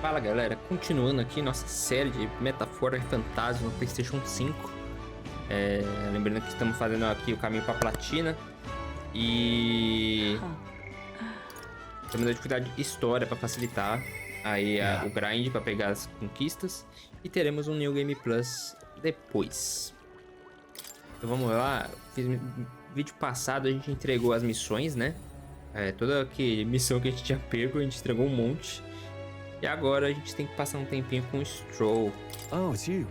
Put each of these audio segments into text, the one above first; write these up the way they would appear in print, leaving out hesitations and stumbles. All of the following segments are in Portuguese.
Fala galera, continuando aqui nossa série de Metafora ReFantazio no PlayStation 5. Lembrando que estamos fazendo aqui o caminho para Platina. E temos a dificuldade de história para facilitar aí o grind para pegar as conquistas. E teremos um New Game Plus depois. Então vamos lá. No vídeo passado a gente entregou as missões, né? Toda que missão que a gente tinha pego, a gente entregou um monte. E agora a gente tem que passar um tempinho com o Stroll. Oh, it's you.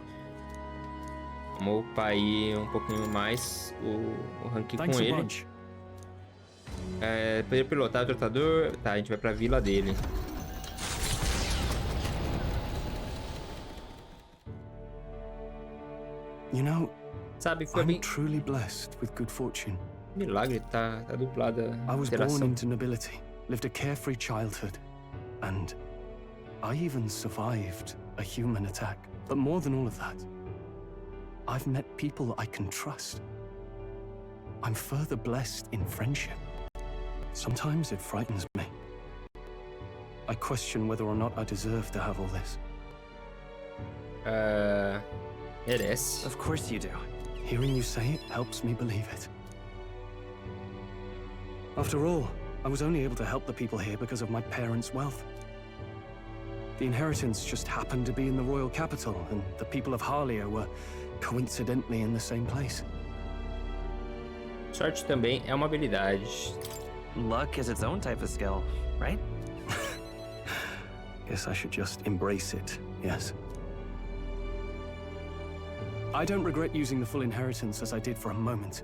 Vamos upar aí um pouquinho mais o ranking com ele. Poder pilotar o trotador. Tá, a gente vai pra vila dele. You know, sabe, foi bem... truly blessed with good fortune. Milagre, tá duplada a I was interação. born into nobility, lived a carefree childhood, and I even survived a human attack. But more than all of that, I've met people I can trust. I'm further blessed in friendship. Sometimes it frightens me. I question whether or not I deserve to have all this. Merece. Of course you do. Hearing you say it helps me believe it. After all, I was only able to help the people here because of my parents' wealth. The inheritance just happened to be in the royal capital, and the people of Harlia were coincidentally in the same place. Sorte também é uma habilidade. Luck is its own type of skill, right? Guess I should just embrace it, yes. I don't regret using the full inheritance as I did for a moment.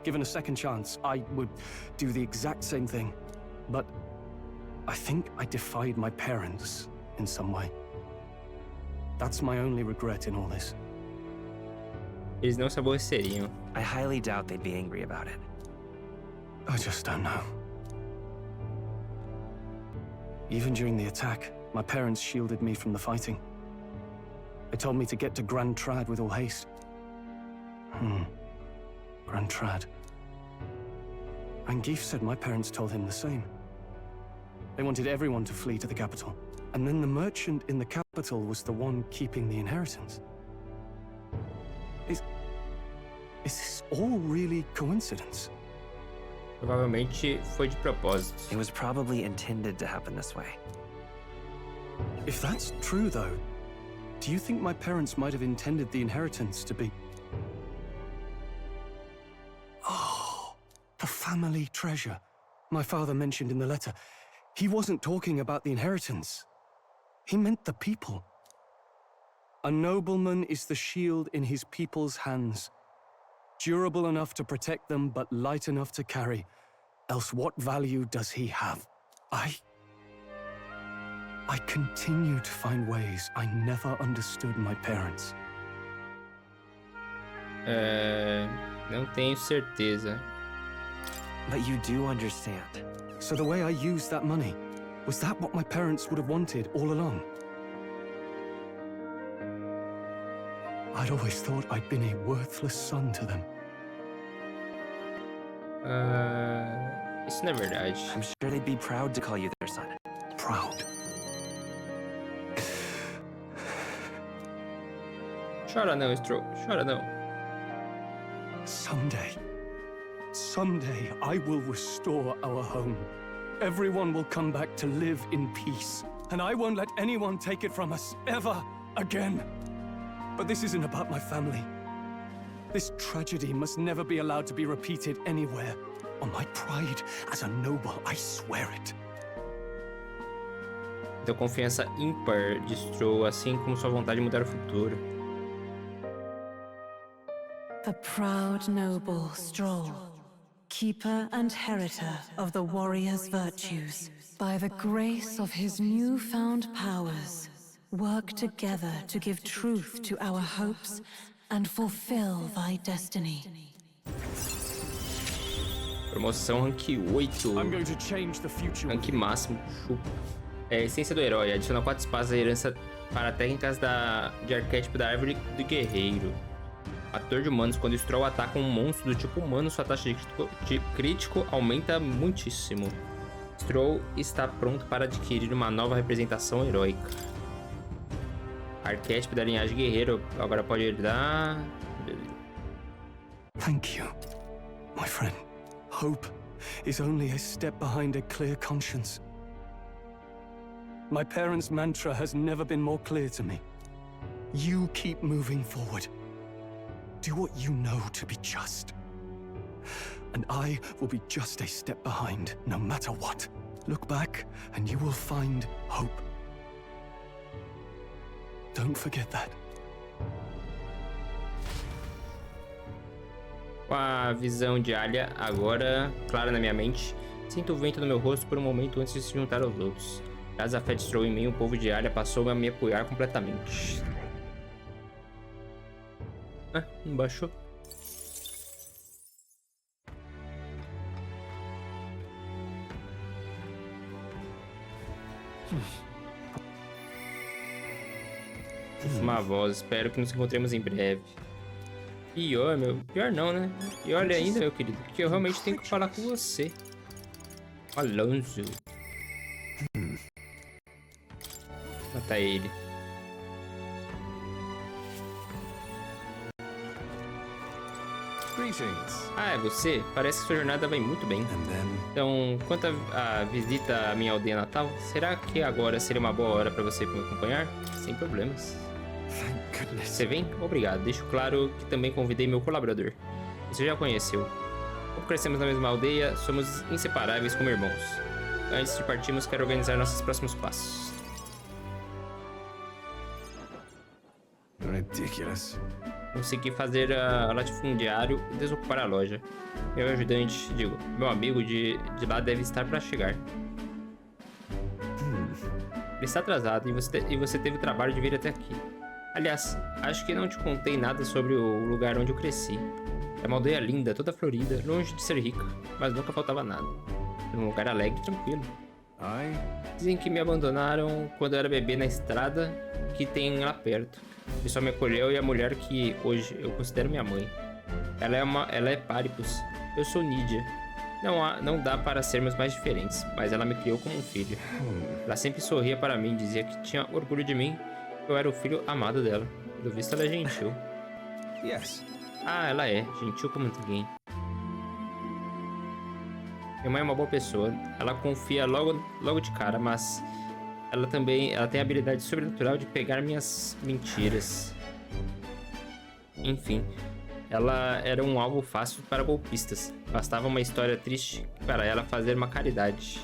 Given a second chance, I would do the exact same thing. But I think I defied my parents in some way. That's my only regret in all this. Eles não se aborreceriam. I highly doubt they'd be angry about it. I just don't know. Even during the attack, my parents shielded me from the fighting. They told me to get to Grand Trad with all haste. Grand Trad. And Geef said my parents told him the same. They wanted everyone to flee to the capital. And then the merchant in the capital was the one keeping the inheritance. Is this all really coincidence? Provavelmente foi de propósito. It was probably intended to happen this way. If that's true, though, do you think my parents might have intended the inheritance to be... Oh, the family treasure my father mentioned in the letter. He wasn't talking about the inheritance. He meant the people. A nobleman is the shield in his people's hands, durable enough to protect them, but light enough to carry. Else what value does he have? I continue to find ways I never understood my parents. Não tenho certeza. But you do understand. So the way I used that money, was that what my parents would have wanted all along? I'd always thought I'd been a worthless son to them. Isso não é verdade. I'm sure they'd be proud to call you their son. Proud. Chora não, Stroll. Chora não. Someday I will restore our home. Everyone will come back to live in peace. And I won't let anyone take it from us, ever again. But this isn't about my family. This tragedy must never be allowed to be repeated anywhere. On my pride as a noble, I swear it. Então confiança ímpar de Stroll, assim como sua vontade de mudar o futuro. The proud noble Stroll, keeper and heritor of the warrior's virtues, by the grace of his newfound powers, work together to give truth to our hopes and fulfill thy destiny. Promoção rank 8. I'm going to change the future. Rank máximo. Essência do herói. Adiciona 4 espadas da herança para técnicas de arquétipo da árvore do guerreiro. Ator de humanos. Quando Stroll ataca um monstro do tipo humano, sua taxa de crítico aumenta muitíssimo. Stroll está pronto para adquirir uma nova representação heróica. Arquétipo da linhagem guerreiro agora pode herdar... Thank you, my friend. Hope is only a step behind a clear conscience. My parents' mantra has never been more clear to me. You keep moving forward. Do what you know to be just. And I will be just a step behind, no matter what. Look back, and you will find hope. Don't forget that. Com a visão de Alia agora clara na minha mente, sinto o vento no meu rosto por um momento antes de se juntar aos outros. Graças a fé de Stroll em mim, o povo de Alia passou a me apoiar completamente. Ah, não baixou? Uma voz, espero que nos encontremos em breve. Pior, pior não, né? E olha ainda, meu querido, que eu realmente tenho que falar com você. Alonso. Mata ele. Ah, é você? Parece que sua jornada vai muito bem. Então, quanto à visita à minha aldeia natal, será que agora seria uma boa hora para você me acompanhar? Sem problemas. Você vem? Obrigado. Deixo claro que também convidei meu colaborador. Você já conheceu. Como crescemos na mesma aldeia, somos inseparáveis como irmãos. Antes de partirmos, quero organizar nossos próximos passos. Ridiculous. Consegui fazer a latifundiário e desocupar a loja. Meu ajudante, meu amigo de lá deve estar para chegar. Ele está atrasado e você teve o trabalho de vir até aqui. Aliás, acho que não te contei nada sobre o lugar onde eu cresci. É uma aldeia linda, toda florida, longe de ser rica, mas nunca faltava nada. Era um lugar alegre e tranquilo. Dizem que me abandonaram quando eu era bebê na estrada que tem lá perto. Ele só me acolheu e a mulher que hoje eu considero minha mãe. Ela é Páripus. Eu sou Nídia. Não dá para sermos mais diferentes, mas ela me criou como um filho. Ela sempre sorria para mim, dizia que tinha orgulho de mim. Eu era o filho amado dela. Pelo visto, ela é gentil. Ah, ela é. Gentil como ninguém. Minha mãe é uma boa pessoa. Ela confia logo de cara, mas ela tem a habilidade sobrenatural de pegar minhas mentiras. Enfim, ela era um alvo fácil para golpistas. Bastava uma história triste para ela fazer uma caridade.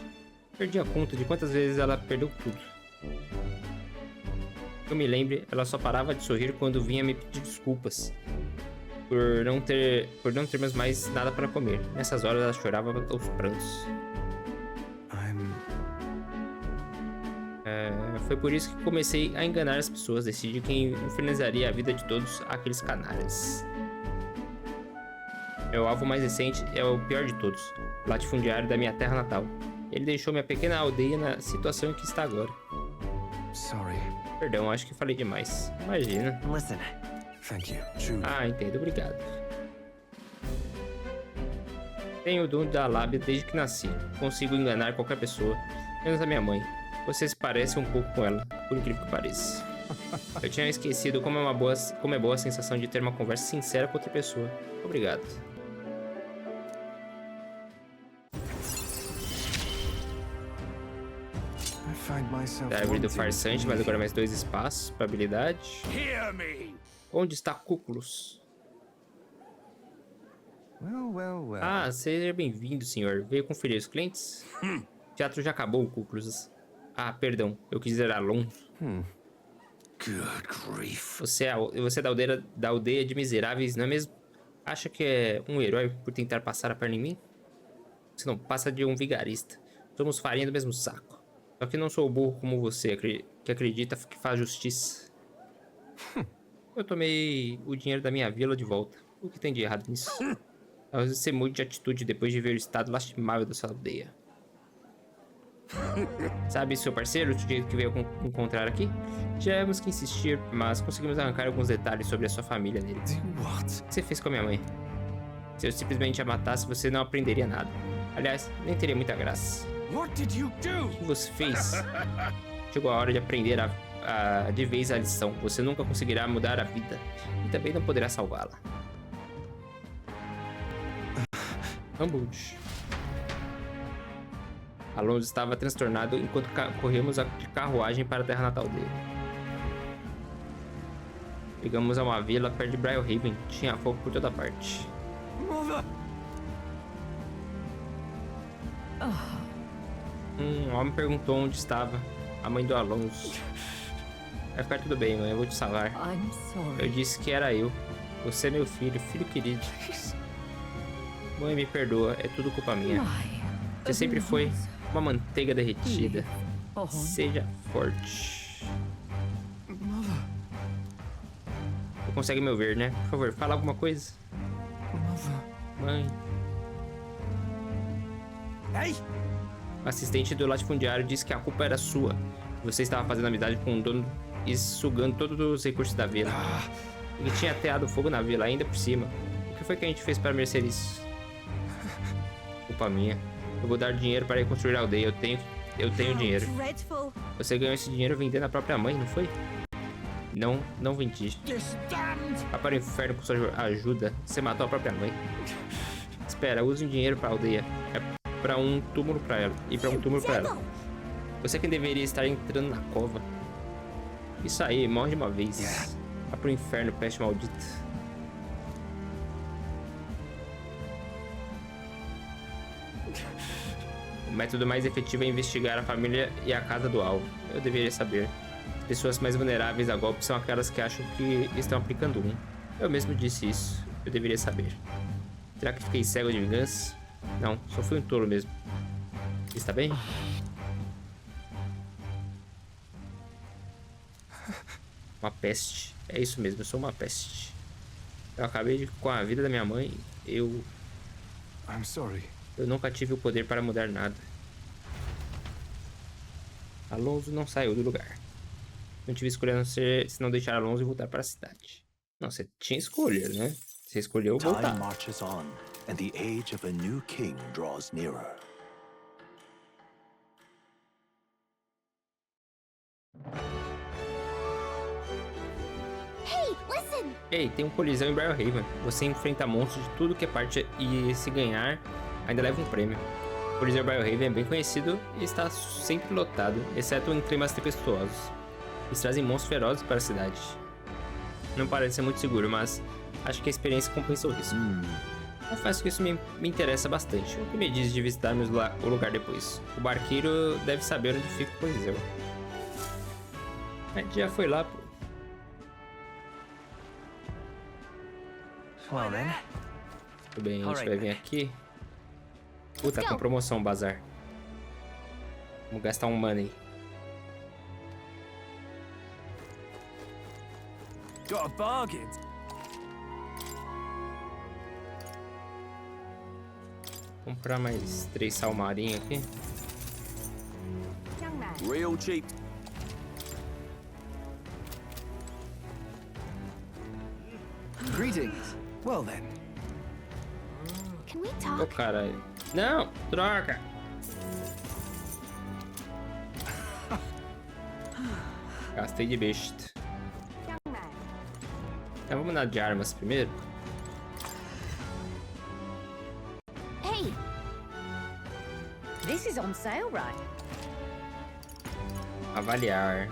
Perdi a conta de quantas vezes ela perdeu tudo. Que eu me lembre, ela só parava de sorrir quando vinha me pedir desculpas por não termos mais nada para comer. Nessas horas ela chorava aos prantos. Foi por isso que comecei a enganar as pessoas. Decidi que infernizaria a vida de todos aqueles canalhas. Meu alvo mais recente é o pior de todos, o latifundiário da minha terra natal. Ele deixou minha pequena aldeia na situação em que está agora. Perdão, acho que falei demais. Imagina. Listen. Ah, entendo, obrigado. Tenho o dom da lábia desde que nasci. Consigo enganar qualquer pessoa, menos a minha mãe. Você se parece um pouco com ela, por incrível que pareça. Eu tinha esquecido como é boa a sensação de ter uma conversa sincera com outra pessoa. Obrigado. Árvore do farsante, mas agora mais 2 espaços para habilidade. Onde está Cúculos? Ah, seja bem-vindo, senhor. Veio conferir os clientes? O teatro já acabou, Cúculos. Ah, perdão. Eu quis dizer Alonso. Você é da aldeia de miseráveis, não é mesmo? Acha que é um herói por tentar passar a perna em mim? Você não passa de um vigarista. Somos farinha do mesmo saco. Só que não sou burro como você, que acredita que faz justiça. Eu tomei o dinheiro da minha vila de volta. O que tem de errado nisso? Talvez você mude de atitude depois de ver o estado lastimável da sua aldeia. Sabe, seu parceiro, o sujeito que veio encontrar aqui? Tivemos que insistir, mas conseguimos arrancar alguns detalhes sobre a sua família dele. O que você fez com a minha mãe? Se eu simplesmente a matasse, você não aprenderia nada. Aliás, nem teria muita graça. What did you do? O que você fez? Chegou a hora de aprender de vez a lição. Você nunca conseguirá mudar a vida. E também não poderá salvá-la. Ambush. Alonso estava transtornado enquanto corremos de carruagem para a terra natal dele. Chegamos a uma vila perto de Briarhaven. Tinha fogo por toda parte. Um homem perguntou onde estava a mãe do Alonso. Vai ficar tudo bem, mãe. Eu vou te salvar. Eu disse que era eu. Você é meu filho, filho querido. Mãe, me perdoa. É tudo culpa minha. Você sempre foi uma manteiga derretida. Seja forte. Você consegue me ouvir, né? Por favor, fala alguma coisa. Mãe. O assistente do latifundiário disse que a culpa era sua. Você estava fazendo amizade com o dono e sugando todos os recursos da vila. Ele tinha ateado fogo na vila ainda por cima. O que foi que a gente fez para merecer isso? Culpa minha. Eu vou dar dinheiro para reconstruir a aldeia. Eu tenho dinheiro. Você ganhou esse dinheiro vendendo a própria mãe, não foi? Não vendi. Vá para o inferno com sua ajuda. Você matou a própria mãe. Espera, use o dinheiro para a aldeia. É para um túmulo para ela. E para um túmulo para ela. Você que deveria estar entrando na cova. Isso aí, morre de uma vez. Vá pro inferno, peste maldita. O método mais efetivo é investigar a família e a casa do alvo. Eu deveria saber. As pessoas mais vulneráveis a golpes são aquelas que acham que estão aplicando um. Eu mesmo disse isso. Eu deveria saber. Será que fiquei cego de vingança? Não, só fui um tolo mesmo. Está bem? Uma peste. É isso mesmo, eu sou uma peste. Eu acabei com a vida da minha mãe. Eu nunca tive o poder para mudar nada. Alonso não saiu do lugar. Não tive escolha a não ser se não deixar Alonso e voltar para a cidade. Não, você tinha escolha, né? Você escolheu voltar. Time marches on, and the age of a new king draws nearer. Ei, tem um colisão em Briarhaven. Você enfrenta monstros de tudo que é parte e se ganhar, ainda leva um prêmio. O colisão de Briarhaven é bem conhecido e está sempre lotado, exceto em climas tempestuosos. Eles trazem monstros ferozes para a cidade. Não parece ser muito seguro, mas acho que a experiência compensa o risco. Confesso que isso me interessa bastante. O que me diz de visitarmos o lugar depois? O barqueiro deve saber onde fica o coliseu. A gente já foi lá, pô. Well then. Tudo bem, a gente vai vir aqui. Tá com promoção, bazar. Vamos gastar um money. Got a bargain. Comprar mais 3 salmarinhos aqui. Real cheap. Greetings. Well then. Can we Ô, talk? caralho. Não, droga. Gastei de besta. Então, vamos na de armas primeiro. Hey, this is on sale, right? Avaliar.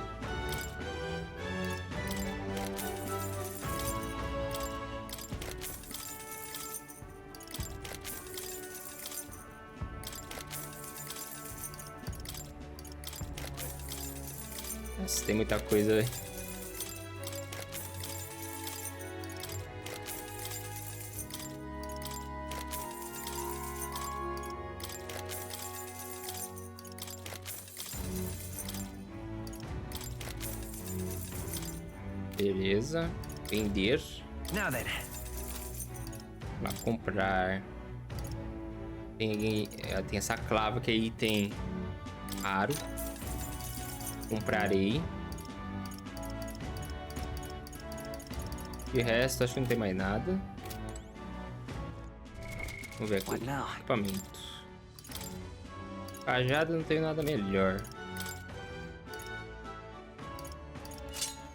Nossa, tem muita coisa, velho. Beleza. Vender. Now then. Lá comprar. Tem essa clava que aí tem aro. Comprarei. De resto, acho que não tem mais nada. Vamos ver aqui. What now? Equipamento. Cajado não tem nada melhor.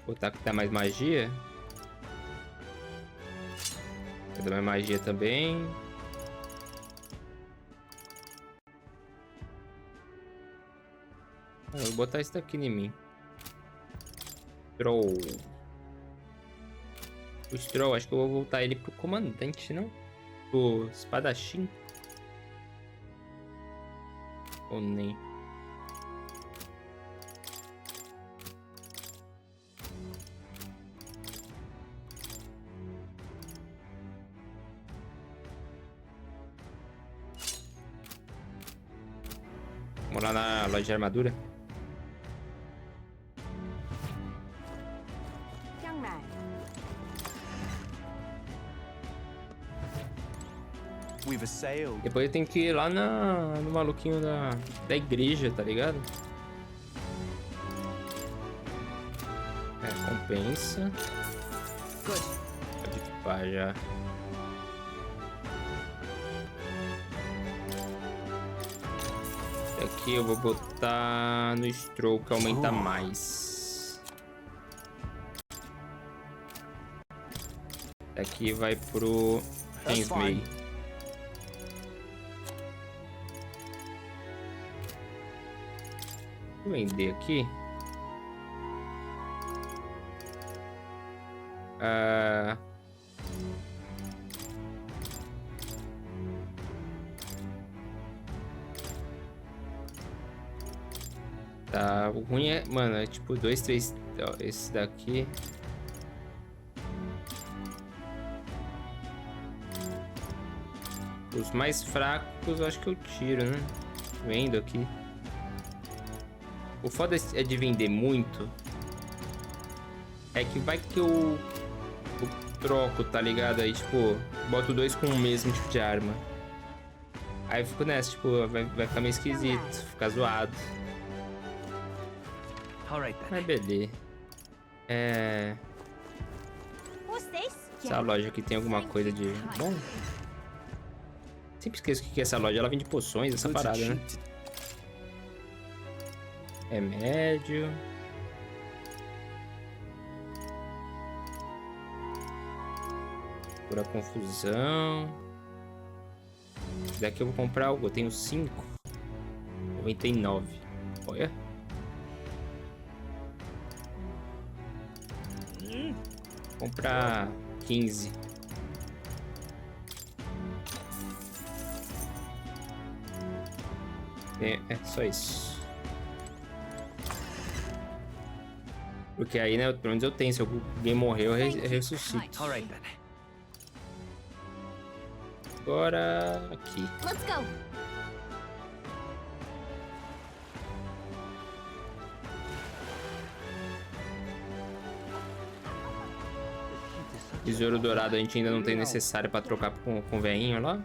Botar que dá mais magia. Vou dar mais magia também. Vou botar isso daqui em mim. Stroll. O Stroll, acho que eu vou voltar ele pro comandante, não? Pro espadachim. Ou nem. Vamos lá na loja de armadura. We've assailed. Depois eu tenho que ir lá no maluquinho da igreja, tá ligado? Compensa. Pode equipar já. Aqui eu vou botar no stroke que aumenta mais. Aqui vai pro Hensmei. Vou vender aqui. Tá, o ruim é, mano, é tipo 2, 3, ó, esse daqui. Os mais fracos eu acho que eu tiro, né? Vendo aqui. O foda é de vender muito. É que vai que eu troco, tá ligado? Aí, tipo, boto 2 com o mesmo tipo de arma. Aí eu fico nessa, tipo, vai ficar meio esquisito, ficar zoado. Mas beleza. Essa loja aqui tem alguma coisa de bom? Sempre esqueço o que é essa loja. Ela vende poções, essa parada, né? Remédio. Cura confusão. Esse daqui eu vou comprar algo. Eu tenho 5. 99. Olha. Vou comprar 15. É só isso. Porque aí, né, pelo menos eu tenho. Se alguém morrer, eu ressuscito. Agora, aqui. Let's go. Tesouro dourado a gente ainda não tem necessário pra trocar com o veinho lá.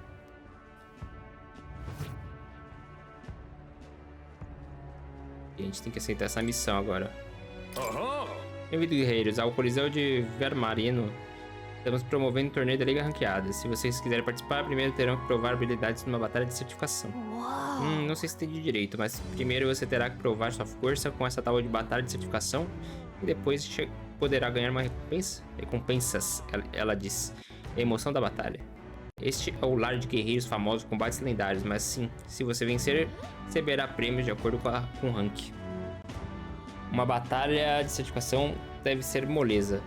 E a gente tem que aceitar essa missão agora. Bem-vindo, guerreiros, ao Coliseu de Vermarino. Estamos promovendo um torneio da Liga Ranqueada. Se vocês quiserem participar, primeiro terão que provar habilidades numa batalha de certificação. Não sei se entendi direito, mas primeiro você terá que provar sua força com essa tábua de batalha de certificação. E depois poderá ganhar uma recompensa. Recompensas, ela diz. A emoção da batalha. Este é o lar de guerreiros famosos com combates lendários, mas sim, se você vencer, receberá prêmios de acordo com o rank. Uma batalha de certificação deve ser moleza.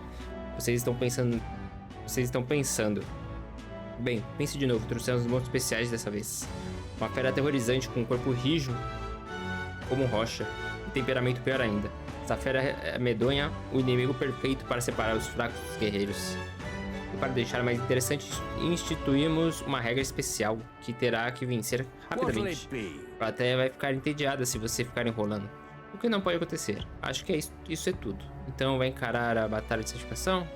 Vocês estão pensando. Bem, pense de novo, trouxemos monstros especiais dessa vez. Uma fera aterrorizante com um corpo rijo como rocha e temperamento pior ainda. Essa fera é medonha, o inimigo perfeito para separar os fracos dos guerreiros. E para deixar mais interessante, instituímos uma regra especial que terá que vencer rapidamente. A plateia vai ficar entediada se você ficar enrolando. O que não pode acontecer. Acho que isso é tudo. Então vai encarar a batalha de certificação?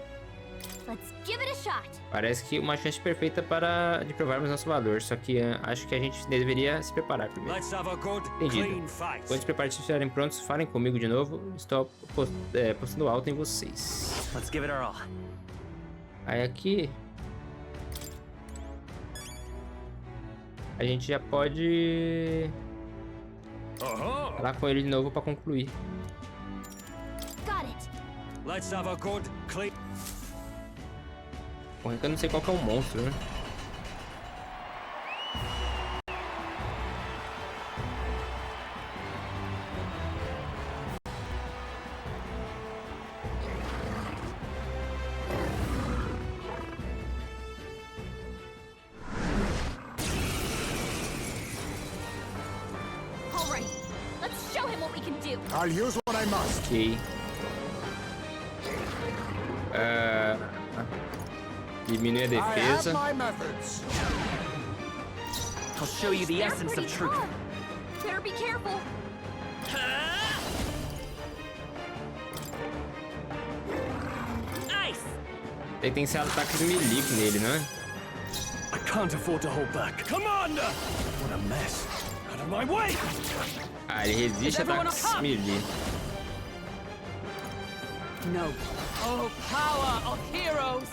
Parece que uma chance perfeita de provarmos nosso valor. Só que acho que a gente deveria se preparar primeiro. Entendido. Quando os preparativos estiverem prontos, falem comigo de novo. Estou postando alto em vocês. Aí aqui a gente já pode Falar com ele de novo pra concluir. Got it. Let's have a good clean. Porra, que eu não sei qual que é o monstro, né? All right. Let's show him what we can do. I'll use what I must. Ok. Diminui a I have defesa. my methods. I'll show you the They're essence pretty of truth. tough. Better be careful. Nice. Ele tem ataques melee nele, não é? I can't afford to hold back. Commander! What a mess. Out of my way! Ah, ele resiste a everyone ataques up? melee. No. Oh, power of heroes!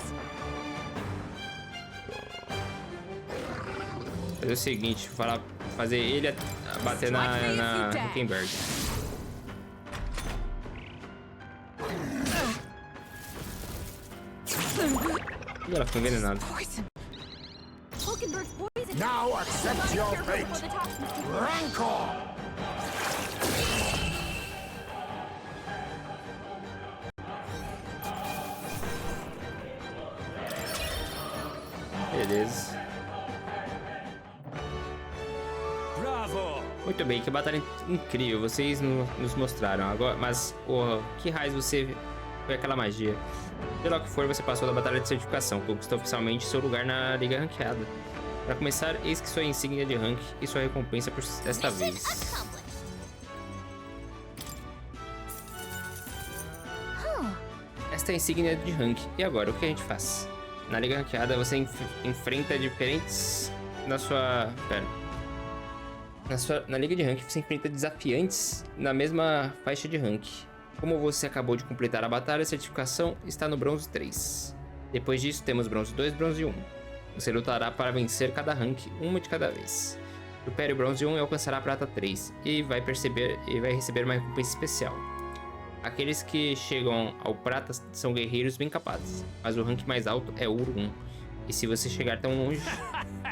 Fazer o seguinte, fazer ele bater na Hackenberg. Ih, ela ficou envenenada. Hulkenberg's poison. Now accept your Careful fate. before the toxins take over. Rancor! Beleza. Bravo! Muito bem, que batalha incrível. Vocês nos mostraram agora. Mas, porra, que raiz você foi aquela magia? Pelo que for, você passou da batalha de certificação. Conquistou oficialmente seu lugar na liga ranqueada. Para começar, eis que sua insígnia de rank e sua recompensa por esta vez. Accomplished. Esta é a insígnia de rank. E agora, o que a gente faz? Na liga ranqueada, você enfrenta diferentes... Na liga de rank, você enfrenta desafiantes na mesma faixa de rank. Como você acabou de completar a batalha, a certificação está no bronze 3. Depois disso, temos bronze 2 e bronze 1. Você lutará para vencer cada rank, uma de cada vez. Supere o bronze 1 e alcançará a prata 3, e vai receber uma recompensa especial. Aqueles que chegam ao prata são guerreiros bem capazes, mas o rank mais alto é ouro 1. E se você chegar tão longe,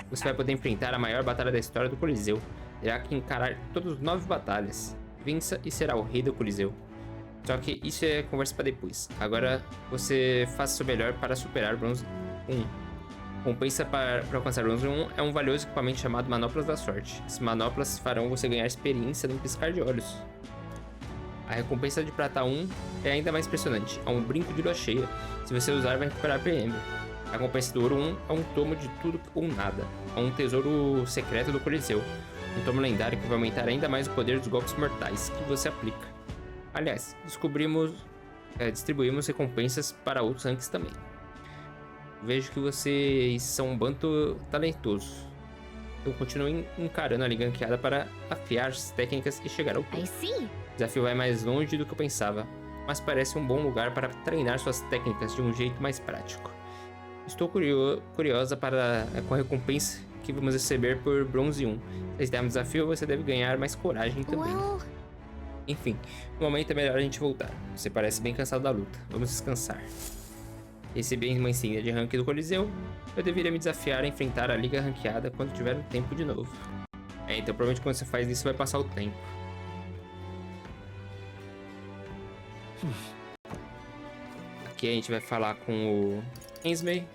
você vai poder enfrentar a maior batalha da história do Coliseu. Terá que encarar todas as 9 batalhas. Vença e será o rei do Coliseu. Só que isso é conversa para depois. Agora você faça o seu melhor para superar o bronze 1. Compensa para alcançar o bronze 1 é um valioso equipamento chamado Manoplas da Sorte. As manoplas farão você ganhar experiência num piscar de olhos. A recompensa de prata 1 é ainda mais impressionante. É um brinco de lua cheia. Se você usar, vai recuperar PM. A recompensa do ouro 1 é um tomo de tudo ou nada. É um tesouro secreto do Coliseu. Um tomo lendário que vai aumentar ainda mais o poder dos golpes mortais que você aplica. Aliás, distribuímos recompensas para outros ranks também. Vejo que vocês são um bando talentoso. Eu continuo encarando a liga ranqueada para afiar as técnicas e chegar ao topo. I see. O desafio vai mais longe do que eu pensava, mas parece um bom lugar para treinar suas técnicas de um jeito mais prático. Estou curiosa com a recompensa que vamos receber por bronze 1. Se der um desafio, você deve ganhar mais coragem também. Well, Enfim, no momento é melhor a gente voltar. Você parece bem cansado da luta. Vamos descansar. Recebi uma insígnia de rank do Coliseu. Eu deveria me desafiar a enfrentar a liga ranqueada quando tiver um tempo de novo. Então provavelmente quando você faz isso vai passar o tempo. Aqui a gente vai falar com o Kingsmay.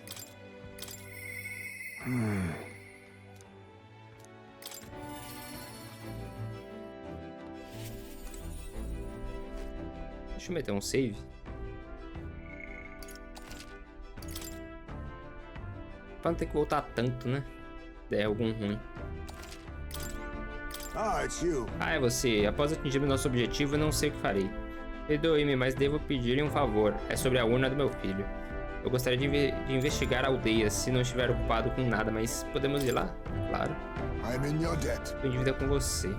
Deixa eu meter um save. Pra não ter que voltar tanto, né? Se der algum ruim. Ah, it's you. Ah, é você. Após atingir o nosso objetivo, eu não sei o que farei. Perdoe-me, mas devo pedir um favor. É sobre a urna do meu filho. Eu gostaria de investigar a aldeia, se não estiver ocupado com nada, mas podemos ir lá? Claro. I'm in your debt. Estou em dívida com você.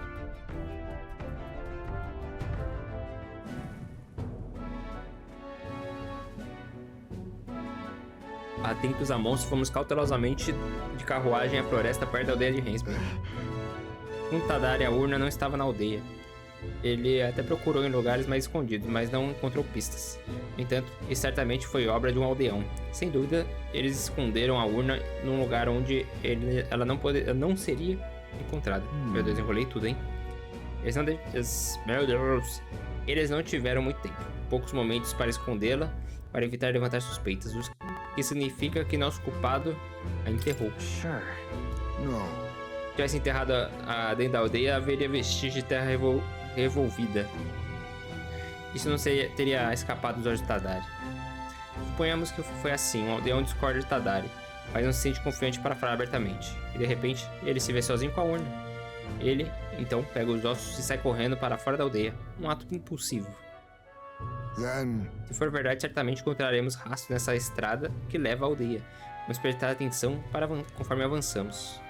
Atentos a monstros, fomos cautelosamente de carruagem à floresta perto da aldeia de Hensman. Com Tadari, a urna não estava na aldeia. Ele até procurou em lugares mais escondidos, mas não encontrou pistas. No entanto, isso certamente foi obra de um aldeão. Sem dúvida, eles esconderam a urna num lugar onde ela não seria encontrada. Meu Deus, enrolei tudo, hein? Eles não tiveram muito tempo. Poucos momentos para escondê-la, para evitar levantar suspeitas. O que significa que nosso culpado a enterrou. Sure. No. Se tivesse enterrado dentro da aldeia, haveria vestígio de terra revolvida. Isso não teria escapado dos olhos de Tadari. Suponhamos que foi assim, um aldeão discorda de Tadari, mas não se sente confiante para falar abertamente. E de repente, ele se vê sozinho com a urna. Ele, então, pega os ossos e sai correndo para fora da aldeia. Um ato impulsivo. Then, Se for verdade, certamente encontraremos rastros nessa estrada que leva à aldeia. Vamos prestar atenção conforme avançamos.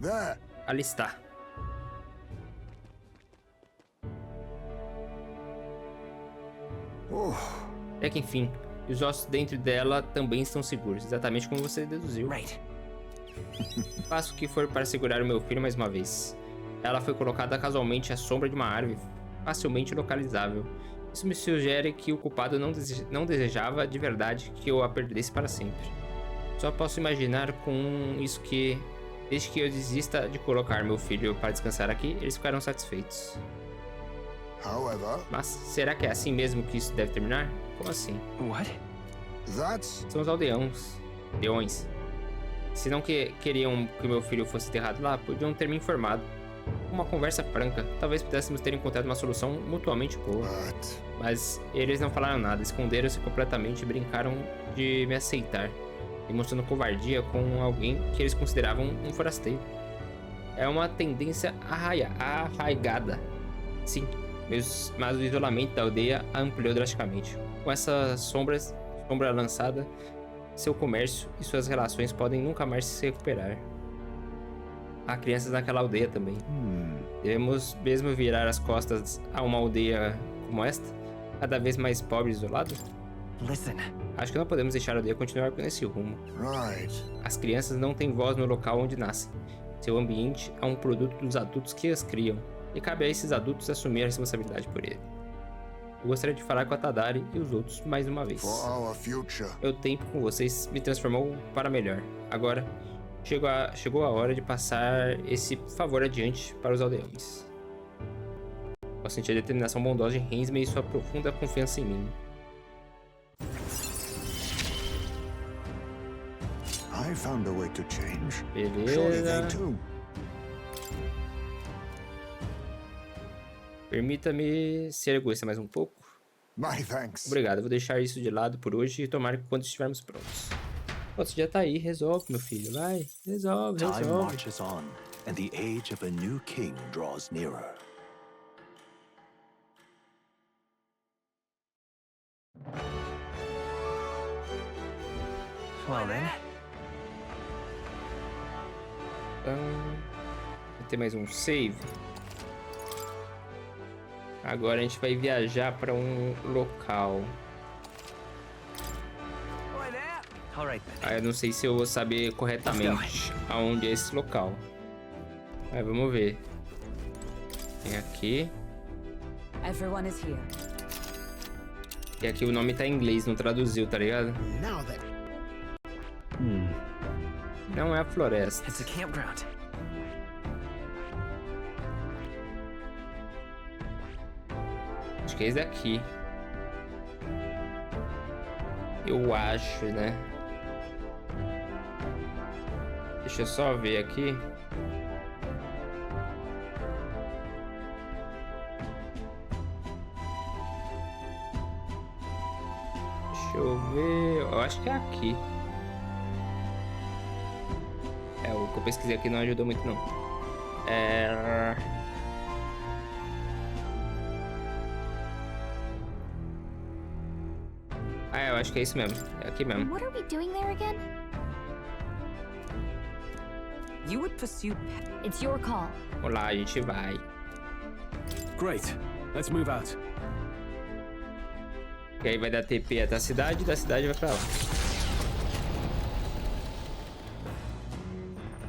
there. Ali está. Oh, Até que enfim, e os ossos dentro dela também estão seguros, exatamente como você deduziu. Right. Faço o que for para segurar o meu filho mais uma vez. Ela foi colocada casualmente à sombra de uma árvore, facilmente localizável. Isso me sugere que o culpado não desejava de verdade que eu a perdesse para sempre. Só posso imaginar com isso que, desde que eu desista de colocar meu filho para descansar aqui, eles ficarão satisfeitos. however, Mas será que é assim mesmo que isso deve terminar? Como assim? What? that's São os aldeões. Leões. Se não queriam que meu filho fosse enterrado lá, podiam ter me informado. Uma conversa franca. Talvez pudéssemos ter encontrado uma solução mutuamente boa. but Mas eles não falaram nada, esconderam-se completamente e brincaram de me aceitar, demonstrando covardia com alguém que eles consideravam um forasteiro. É uma tendência arraigada. Sim, mas o isolamento da aldeia a ampliou drasticamente. Com essa sombra lançada, seu comércio e suas relações podem nunca mais se recuperar. Há crianças naquela aldeia também. Devemos mesmo virar as costas a uma aldeia como esta, cada vez mais pobre e isolada? Listen. Acho que não podemos deixar a aldeia continuar nesse rumo. right. As crianças não têm voz no local onde nascem. Seu ambiente é um produto dos adultos que as criam, e cabe a esses adultos assumir a responsabilidade por ele. Eu gostaria de falar com a Tadari e os outros mais uma vez. For our future. Meu tempo com vocês me transformou para melhor. Agora, chegou a hora de passar esse favor adiante para os aldeões. Posso sentir a determinação bondosa de Hensme e sua profunda confiança em mim. I found a way to change. Surely they Beleza. too. Permita-me ser egoísta mais um pouco. My thanks. Obrigado, eu vou deixar isso de lado por hoje e tomar quando estivermos prontos. Pô, você já tá aí, resolve, meu filho, vai. Resolve. Time marches on, and the age of a new king draws nearer. Well then. Vai ter mais um save. Agora a gente vai viajar para um local. All right then. Ah, eu não sei se eu vou saber corretamente aonde é esse local. Mas vamos ver. Tem aqui. Everyone is here. E aqui o nome tá em inglês, não traduziu, tá ligado? Now then. Não é a floresta. It's a campground. Acho que é esse daqui. Eu acho, né? Deixa eu só ver aqui. Deixa eu ver. Eu acho que é aqui. É, o que eu pesquisei aqui não ajudou muito, não. Ah, eu acho que é isso mesmo. É aqui mesmo. What are we doing there again? You would pursue It's your call. Vamos lá, a gente vai. Great. Let's move out. E aí vai dar TP até a cidade, e da cidade vai pra lá.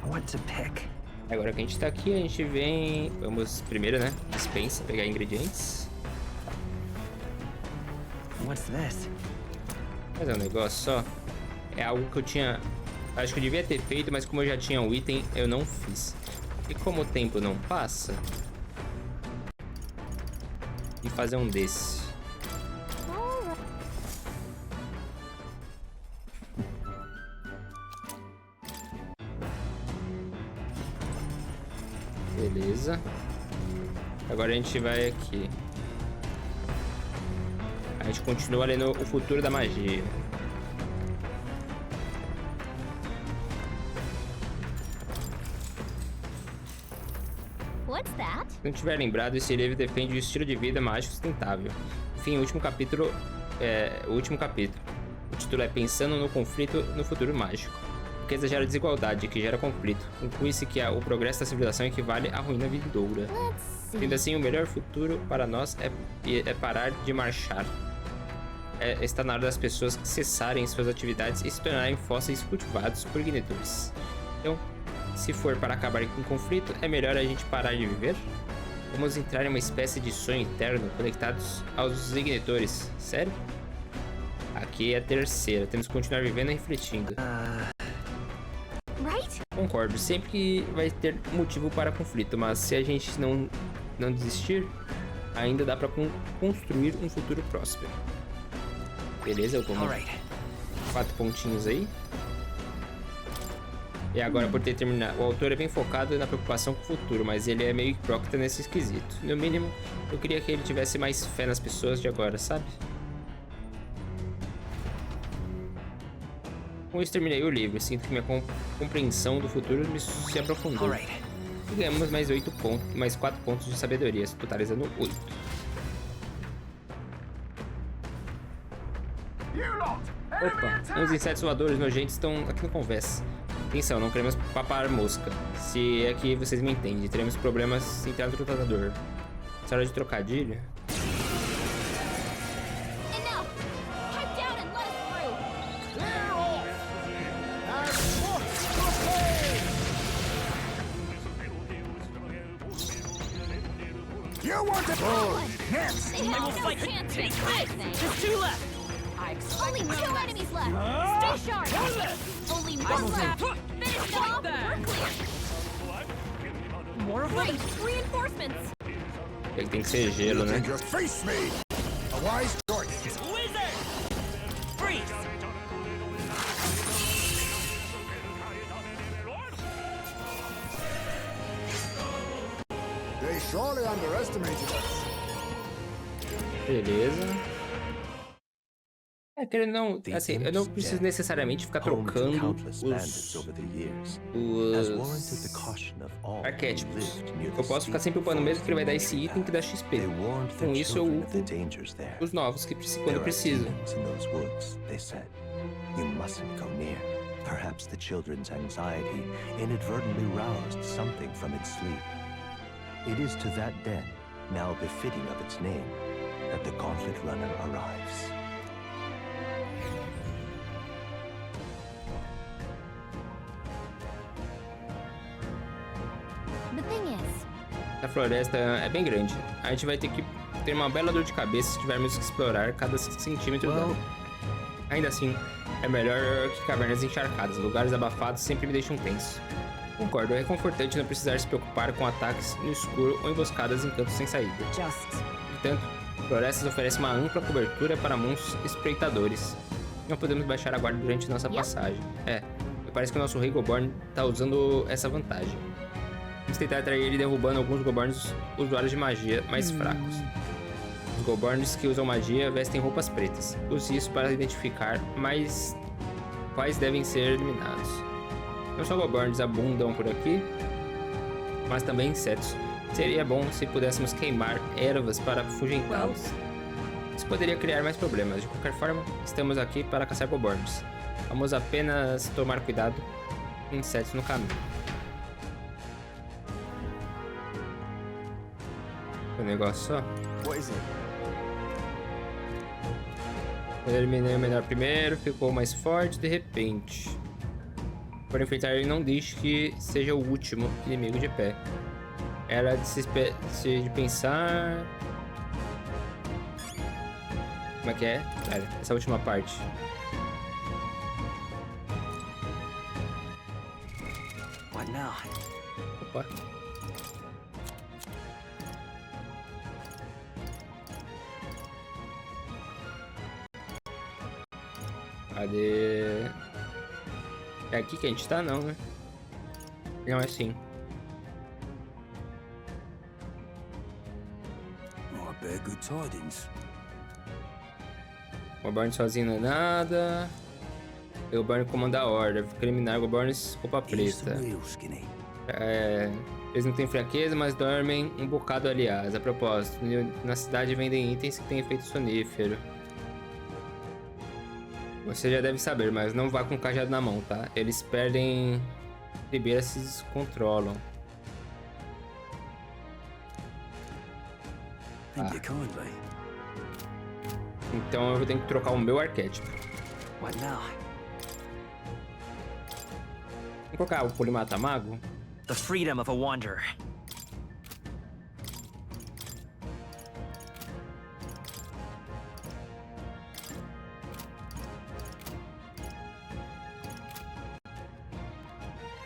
What to pick? Agora que a gente tá aqui, a gente vem... Vamos primeiro, né? Dispensa, pegar ingredientes. What's this? Fazer um negócio só. É algo que eu tinha... Acho que eu devia ter feito, mas como eu já tinha o item, eu não fiz. E como o tempo não passa... E fazer um desse. Beleza. Agora a gente vai aqui. A gente continua lendo o futuro da magia. What's that? Se não tiver lembrado, esse livro defende o estilo de vida mágico sustentável. Enfim, o último capítulo. O título é Pensando no Conflito no Futuro Mágico. O que exagera desigualdade, que gera conflito. Conclui-se que o progresso da civilização equivale à ruína vindoura. Sendo assim, o melhor futuro para nós é parar de marchar. Está na hora das pessoas cessarem suas atividades e se tornarem fósseis cultivados por ignitores. Então, se for para acabar com o conflito, é melhor a gente parar de viver? Vamos entrar em uma espécie de sonho eterno conectados aos ignitores. Sério? Aqui é a terceira. Temos que continuar vivendo e refletindo. Right? Concordo. Sempre vai ter motivo para conflito, mas se a gente não desistir, ainda dá para construir um futuro próspero. Beleza, eu tomo 4 pontinhos aí. E agora, por ter terminado, o autor é bem focado na preocupação com o futuro, mas ele é meio hipócrita nesse esquisito. No mínimo, eu queria que ele tivesse mais fé nas pessoas de agora, sabe? Com isso, terminei o livro. Sinto que minha compreensão do futuro se aprofundou. E ganhamos mais 4 pontos de sabedoria, totalizando 8. Opa, uns insetos voadores nojentos estão aqui no conversa. Atenção, não queremos papar mosca. Se é que vocês me entendem, teremos problemas sem entrar no tratador. Essa hora de trocadilho. You want to go? Yes! They have no chance to fight. Just 2 left! Only 2 enemies left. Stay sharp. Only 1 left. Finish them off and we're clear. More of them? Great. Reinforcements. Ele tem que ser gelo, né? Just face me. A wise choice. Wizard! Freeze! They surely underestimated us. Beleza. Querendo não, assim, eu não preciso necessariamente ficar trocando os arquétipos. Eu posso ficar sempre upando mesmo que ele vai dar esse item que dá XP. Com isso eu upo os novos que quando preciso. Perhaps the children's anxiety inadvertently roused something from its sleep. It is to that den, now befitting of its name, that the Gauntlet Runner arrives. The thing is, A floresta é bem grande. A gente vai ter que ter uma bela dor de cabeça se tivermos que explorar cada centímetro dela. Ainda assim, é melhor que cavernas encharcadas. Lugares abafados sempre me deixam tenso. Concordo, é reconfortante não precisar se preocupar com ataques no escuro ou emboscadas em cantos sem saída. Portanto, florestas oferecem uma ampla cobertura para monstros espreitadores. Não podemos baixar a guarda durante nossa passagem. Parece que o nosso rei Goborn está usando essa vantagem. Vamos tentar atrair ele derrubando alguns Goborns usuários de magia mais fracos. Os Goborns que usam magia vestem roupas pretas. Use isso para identificar quais devem ser eliminados. Não só Goborns abundam por aqui, mas também insetos. Seria bom se pudéssemos queimar ervas para afugentá-los. Isso poderia criar mais problemas. De qualquer forma, estamos aqui para caçar Goborns. Vamos apenas tomar cuidado com insetos no caminho. Um negócio só. What is it? Eu eliminei o menor primeiro, ficou mais forte de repente. Por enfrentar ele, não deixe que seja o último inimigo de pé. Era de pensar... Como é que é? Pera, essa última parte. What now? Opa. Cadê? É aqui que a gente tá? Não, né? Não, é assim. I bear good tidings. O Goborn sozinho não é nada. O Goborn comanda a horda. Criminar Goborns, roupa He's the preta. real skinny. Eles não têm fraqueza, mas dormem um bocado, aliás. A propósito, na cidade vendem itens que têm efeito sonífero. Você já deve saber, mas não vá com o cajado na mão, tá? Eles perdem ribeiras se descontrolam. Thank you kindly. Então eu vou ter que trocar o meu arquétipo. What now? Vou colocar o Polimata Mago. The freedom of a wanderer.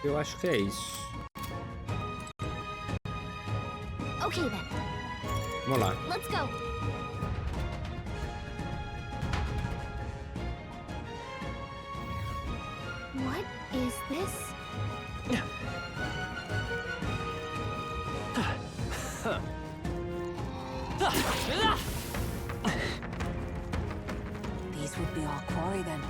Eu acho que é isso. Okay then, Vamos lá. let's go. What is this? These would be our quarry then.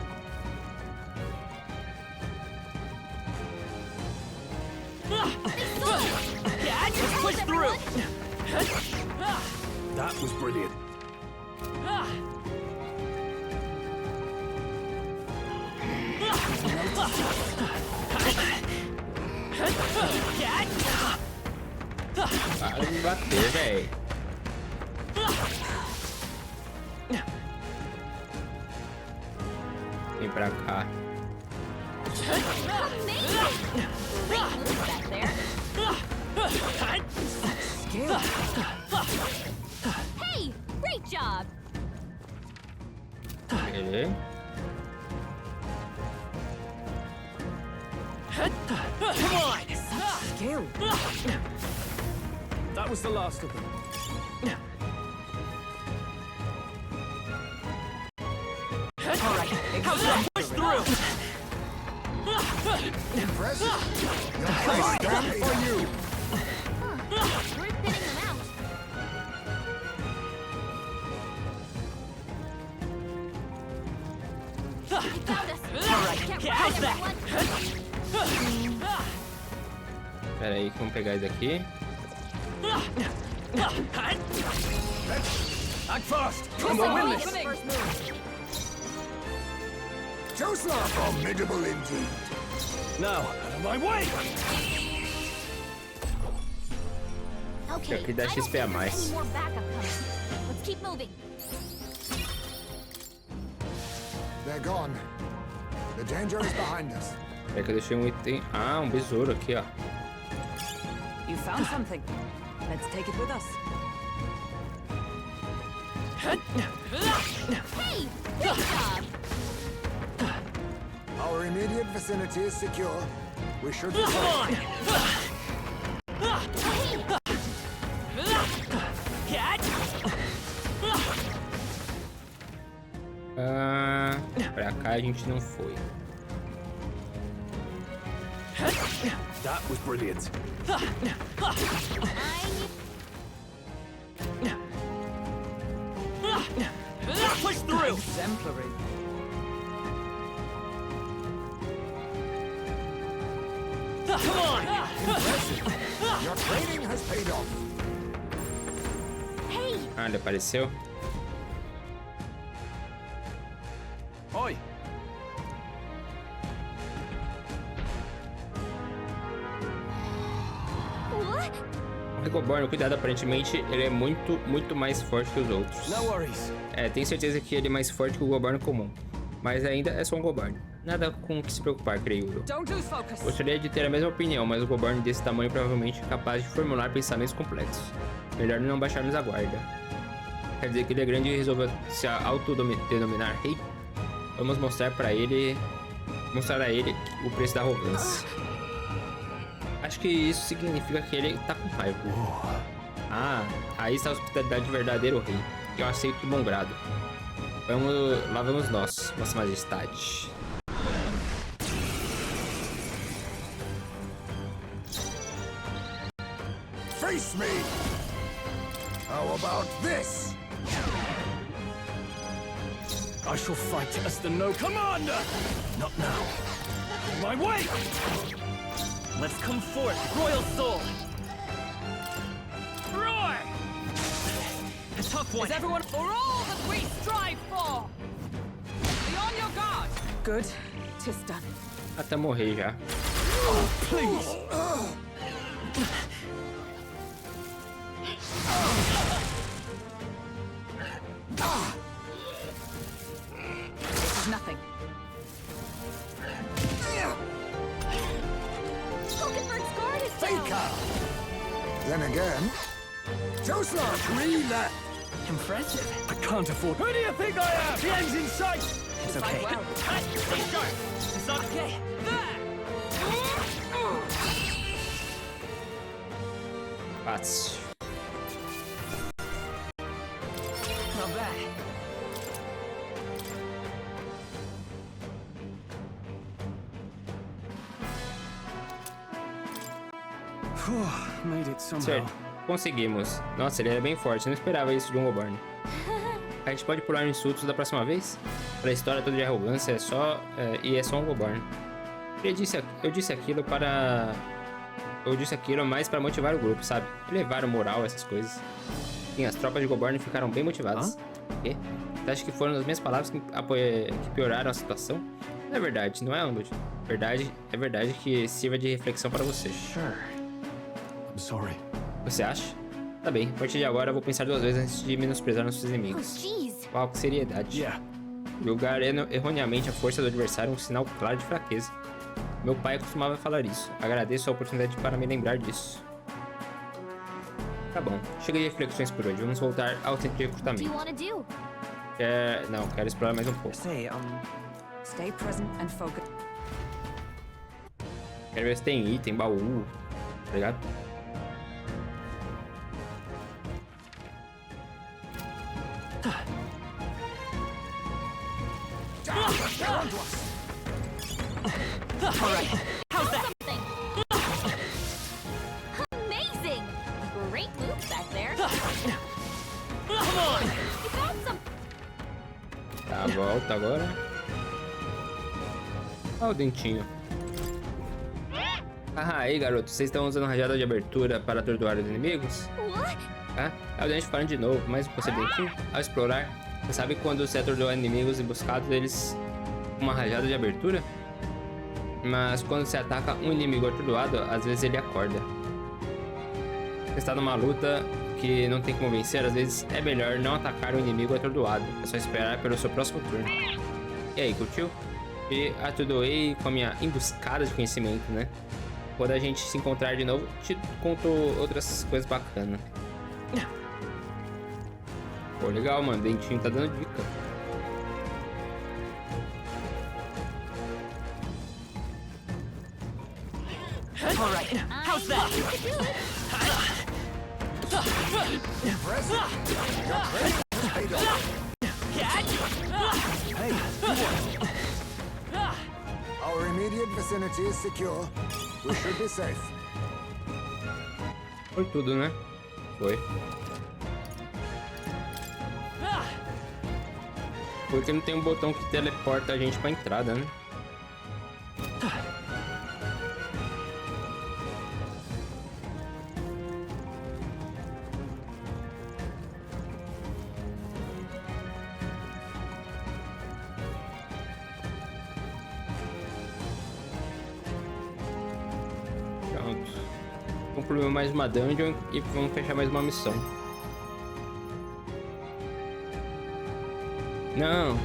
Yeah, just push through. That was brilliant. Para de me bater, véi. Vem pra cá. Hey, great job. Beleza. Come on. Skill. That was the last of them. All right, how's that? Push through. Impressive. Your place stand for you. We're thinning them out. You found us. All right, Get how's right, that? everyone. Pera aí, vamos pegar isso aqui. Act fast! Come on, Somebody win gets this. the first move. Joseph, formidable indeed. Now, out of my way! Okay, Aqui dá I don't XP a think mais. there's any more backup coming. Let's keep moving. They're gone. The danger is behind us. É que eu deixei um item. Ah, um besouro aqui, ó. You found something. Let's take it with us. Hey, great job. Our immediate vicinity is secure. We should be Come on. Catch. Pra cá a gente não foi. That was brilliant. Push through. Exemplary. Come on. Your training has paid off. Hey, Ah, ele apareceu? Oi! what? O Regoborn, cuidado, aparentemente ele é muito mais forte que os outros. No worries. Tenho certeza que ele é mais forte que o Goborn comum. Mas ainda é só um Goborn. Nada com o que se preocupar, creio eu. Don't lose focus. Gostaria de ter a mesma opinião, mas o Goborn desse tamanho provavelmente é capaz de formular pensamentos complexos. Melhor não baixarmos a guarda. Quer dizer que ele é grande e resolveu se autodenominar rei? Vamos mostrar a ele o preço da arrogância. Acho que isso significa que ele tá com raiva. Ah, aí está a hospitalidade de verdadeiro rei. Eu aceito de bom grado. Lá vamos nós, Vossa Majestade. Face me! How about this? I shall fight as the no commander. Not now. My way! Let's come forth, royal soul! Roar! A tough one! Is everyone for all that we strive for? Be on your guard. Good. 'Tis done. Até morrer já. Please! This is nothing. Falkenberg's guard is down. Faker! Then again, Joseph, 3 left. Impressive. I can't afford. Who do you think I am? The end's in sight! It's okay. Well. Stay sharp. It's okay. Fácil. Not bad. Made it somehow. Certo, conseguimos. Nossa, ele era bem forte, eu não esperava isso de um Goborn. A gente pode pular insultos da próxima vez? Pra história toda de arrogância é só um Goborn. Eu disse aquilo mais pra motivar o grupo, sabe? Elevar o moral, essas coisas. Sim, as tropas de Goborn ficaram bem motivadas. Quê? Você acha que foram as minhas palavras que pioraram a situação? Não é verdade, não é, Ambud? É verdade que sirva de reflexão para você. Sure. I'm sorry. Você acha? Tá bem, a partir de agora eu vou pensar 2 vezes antes de menosprezar nossos Oh, inimigos. jeez. Uau, que seriedade. Yeah. Julgar erroneamente a força do adversário é um sinal claro de fraqueza. Meu pai costumava falar isso. Agradeço a oportunidade para me lembrar disso. Tá bom, chega de reflexões por hoje. Vamos voltar ao centro de What do recrutamento. you want to do? Não, quero explorar mais um pouco. Say, Stay present and focus. Quero ver se tem item, baú, tá ligado? Something. Amazing. Great move back there. come on! You found some. Tá, volta agora. Olha o dentinho. Ah, aí garoto, vocês estão usando rajada de abertura para atordoar os inimigos? What? Ah, é o dente falando de novo, mas você dentinho? Ao explorar, você sabe quando você atordoa inimigos emboscados, eles com uma rajada de abertura? Mas quando você ataca um inimigo atordoado, às vezes ele acorda. Você está numa luta que não tem como vencer, às vezes é melhor não atacar o inimigo atordoado. É só esperar pelo seu próximo turno. E aí, curtiu? E atordoei com a minha emboscada de conhecimento, né? Quando a gente se encontrar de novo, te conto outras coisas bacanas. Pô, legal, mano. Dentinho tá dando dica. All right. How's that? Our immediate vicinity is secure. We should be safe. Foi tudo, né? Foi. Porque não tem um botão que teleporta a gente pra entrada, né? concluímos mais uma dungeon e vamos fechar mais uma missão. Não!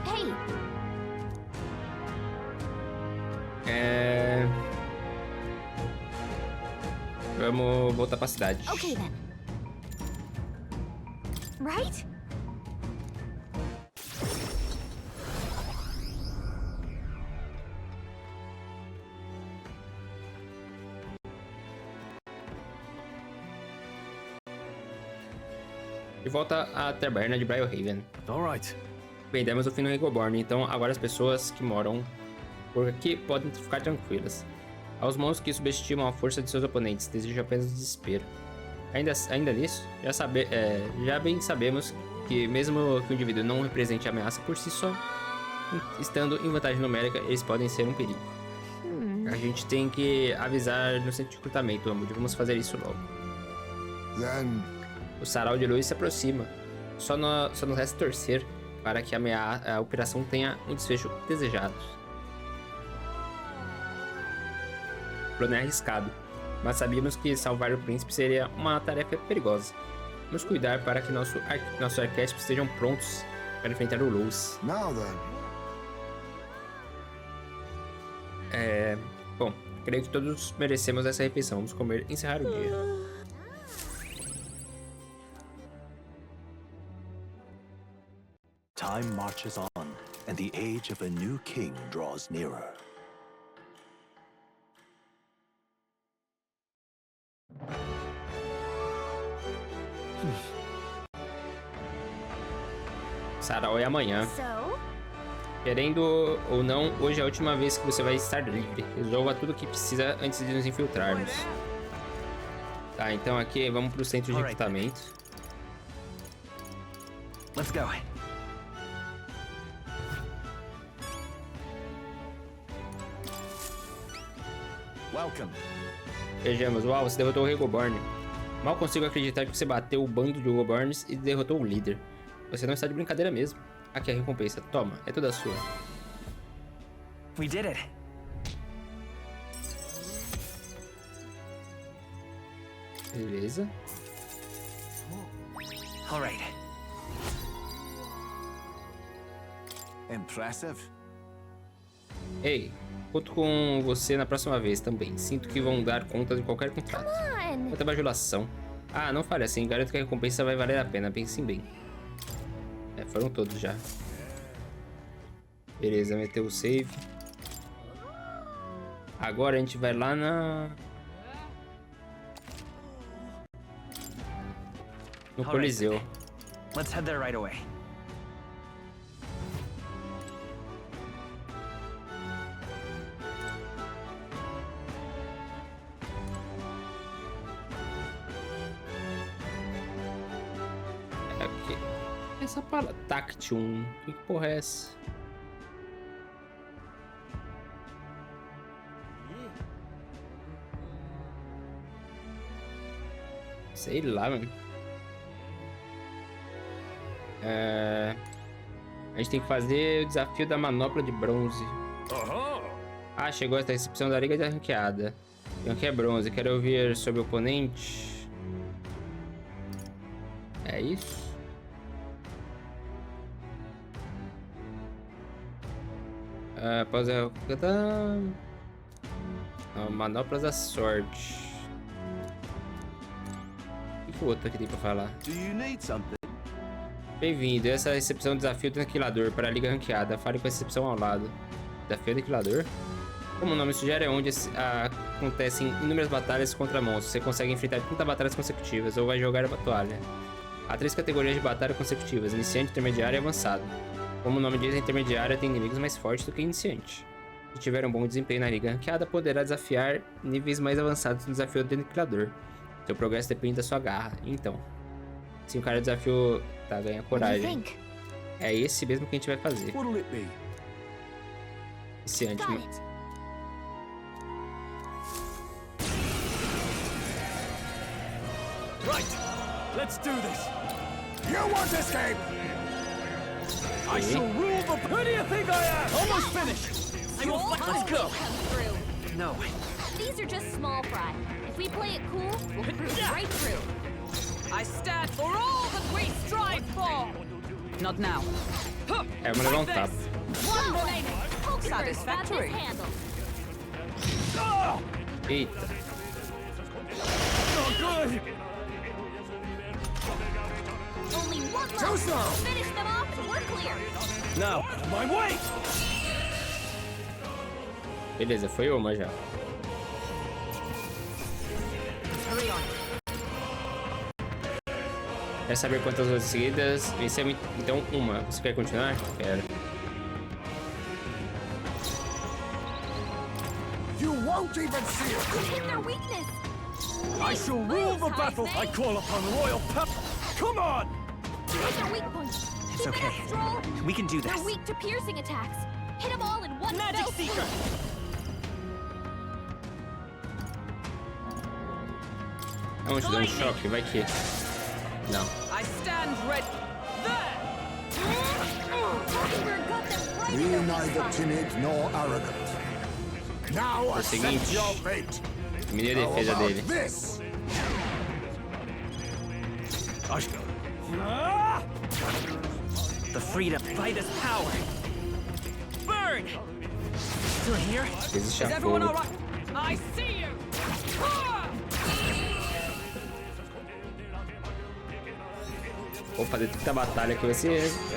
Hey, Vamos voltar pra cidade. okay then. Right? De volta à taberna de Briarhaven. All right. Bem, demos o fim no Regoborn, então agora as pessoas que moram por aqui podem ficar tranquilas. Aos monstros que subestimam a força de seus oponentes, desejam apenas desespero. Ainda nisso, já bem sabemos que mesmo que o indivíduo não represente ameaça por si só, estando em vantagem numérica, eles podem ser um perigo. A gente tem que avisar no centro de recrutamento, Amud. Vamos fazer isso logo. Then, O Sarau de luz se aproxima. Só nos resta torcer para que a operação tenha um desfecho desejado. O plano é arriscado, mas sabíamos que salvar o príncipe seria uma tarefa perigosa. Vamos cuidar para que nossos arquétipos estejam prontos para enfrentar o Luz. now then. Bom, creio que todos merecemos essa refeição. Vamos comer e encerrar o dia. Time marches on, and the age of a new king draws nearer. Sarau é amanhã. So, Querendo ou não, hoje é a última vez que você vai estar livre. Resolva tudo o que precisa antes de nos infiltrarmos. Tá, então aqui vamos pro centro de recrutamento. Let's go. Welcome. Vejamos, uau, você derrotou o Regoborn. Mal consigo acreditar que você bateu o bando de Regoborns e derrotou o líder. Você não está de brincadeira mesmo. Aqui a recompensa. Toma, é toda sua. We did it. Beleza. All right. Impressive. Ei, conto com você na próxima vez também. Sinto que vão dar conta de qualquer contrato. come on. Quanta bajulação. Ah, não fale assim. Garanto que a recompensa vai valer a pena. Pensem bem. Foram todos já. Beleza, meteu o save. Agora a gente vai lá no Coliseu. Let's head there right away. Aqui. Essa palavra Tactium. Que porra é essa? Sei lá, mano. A gente tem que fazer o desafio da manopla de bronze. Ah, chegou esta recepção da Liga de Ranqueada. Ranque é bronze. Quero ouvir sobre o oponente. É isso? Após a... manoplas da sorte. O que o outro aqui tem pra falar? Do you need something? Bem-vindo, essa é a recepção do desafio do aniquilador para a Liga Ranqueada. Fale com a recepção ao lado. Desafio do aniquilador? Como o nome sugere, é onde acontecem inúmeras batalhas contra monstros. Você consegue enfrentar 30 batalhas consecutivas ou vai jogar a toalha. Há 3 categorias de batalha consecutivas: iniciante, intermediário e avançado. Como o nome diz, a intermediária tem inimigos mais fortes do que iniciante. Se tiver um bom desempenho na Liga Ranqueada, poderá desafiar níveis mais avançados no desafio do aniquilador. Seu progresso depende da sua garra. Então, se o cara desafio ganha coragem. É esse mesmo que a gente vai fazer. What'll it be? Iniciante. Got it. Right, let's do this. You won't escape! I shall rule the... Who do you think I am? Almost finished. I will fight. Let's go. Come through. No. These are just small fry. If we play it cool, we'll cruise right through. I stand for all that we strive for! Not now. É, vou levar um tapa. One remaining! Pokemon's got this Satisfactory. handled. Eita. Not good. Only one Too left. slow. Finish them off and we're clear. Now, my way. Beleza, foi uma já. Hurry on. Quer saber quantas vezes seguidas? Vencemos então uma. Você quer continuar? Quero. You won't even see it! You hit their weakness. I shall rule the battle. I call upon royal power. Come on. You hit their weak point. It's Keep it okay. up, Stroll. We can do this. They're weak to piercing attacks. Hit them all in one Magic fell swoop. Seeker. Vamos te dar um choque, vai que. Não. I stand ready. There! Mockingbird got them right Be in their weak neither spot. timid nor arrogant. Now accept seguinte. your fate. Diminui a How defesa about dele. this? I shall... Ah! The freedom. Fight is power. Burn. Still here? Existe Is a everyone fogo. alright? I see you! Ah! Opa, detecta a batalha aqui vai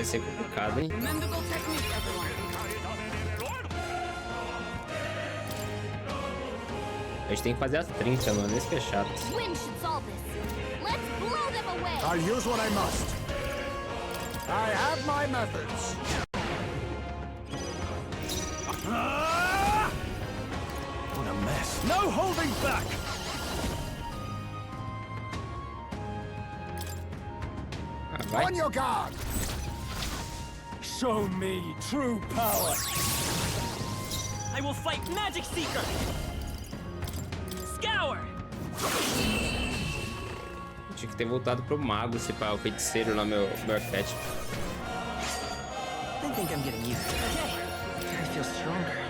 ser complicado, hein? Commendable technique, everyone. A gente tem que fazer as 30, mano. Esse que é chato. Wind should solve this. Let's blow them away. I'll use what I must. I have my methods. Ah! What a mess. No holding back. Ah, vai. On your guard! Show me true power. I will fight Magic Seeker. Scour. Tinha que ter voltado pro mago, se pá, o feiticeiro lá, meu arquétipo. I think I'm getting used to it. I feel stronger.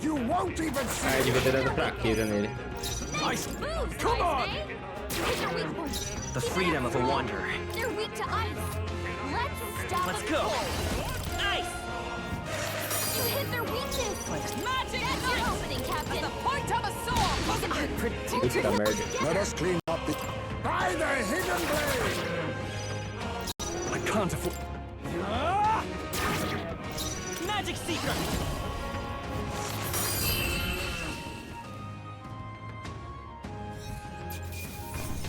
You won't even Ah, see eu devia ter dado fraqueza nele. Nice moves, Come on. May. Hit their weak point. The freedom of a wanderer. They're weak to ice. Let's stop Let's them go. cold. Nice. You hit their weakness. Magic That's your ice! opening, Captain. The point of a sword! Puta merda. Let us clean up the... By the hidden blade! I can't afford... Ah! Magic Seeker.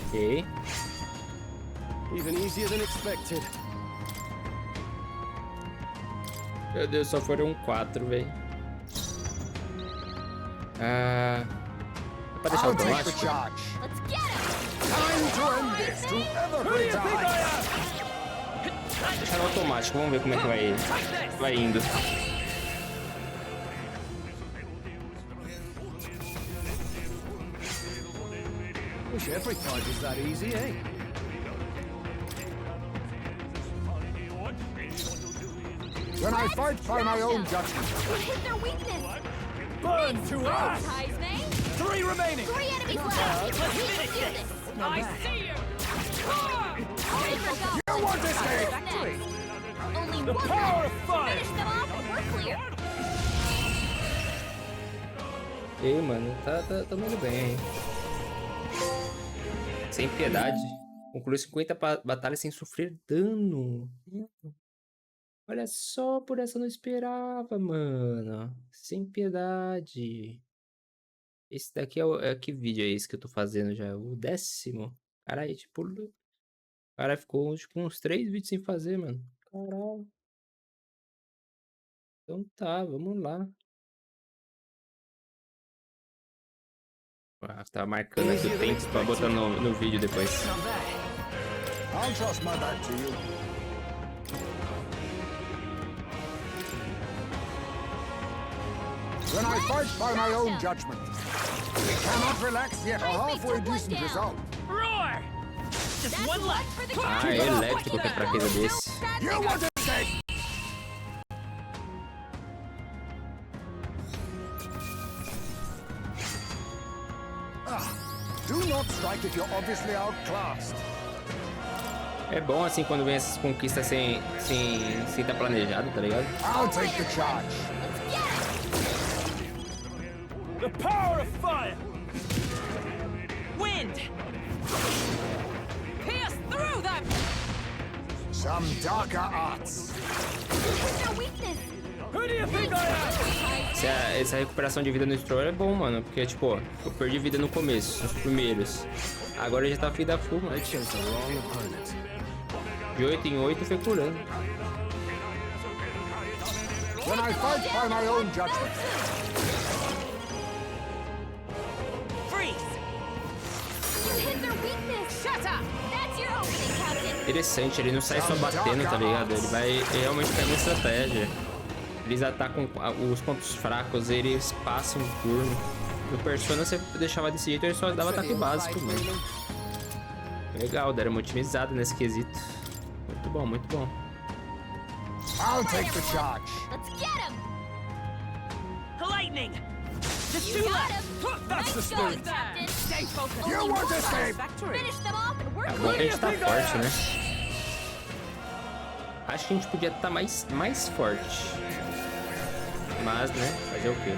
Ok. Even easier than expected. Meu Deus, só foram 4, velho. Ah. É pra deixar I'll take the automático? charge. Let's get him. Time to end this to every time. Deixar no automático, vamos ver como é que vai indo. Wish every fight was that easy, eh? When I fight by my own judgment, You hit their weakness. Burn to Move, us! May. 3 remaining. 3 enemies left. We can do this. I see you! Ah! Mockingbird got you them. won't escape! Next. Only The one power left. of fire. Finish them off and we're clear. Ei, mano, tá indo bem, hein? Sem piedade. Concluiu 50 batalhas sem sofrer dano. Olha só, por essa eu não esperava, mano. Sem piedade. Esse daqui que vídeo é esse que eu tô fazendo já? O 10º? Caralho, tipo... O cara ficou tipo, uns 3 vídeos sem fazer, mano. Caralho. Então tá, vamos lá. Ah, tava marcando aqui o tempo pra botar no vídeo depois. I'll trust my back to you. When I fight by my own judgment, we cannot relax yet. A halfway decent result. Roar! Just one left. Ah, é elétrico que é fraqueza desse. You want to say? Do not strike if you're obviously outclassed. É bom assim quando vem essas conquistas sem tá planejado, tá ligado? I'll take the charge. The power of fire! Wind! Pierce through them! Some darker arts. Their weakness. Who do you think I am? Essa recuperação de vida no Stroll é bom, mano. Porque, tipo, eu perdi vida no começo, nos primeiros. Agora já tá vida full, mano. De 8 em 8 foi curando. When I fight by my own judgment. Freeze! You hit their weakness. Shut up. That's your opening, Captain. Interessante, ele não sai só batendo, tá ligado? Ele realmente pega uma estratégia. Eles atacam os pontos fracos, eles passam o turno. No Persona você deixava desse jeito, ele só dava ataque básico, mano. Legal, deram uma otimizada nesse quesito. Muito bom, muito bom. I'll take the charge. Let's get him. Lightning! The You two got left! him. That's the Nice spirit! going, Captain. Stay focused. You want to escape? Finish them off and we're É bom que a clear. gente tá forte, né? Acho que a gente podia estar mais forte. Mas, né? Fazer o quê?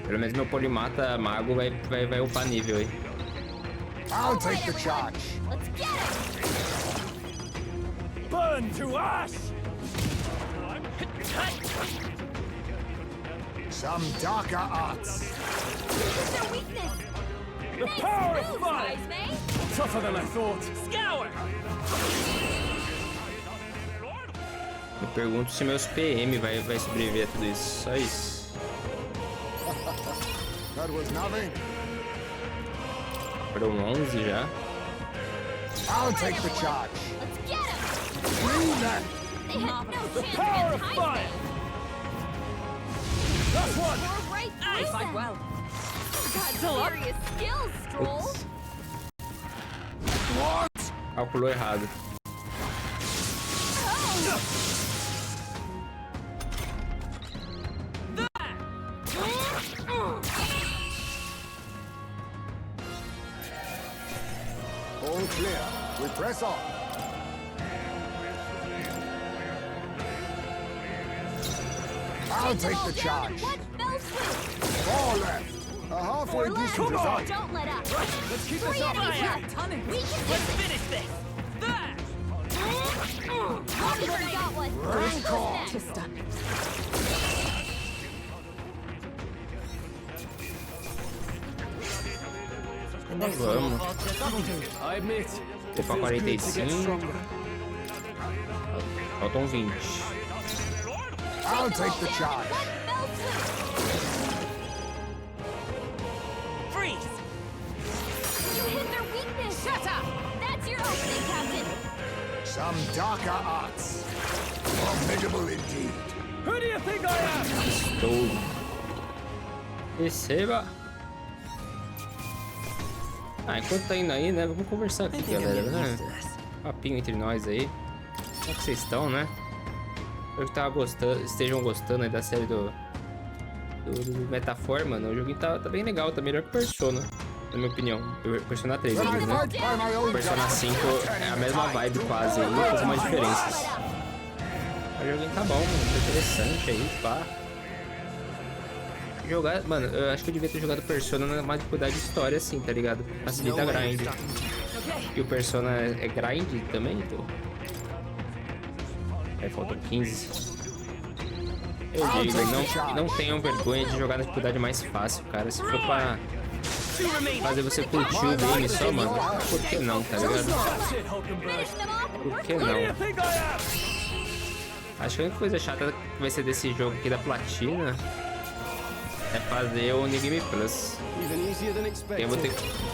Pelo menos meu polimata mago vai upar nível aí. I'll take the charge. Let's get him. Burn to ash! Some darker arts. You hit their weakness. The Nice power of moves, fire! Wise May. Tougher than I thought. Scour! Eu pergunto se meus PM vai sobreviver a tudo isso. Só isso. That was nothing. Foram 11 já. I'll take the charge. Let's get him. Three left. They had no chance power of against fire. That's one! We're right I through fight them. well. Got serious skills, Stroll. Ups. What? Calculou errado. All clear. We press on. I'll take the charge. What fell swoop? Four left. A halfway Four left. decent result. Don't let up. Let's keep Three this up! enemies Fire! left. We can do Let's this. finish this! There! Officer got one. Rank on. Next. Vamos. I admit, it Opa, feels good to get 45. stronger. Faltam 20. I'll take the charge. What fell swoop? Freeze! You hit their weakness. Shut up. That's your opening, Captain. Some darker arts. Formidable indeed. Who do you think I am? Estou. Receba. Ah, enquanto tá indo aí, né? Vamos conversar aqui, galera, né? Papinho entre nós aí. Como é que vocês estão, né? Espero que estejam gostando aí da série do Metafor, mano. O joguinho tá bem legal, tá melhor que Persona, na minha opinião. Persona 3, When I né? fight by my own Persona 5 judgment. é a mesma vibe quase, aí, com algumas diferenças. O joguinho tá bom, mano, tá interessante aí, pá. Jogar, mano, eu acho que eu devia ter jogado Persona numa dificuldade de história assim, tá ligado? Facilita a grind. E o Persona é grind também, pô. Aí faltam 15. Eu digo, não tenham vergonha de jogar na dificuldade mais fácil, cara. Se for pra fazer você curtir o game só, mano, por que não, tá ligado? That's it, Hulkenberg. Finish them off and Por we're que Who do you não? think I am? Acho que a única coisa chata que vai ser desse jogo aqui da Platina é fazer o New Game Plus. Eu vou ter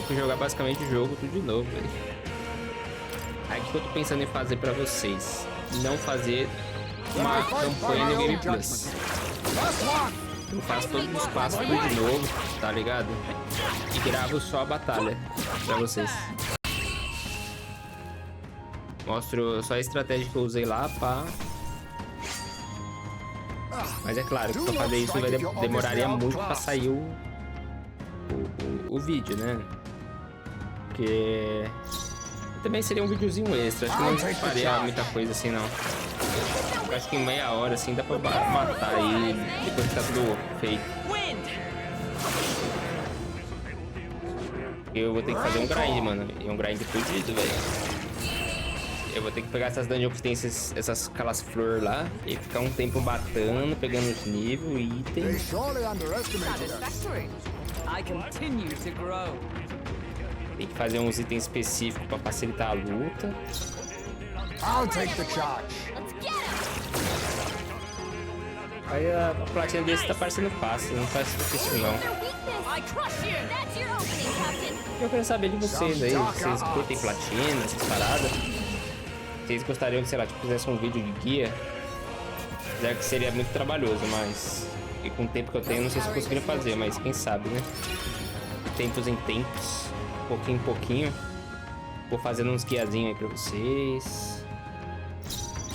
que jogar basicamente o jogo tudo de novo, velho. Aí o que eu tô pensando em fazer pra vocês? Não fazer uma campanha no Game Plus. Eu faço todos os passos tudo de novo, tá ligado? E gravo só a batalha pra vocês. Mostro só a estratégia que eu usei lá, pá. Mas é claro que pra fazer isso demoraria muito pra sair o vídeo, né? Porque também seria um videozinho extra. Acho que não faria muita coisa assim, não. Eu acho que em meia hora assim dá pra matar aí depois que tá tudo feito. Eu vou ter que fazer um grind, mano. E um grind fudido, velho. Eu vou ter que pegar essas dungeons que tem aquelas flores lá e ficar um tempo batendo, pegando os níveis, itens. Tem que fazer uns itens específicos pra facilitar a luta. Aí a platina desse tá parecendo fácil, não parece difícil não. Eu quero saber de vocês aí, vocês curtem platina, essas paradas. Vocês gostariam que, sei lá, tipo, fizesse um vídeo de guia? Apesar que seria muito trabalhoso, mas... E com o tempo que eu tenho, não sei se eu conseguiria fazer, mas quem sabe, né? Tempos em tempos, pouquinho em pouquinho. Vou fazendo uns guiazinhos aí pra vocês.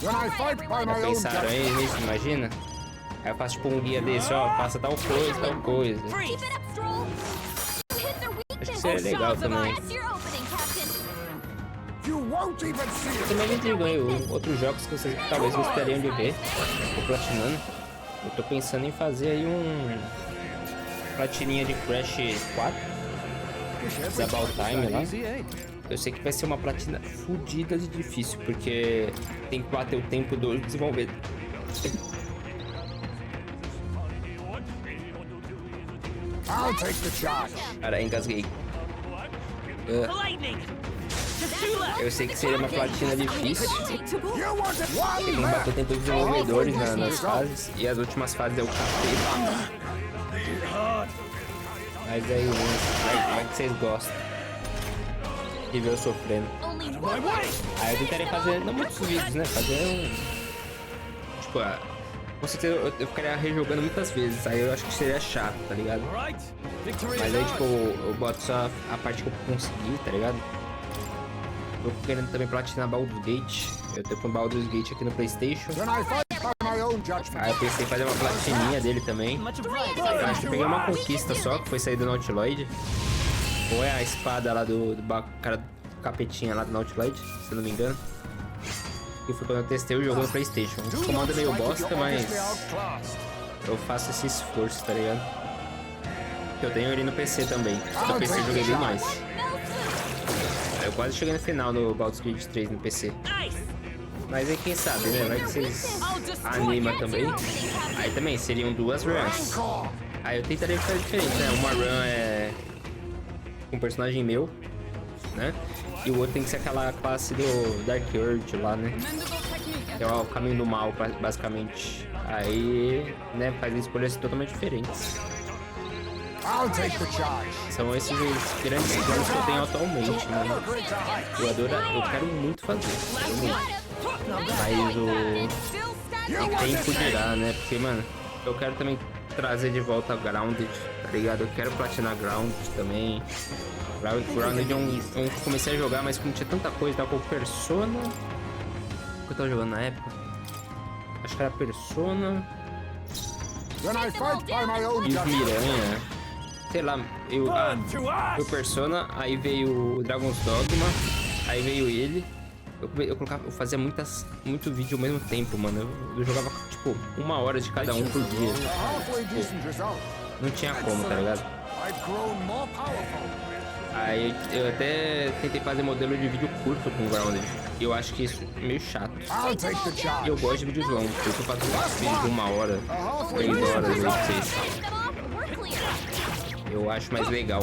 Já pensaram aí nisso, imagina? Aí eu faço tipo um guia desse, ó, faça tal coisa, tal coisa. Acho que seria legal também. Eu também me digo aí, outros jogos que vocês talvez gostariam de ver, o platinando. Eu tô pensando em fazer aí platininha de Crash 4, da About Time lá. Eu sei que vai ser uma platina fodida de difícil, porque tem que bater o tempo do desenvolvedor. Cara, engasguei. Eu sei que seria uma platina difícil. Tem que bater o tempo dos desenvolvedores nas fases. E as últimas fases é o capeta. Mas aí, como é que vocês gostam de ver eu sofrendo? Aí eu tentaria fazer, não muitos vídeos, né? Fazer tipo, com certeza eu ficaria rejogando muitas vezes. Aí eu acho que seria chato, tá ligado? Mas aí, tipo, eu boto só a parte que eu consegui, tá ligado? Tô querendo também platinar Baldur's Gate. Eu tô com Baldur's Gate aqui no PlayStation. Aí eu pensei em fazer uma platininha dele também. Eu acho que eu peguei uma conquista só, que foi sair do Naughty Lloyd. Ou é a espada lá do cara do capetinha lá do Naughty Lloyd, se eu não me engano. E foi quando eu testei o jogo no PlayStation. O comando é meio bosta, mas eu faço esse esforço, tá ligado? Eu tenho ele no PC também. No PC eu joguei bem mais. Eu quase cheguei no final no Baldur's Gate 3 no PC. Mas aí quem sabe, né? Vai que vocês animam também. Aí também seriam duas runs. Aí eu tentaria fazer diferente, né? Uma run é com um personagem meu, né? E o outro tem que ser aquela classe do Dark Earth lá, né? Que é o caminho do mal, basicamente. Aí, né, faz escolhas totalmente diferentes. São esses os grandes planos que eu tenho atualmente, né? Eu quero muito fazer. Mas o tempo dirá, né? Porque, mano, eu quero também trazer de volta a Grounded, tá ligado? Eu quero platinar Grounded também. Grounded é um que eu comecei a jogar, mas como tinha tanta coisa, tava com Persona. O que eu tava jogando na época? Acho que era Persona. E os Miranha. Sei lá, o Persona, aí veio o Dragon's Dogma, aí veio ele. Eu fazia muito vídeo ao mesmo tempo, mano. Eu jogava, tipo, 1 hora de cada um por dia. Não tinha como, tá ligado? Aí eu até tentei fazer modelo de vídeo curto com o Grounded. E eu acho que isso é meio chato. E eu gosto de vídeos longos, porque eu faço vídeo de 1 hora, 3 horas, não sei. Eu acho mais legal.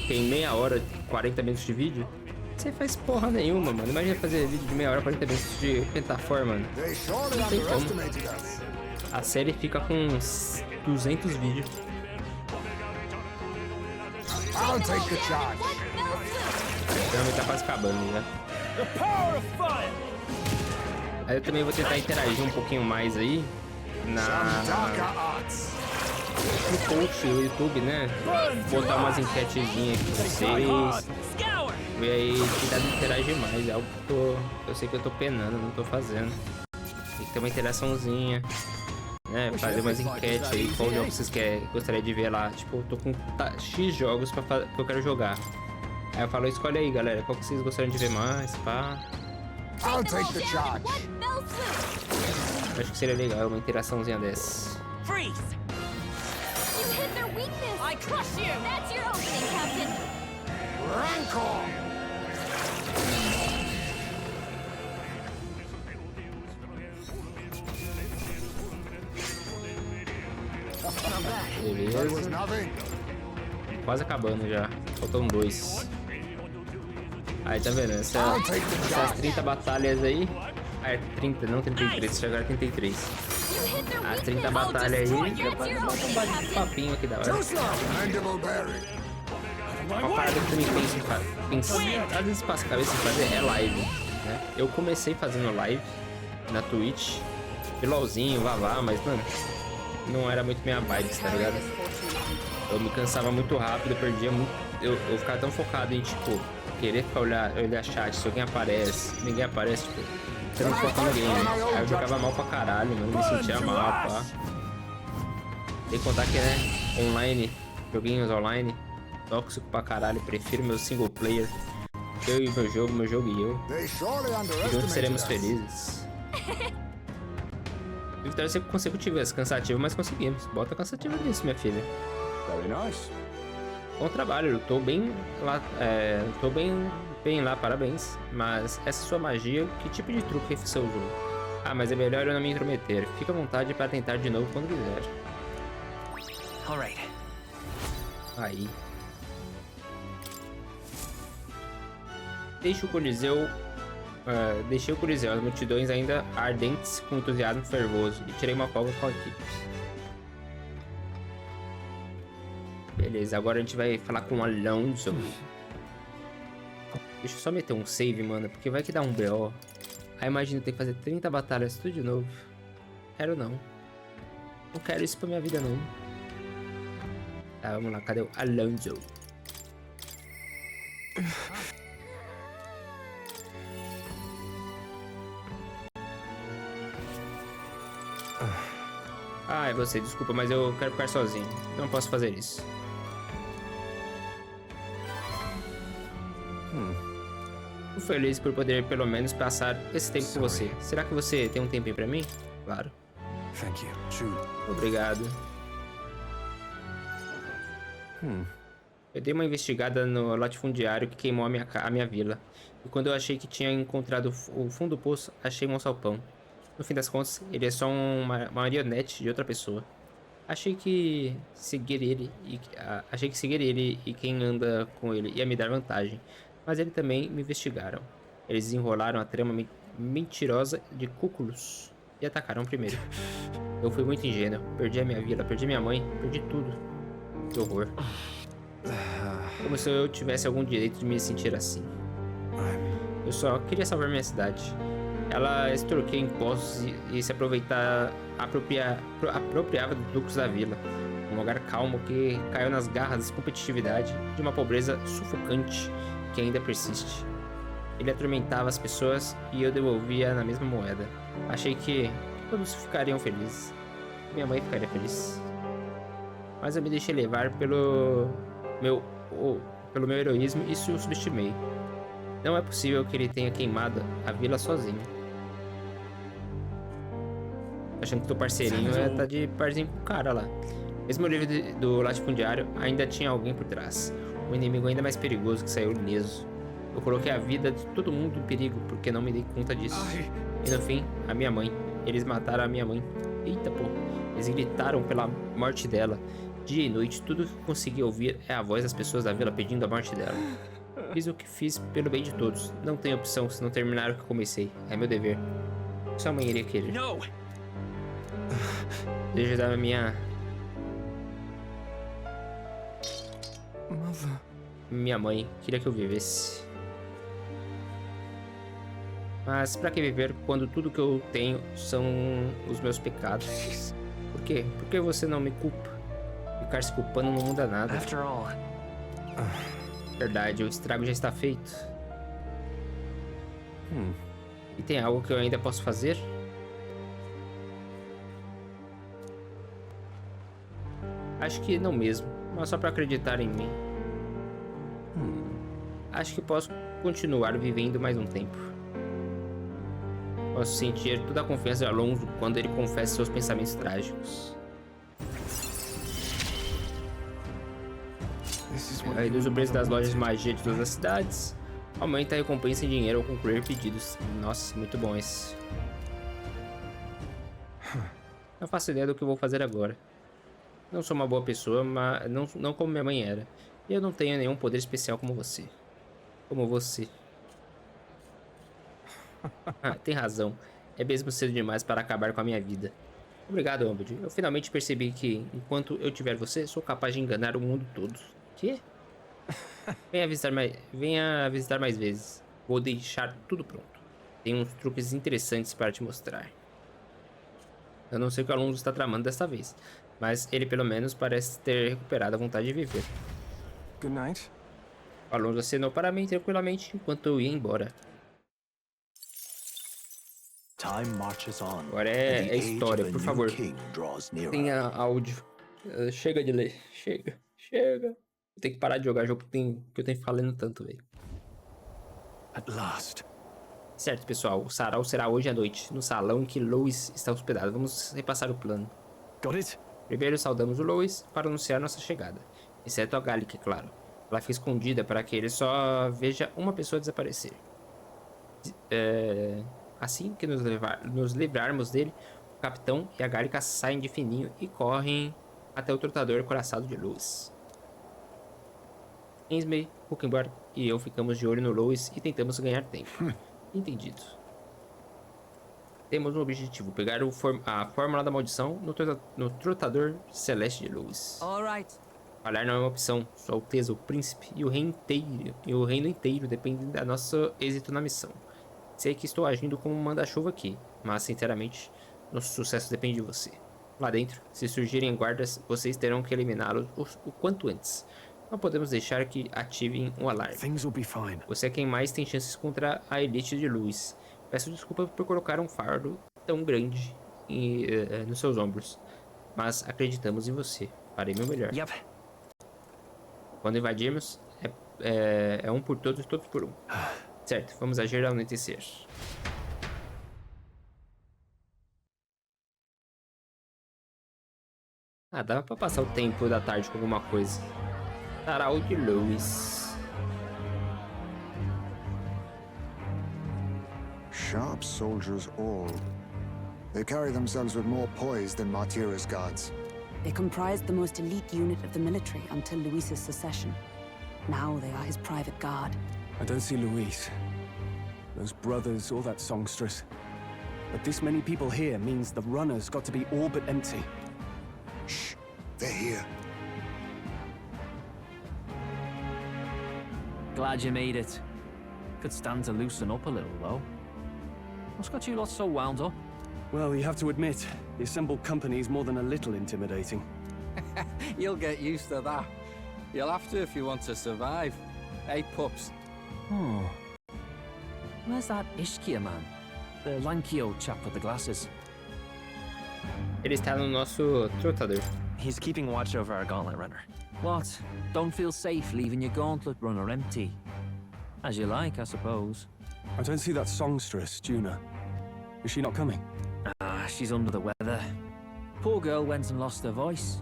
Tem meia hora, 40 minutos de vídeo. Você faz porra nenhuma, mano. Imagina fazer vídeo de meia hora, 40 minutos de pentafor, mano. They surely Não tem como. underestimated us. A série fica com uns 200 vídeos. I'll take the charge. Realmente tá quase acabando já. Aí eu também vou tentar interagir um pouquinho mais aí Darker arts. no post do YouTube, né? Botar umas enquetezinhas aqui pra vocês. Ver aí, tentar interagir mais. É algo que eu sei que eu tô penando, não tô fazendo. Tem que ter uma interaçãozinha, né? Fazer umas enquetes aí, qual jogo vocês gostariam de ver lá. Tipo, eu tô com X jogos que eu quero jogar. Aí eu falo, escolhe aí, galera, qual que vocês gostariam de ver mais, pá. I'll take the charge. Acho que seria legal uma interaçãozinha dessa. You hit their weakness. I crush you. That's your opening, Captain. Rancor. That was Beleza. nothing. Quase acabando já. Faltam 2. Aí, tá vendo? Essas 30 batalhas aí. Ah, é 30, não 33. Agora é 33. As 30 batalhas aí. Depois bota um bate-papinho aqui da hora. Mandible bearing. Uma parada que eu também penso em fazer. Às vezes passa a cabeça em fazer é live, né? Eu comecei fazendo live na Twitch. Pilolzinho, vavá, mas, mano, não era muito minha vibe, tá ligado? Eu me cansava muito rápido, eu perdia muito. Eu ficava tão focado em, tipo, querer ficar olhar chat, se alguém aparece, ninguém aparece, tipo, você não foca no game. Aí eu jogava mal pra caralho, mano, me sentia mal, pá. Tem que contar que, né, online, joguinhos online, tóxico pra caralho, prefiro meu single player. Eu e meu jogo e eu. They surely E juntos underestimated seremos us. felizes. Vitória sempre consecutivas, cansativo, mas conseguimos. Bota cansativo nisso, minha filha. Very nice. Bom trabalho, eu tô bem lá, tô bem lá, parabéns. Mas essa sua magia, que tipo de truque você usou? Ah, mas é melhor eu não me intrometer. Fica à vontade para tentar de novo quando quiser. Alright. Aí. Deixei o Coliseu, as multidões ainda ardentes com entusiasmo fervoso, e tirei uma folga com a equipe. Beleza, agora a gente vai falar com o Alonso. Deixa eu só meter um save, mano, porque vai que dá um BO. Aí imagina ter que fazer 30 batalhas tudo de novo. Quero não. Não quero isso pra minha vida, não. Tá, vamos lá, cadê o Alonso? Ah, é você, desculpa, mas eu quero ficar sozinho. Não posso fazer isso. Fico feliz por poder pelo menos passar esse tempo com você. Será que você tem um tempinho pra mim? Claro. Thank you. True. Obrigado. Eu dei uma investigada no latifundiário que queimou a minha vila. E quando eu achei que tinha encontrado o fundo do poço, achei um salpão. No fim das contas, ele é só uma marionete de outra pessoa. Achei que seguir ele e quem anda com ele ia me dar vantagem. Mas eles também me investigaram. Eles desenrolaram a trama mentirosa de cúculos e atacaram primeiro. Eu fui muito ingênuo. Perdi a minha vila, perdi minha mãe, perdi tudo. Que horror. Como se eu tivesse algum direito de me sentir assim. Eu só queria salvar minha cidade. Ela extorquia impostos e se apropriava dos lucros da vila. Um lugar calmo que caiu nas garras da competitividade de uma pobreza sufocante que ainda persiste. Ele atormentava as pessoas e eu devolvia na mesma moeda. Achei que todos ficariam felizes. Minha mãe ficaria feliz. Mas eu me deixei levar pelo meu heroísmo e o subestimei. Não é possível que ele tenha queimado a vila sozinho. Achando que teu parceirinho tá de parzinho com o cara lá. Mesmo livre do latifundiário, ainda tinha alguém por trás. Um inimigo ainda mais perigoso que saiu ileso. Eu coloquei a vida de todo mundo em perigo porque não me dei conta disso. E no fim, a minha mãe. Eles mataram a minha mãe. Eita, pô. Eles gritaram pela morte dela. Dia e noite, tudo que consegui ouvir é a voz das pessoas da vila pedindo a morte dela. Fiz o que fiz pelo bem de todos. Não tenho opção se não terminar o que comecei. É meu dever. Sua mãe iria querer. No! Desejo da minha... Mother. Minha mãe queria que eu vivesse. Mas pra que viver quando tudo que eu tenho são os meus pecados? Por quê? Por que você não me culpa? Ficar se culpando não muda nada. After all. Verdade, o estrago já está feito. E tem algo que eu ainda posso fazer? Acho que não mesmo, mas só pra acreditar em mim. Acho que posso continuar vivendo mais um tempo. Posso sentir toda a confiança de Alonso quando ele confessa seus pensamentos trágicos. Reduz o preço das lojas de magia de todas as cidades. Aumenta a recompensa em dinheiro ao concluir pedidos. Nossa, muito bom esse. Não faço ideia do que eu vou fazer agora. Não sou uma boa pessoa, mas não como minha mãe era. E eu não tenho nenhum poder especial como você. Como você. Tem razão. É mesmo cedo demais para acabar com a minha vida. Obrigado, Ambod. Eu finalmente percebi que, enquanto eu tiver você, sou capaz de enganar o mundo todo. Quê? Venha visitar mais vezes. Vou deixar tudo pronto. Tenho uns truques interessantes para te mostrar. Eu não sei o que o Alonso está tramando desta vez, mas ele pelo menos parece ter recuperado a vontade de viver. Good night. O Alonso acenou para mim tranquilamente enquanto eu ia embora. Agora é história, por favor. Tenha áudio. Chega de ler. Chega. Eu tenho que parar de jogar jogo que eu tenho falando tanto, velho. At last. Certo, pessoal. O Sarau será hoje à noite, no salão em que Lois está hospedado. Vamos repassar o plano. Got it? Primeiro saudamos o Lois para anunciar nossa chegada. Exceto a Gallic, é claro. Ela fica escondida para que ele só veja uma pessoa desaparecer. Assim que nos livrarmos dele, o capitão e a Gallica saem de fininho e correm até o trotador coraçado de Lois. Ainsley, Huckenberg e eu ficamos de olho no Lois e tentamos ganhar tempo. Entendido. Temos um objetivo: pegar a fórmula da maldição no trotador celeste de Lois. Falhar não é uma opção. Sua Alteza, o príncipe e o reino inteiro dependem do nosso êxito na missão. Sei que estou agindo como um manda-chuva aqui, mas sinceramente, nosso sucesso depende de você. Lá dentro, se surgirem guardas, vocês terão que eliminá-los o quanto antes. Não podemos deixar que ativem um alarme. Você é quem mais tem chances contra a elite de luz. Peço desculpa por colocar um fardo tão grande nos seus ombros, mas acreditamos em você. Farei meu melhor. Quando invadirmos, é um por todos e todos por um. Certo, vamos agir ao anoitecer. Dava pra passar o tempo da tarde com alguma coisa. Sarau de Lois. Sharp soldiers all. They carry themselves with more poise than Martira's guards. They comprised the most elite unit of the military until Luis's secession. Now they are his private guard. I don't see Luis, those brothers, or that songstress. But this many people here means the runner's got to be all but empty. Shh, they're here. Glad you made it. Could stand to loosen up a little, though. What's got you lot so wound up? Well, you have to admit, the assembled company's more than a little intimidating. You'll get used to that. You'll have to if you want to survive. Hey, pups. Oh. Where's that Ishkia man? The lanky old chap with the glasses. Ele está no nosso trotador. He's keeping watch over our gauntlet runner. What? Don't feel safe leaving your gauntlet runner empty? As you like, I suppose. I don't see that songstress, Juna. Is she not coming? She's under the weather. Poor girl went and lost her voice.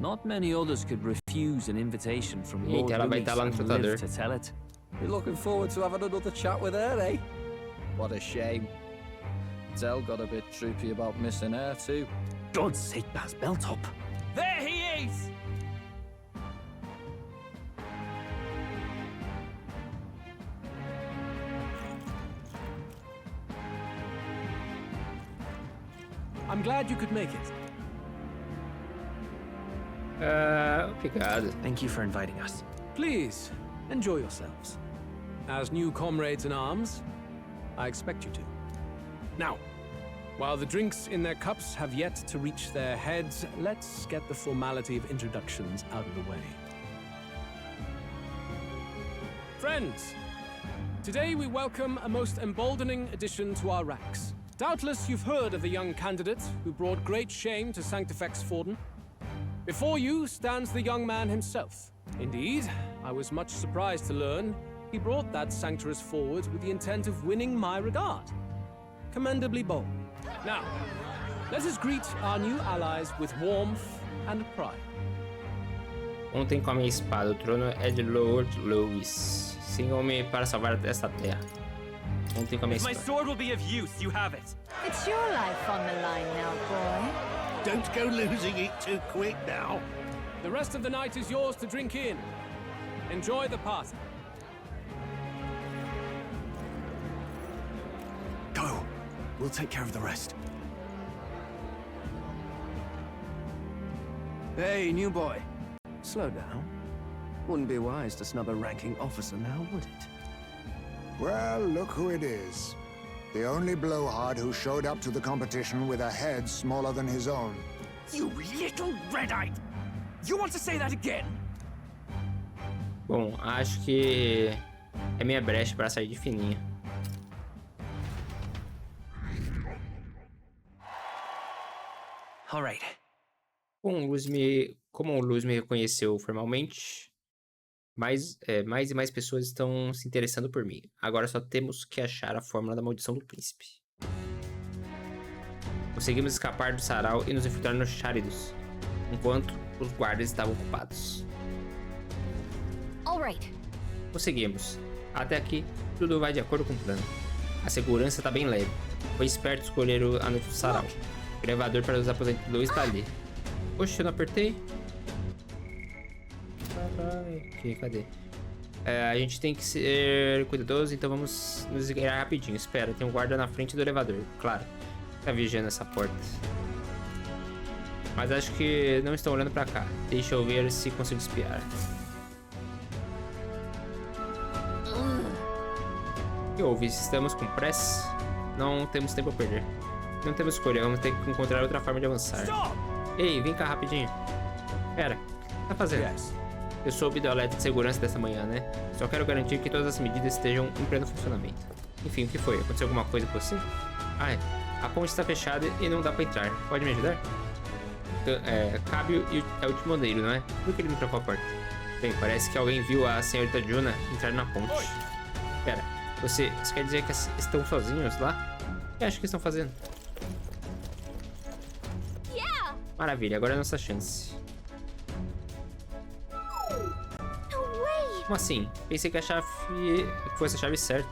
Not many others could refuse an invitation from Lord Louis and live to tell it. You're looking forward to having another chat with her, eh? What a shame. Zell got a bit droopy about missing her too. God's sake, Baz, belt up. There he is! I'm glad you could make it. Obrigado. Thank you for inviting us. Please, enjoy yourselves. As new comrades in arms, I expect you to. Now, while the drinks in their cups have yet to reach their heads, let's get the formality of introductions out of the way. Friends, today we welcome a most emboldening addition to our ranks. Doubtless you've heard of the young candidate who brought great shame to Sanctifex Forden. Before you stands the young man himself. Indeed, I was much surprised to learn he brought that sanctuaress forward with the intent of winning my regard. Commendably bold. Now, let us greet our new allies with warmth and pride. Ontem com a minha espada, o trono é de Lord Louis. Sigam-me para salvar esta terra. Ontem com a minha espada. My sword will be of use, you have it. It's your life on the line now, boy. Don't go losing it too quick now. The rest of the night is yours to drink in. Enjoy the party. Go. We'll take care of the rest. Hey, new boy. Slow down. Wouldn't be wise to snub a ranking officer now, would it? Well, look who it is. The only blowhard who showed up to the competition with a head smaller than his own. You little red-eyed! You want to say that again? Bom, acho que é minha brecha para sair de fininho. All right. Como o Luz me reconheceu formalmente, mais e mais pessoas estão se interessando por mim. Agora só temos que achar a fórmula da maldição do príncipe. Conseguimos escapar do Sarau e nos infiltrar nos Cháridos, enquanto os guardas estavam ocupados. Conseguimos. Até aqui, tudo vai de acordo com o plano. A segurança está bem leve. Foi esperto escolher a noite do Sarau. O gravador para os aposentos do Luz está ali. Oxe, eu não apertei? Ok, cadê? A gente tem que ser cuidadoso, então vamos nos esgueirar rapidinho. Espera, tem um guarda na frente do elevador. Claro, tá vigiando essa porta. Mas acho que não estão olhando pra cá. Deixa eu ver se consigo espiar. O que houve? Estamos com pressa? Não temos tempo a perder. Não temos escolha, vamos ter que encontrar outra forma de avançar. Ei, vem cá rapidinho. Pera, o que tá fazendo? Eu soube do alerta de segurança dessa manhã, né? Só quero garantir que todas as medidas estejam em pleno funcionamento. Enfim, o que foi? Aconteceu alguma coisa com você? Ah, a ponte está fechada e não dá pra entrar. Pode me ajudar? Cabe é o timoneiro, não é? Por que ele não trancou a porta? Bem, parece que alguém viu a senhorita Juna entrar na ponte. Pera, você quer dizer que estão sozinhos lá? O que acha que estão fazendo? Maravilha, agora é a nossa chance. Como assim? Pensei que a chave fosse a chave certa.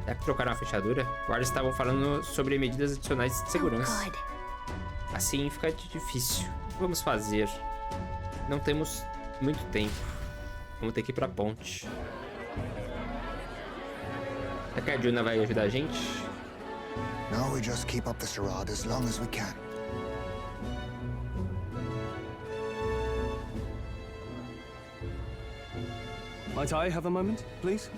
Será que trocaram a fechadura? Guardas estavam falando sobre medidas adicionais de segurança. Assim fica difícil. O que vamos fazer? Não temos muito tempo. Vamos ter que ir pra ponte. Será que a Juna vai ajudar a gente? Now we just keep up the charade as long as we can. Might I have a moment, please?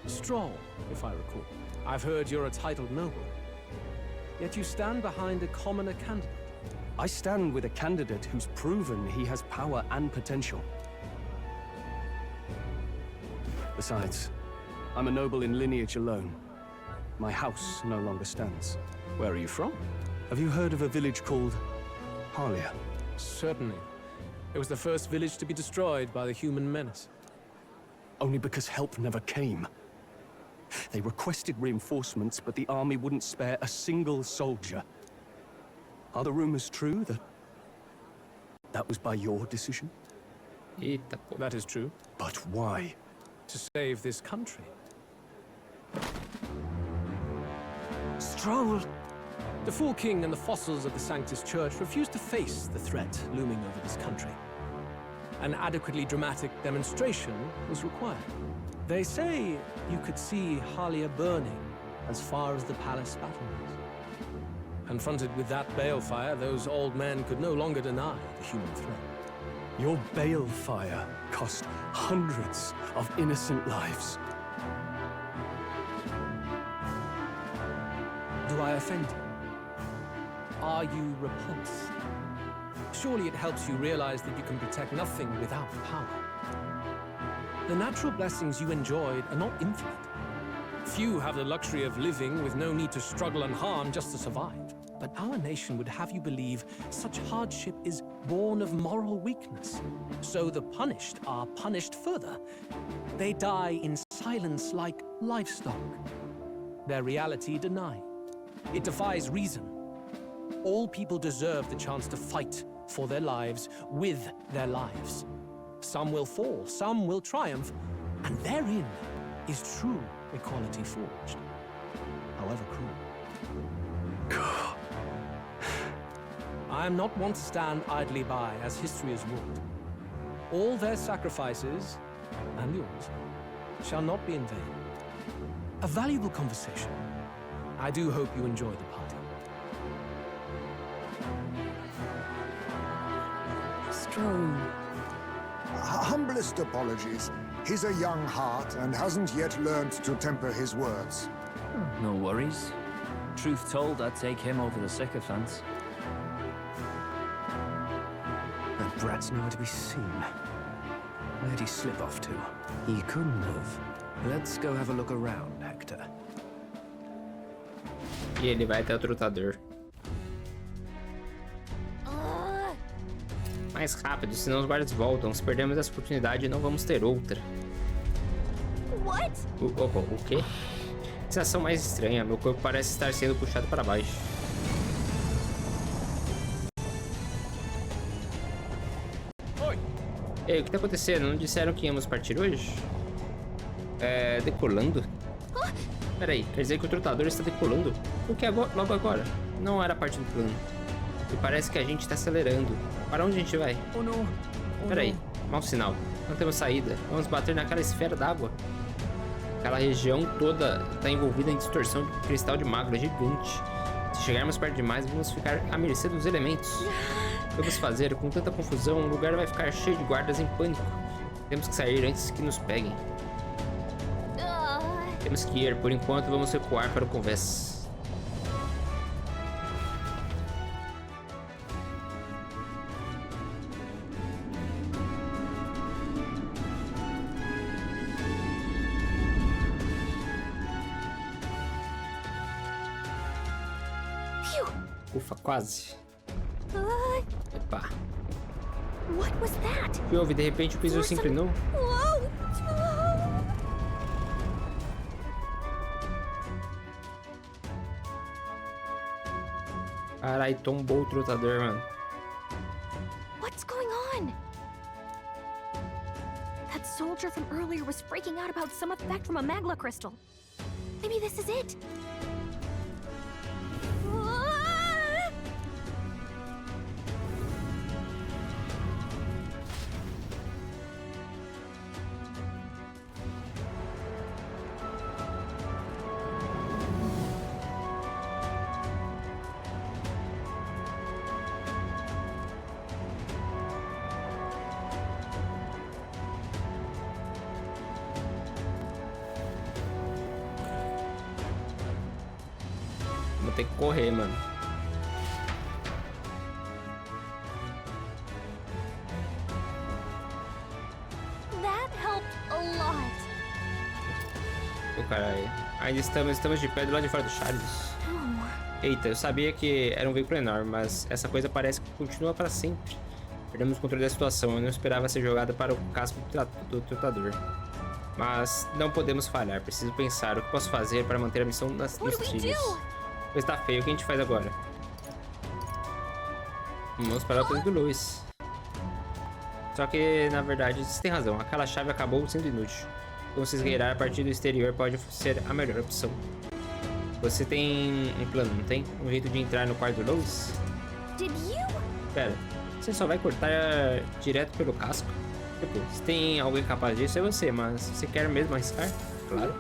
Strong, if I recall. I've heard you're a titled noble. Yet you stand behind a commoner candidate. I stand with a candidate who's proven he has power and potential. Besides, I'm a noble in lineage alone. My house no longer stands. Where are you from? Have you heard of a village called Harlia? Certainly. It was the first village to be destroyed by the human menace. Only because help never came. They requested reinforcements, but the army wouldn't spare a single soldier. Are the rumors true that was by your decision? That is true. But why? To save this country. Stroll! The Fool King and the fossils of the Sanctus Church refused to face the threat looming over this country. An adequately dramatic demonstration was required. They say you could see Harlia burning as far as the palace battlements. Confronted with that balefire, those old men could no longer deny the human threat. Your balefire cost hundreds of innocent lives. Do I offend you? Are you repulsed? Surely it helps you realize that you can protect nothing without power. The natural blessings you enjoyed are not infinite. Few have the luxury of living with no need to struggle and harm just to survive. But our nation would have you believe such hardship is born of moral weakness. So the punished are punished further. They die in silence like livestock. Their reality denied. It defies reason. All people deserve the chance to fight for their lives with their lives. Some will fall, some will triumph, and therein is true equality forged, however cruel. I am not one to stand idly by as history has wrought. All their sacrifices, and yours, shall not be in vain. A valuable conversation. I do hope you enjoy the party. Strong. Humblest apologies. He's a young heart and hasn't yet learned to temper his words. No worries. Truth told, I'd take him over the sycophants. That brat's nowhere to be seen. Where'd he slip off to? He couldn't have. Let's go have a look around, Hector. E ele vai até o trotador. Mais rápido, senão os guardas voltam. Se perdemos essa oportunidade, não vamos ter outra. What? O quê? Sensação mais estranha. Meu corpo parece estar sendo puxado para baixo. Oi. Ei, o que tá acontecendo? Não disseram que íamos partir hoje? Decolando? Peraí, quer dizer que o trotador está decolando? O que é logo agora? Não era parte do plano. E parece que a gente está acelerando. Para onde a gente vai? Oh não. Peraí, mau sinal. Não temos saída. Vamos bater naquela esfera d'água. Aquela região toda está envolvida em distorção de cristal de magma gigante. Se chegarmos perto demais, vamos ficar à mercê dos elementos. O que vamos fazer? Com tanta confusão, o lugar vai ficar cheio de guardas em pânico. Temos que sair antes que nos peguem. Temos que ir. Por enquanto, vamos recuar para o convés. Ufa, quase. Epa. What was that? O que houve? De repente o piso se inclinou. Carai, tombou o trotador, mano. What's going on? That soldier from earlier was freaking out about some effect from a magma crystal. Maybe this is it. Vou ter que correr, mano. That helped a lot. Ô, caralho. Ainda estamos de pé do lado de fora do Charles. Eita, eu sabia que era um veículo enorme, mas essa coisa parece que continua para sempre. Perdemos o controle da situação. Eu não esperava ser jogada para o casco do trotador. Mas não podemos falhar. Preciso pensar o que posso fazer para manter a missão nos trilhos. Pois tá feio, o que a gente faz agora? Vamos para o apoio do Luiz. Só que, na verdade, você tem razão. Aquela chave acabou sendo inútil. Então se esgueirar a partir do exterior pode ser a melhor opção. Você tem um plano, não tem? Um jeito de entrar no quarto do Luiz? Pera, você só vai cortar direto pelo casco? Tipo, se tem alguém capaz disso é você, mas você quer mesmo arriscar? Claro.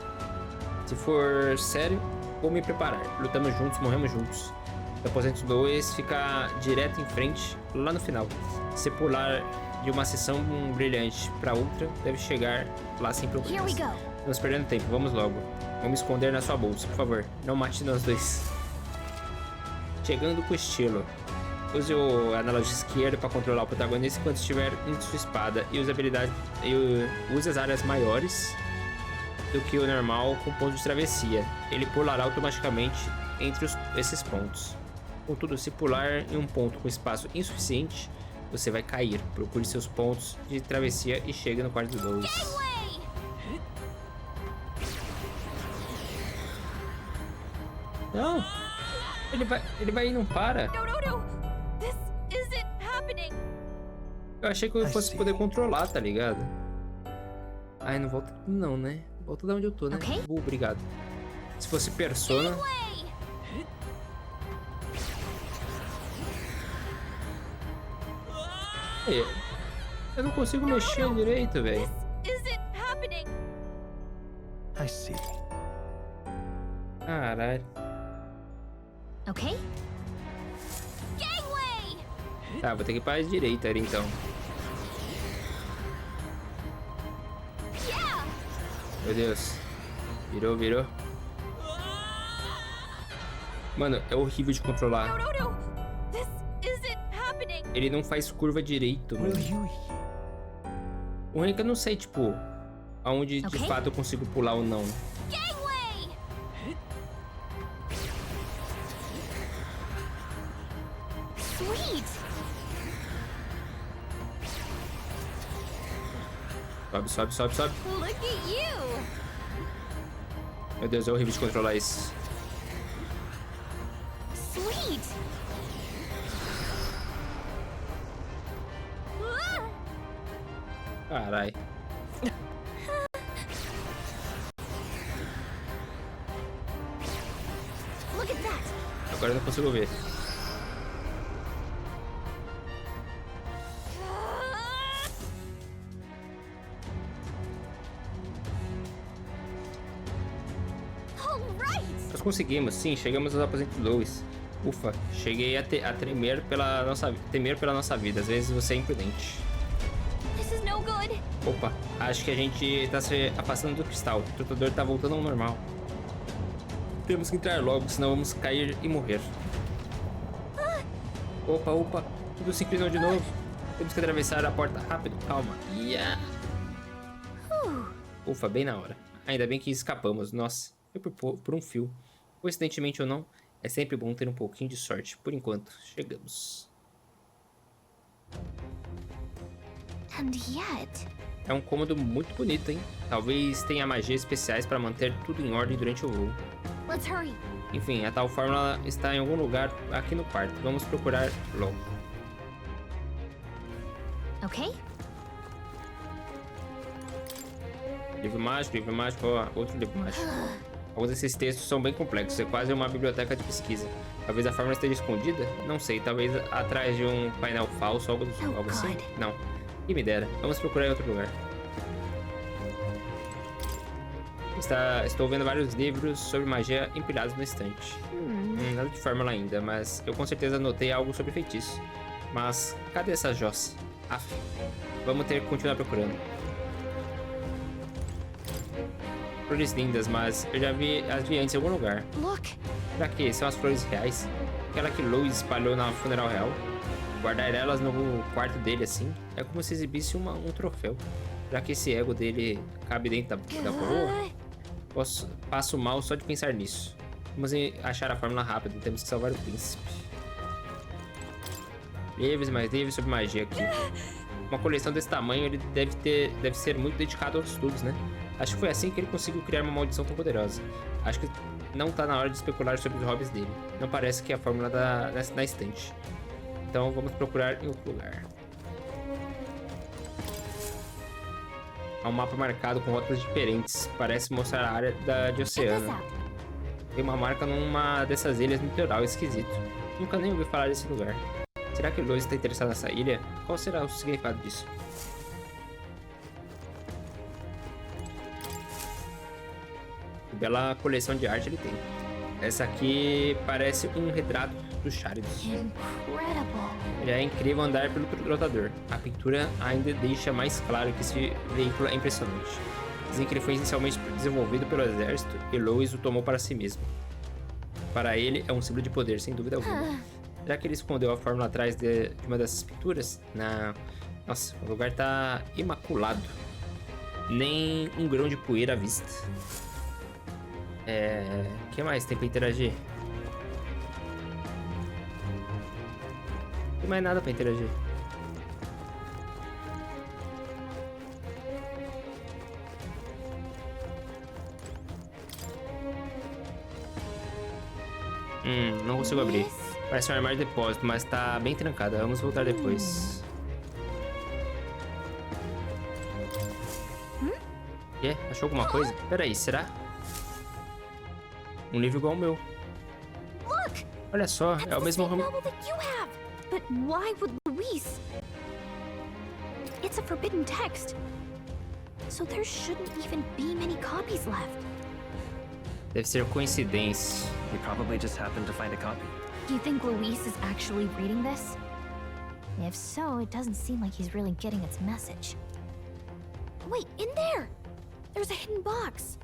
Se for sério, vou me preparar. Lutamos juntos, morremos juntos. O aposento 2 fica direto em frente, lá no final. Se pular de uma sessão brilhante para outra, deve chegar lá sem problemas. Estamos perdendo tempo, vamos logo. Vamos esconder na sua bolsa, por favor. Não mate nós dois. Chegando com estilo. Use o analógico esquerdo para controlar o protagonista enquanto estiver em sua espada. E use as áreas maiores do que o normal com pontos de travessia. Ele pulará automaticamente entre esses pontos. Contudo, se pular em um ponto com espaço insuficiente, você vai cair. Procure seus pontos de travessia e chegue no quarto 2. Não! Ele vai e não para. Eu achei que eu fosse poder controlar, tá ligado? Ai, não volta não, né? Volta da onde eu tô, né? Obrigado. Se fosse Persona... Eu não consigo mexer direito, velho. I see. Caralho. Ok. Tá, vou ter que ir pra direita ali então. Meu Deus. Virou. Mano, é horrível de controlar. Ele não faz curva direito, mano. O ruim é que eu não sei, tipo, aonde de fato eu consigo pular ou não. Sobe. Meu Deus, é horrível de controlar isso. Carai. Agora eu não consigo ver. Nós conseguimos, sim, chegamos aos aposentos 2. Ufa, cheguei a temer pela nossa vida. Às vezes você é imprudente. Opa, acho que a gente tá se afastando do cristal. O tutador tá voltando ao normal. Temos que entrar logo, senão vamos cair e morrer. Opa, tudo se inclinou de novo. Temos que atravessar a porta rápido, calma. Ufa, bem na hora. Ainda bem que escapamos, nossa, foi por um fio. Coincidentemente ou não, é sempre bom ter um pouquinho de sorte. Por enquanto, chegamos. É um cômodo muito bonito, hein? Talvez tenha magias especiais para manter tudo em ordem durante o voo. Enfim, a tal fórmula está em algum lugar aqui no quarto. Vamos procurar logo. Ok. Livro mágico, ó, outro livro mágico. Alguns desses textos são bem complexos, é quase uma biblioteca de pesquisa. Talvez a fórmula esteja escondida? Não sei, talvez atrás de um painel falso, algo assim? Não. E me dera. Vamos procurar em outro lugar. Estou vendo vários livros sobre magia empilhados no estante. Nada de fórmula ainda, mas eu com certeza notei algo sobre feitiço. Mas cadê essa Joss? Vamos ter que continuar procurando. Flores lindas, mas eu já as vi antes em algum lugar. Será que são as flores reais? Aquela que Louis espalhou na funeral real? Guardar elas no quarto dele assim é como se exibisse um troféu. Será que esse ego dele cabe dentro da coroa? Passo mal só de pensar nisso. Vamos achar a fórmula rápida, temos que salvar o príncipe. Livros e mais livros sobre magia aqui. Uma coleção desse tamanho, ele deve ser muito dedicado aos estudos, né? Acho que foi assim que ele conseguiu criar uma maldição tão poderosa. Acho que não tá na hora de especular sobre os hobbies dele. Não parece que a fórmula tá na estante. Então vamos procurar em outro lugar. Há um mapa marcado com rotas diferentes. Parece mostrar a área de oceano. Tem uma marca numa dessas ilhas no litoral, esquisito. Nunca nem ouvi falar desse lugar. Será que o Lois está interessado nessa ilha? Qual será o significado disso? Bela coleção de arte ele tem. Essa aqui parece um retrato dos Cháridos. Incredible. É incrível andar pelo rotador. A pintura ainda deixa mais claro que esse veículo é impressionante. Dizem que ele foi inicialmente desenvolvido pelo exército e Lois o tomou para si mesmo. Para ele, é um símbolo de poder, sem dúvida alguma. Será que ele escondeu a fórmula atrás de uma dessas pinturas? Nossa, o lugar tá imaculado. Nem um grão de poeira à vista. O que mais tem pra interagir? Não tem mais nada pra interagir. Não consigo abrir. Parece um armário de depósito, mas tá bem trancada. Vamos voltar depois. Achou alguma coisa? Peraí, será? Um livro igual ao meu. Olha só, é o mesmo ramo. But why would Luis? It's a forbidden text. So there shouldn't even be many copies left. Deve ser coincidência. We probably just happened to find a copy. Do you think Luis is actually reading this? If so, it doesn't seem like he's really getting its message. Wait, in there! There's a hidden box.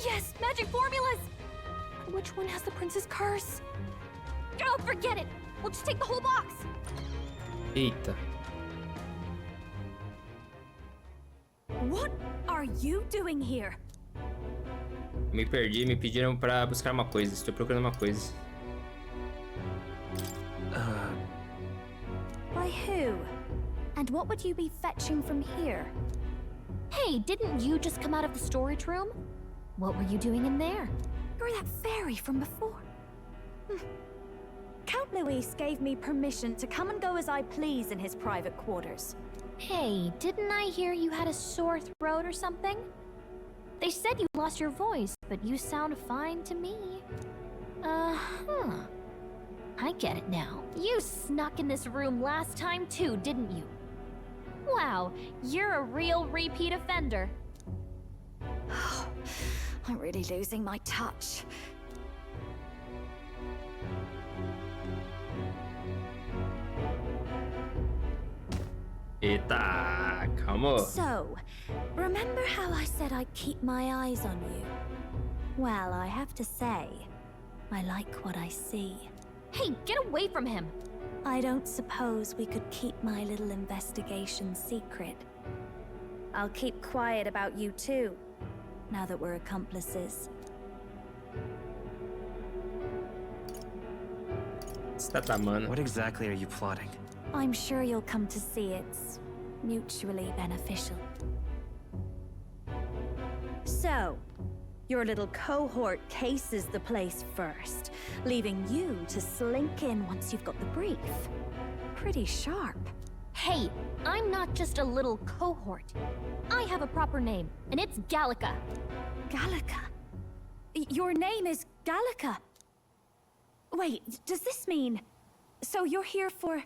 Yes, magic formulas! Which one has the prince's curse? Oh, forget it! We'll just take the whole box! Eita. What are you doing here? Me perdi, me pediram pra buscar uma coisa. Estou procurando uma coisa. By who? And what would you be fetching from here? Hey, didn't you just come out of the storage room? What were you doing in there? You're that fairy from before. Count Luis gave me permission to come and go as I please in his private quarters. Hey, didn't I hear you had a sore throat or something? They said you lost your voice, but you sound fine to me. I get it now. You snuck in this room last time too, didn't you? Wow, you're a real repeat offender. I'm really losing my touch. Eita, calma. So, remember how I said I'd keep my eyes on you? Well, I have to say, I like what I see. Hey, get away from him! I don't suppose we could keep my little investigation secret. I'll keep quiet about you too, now that we're accomplices. What exactly are you plotting? I'm sure you'll come to see it's mutually beneficial. So, your little cohort cases the place first, leaving you to slink in once you've got the brief. Pretty sharp. Hey, I'm not just a little cohort. I have a proper name, and it's Gallica. Gallica? Your name is Gallica? Wait, does this mean... So you're here for...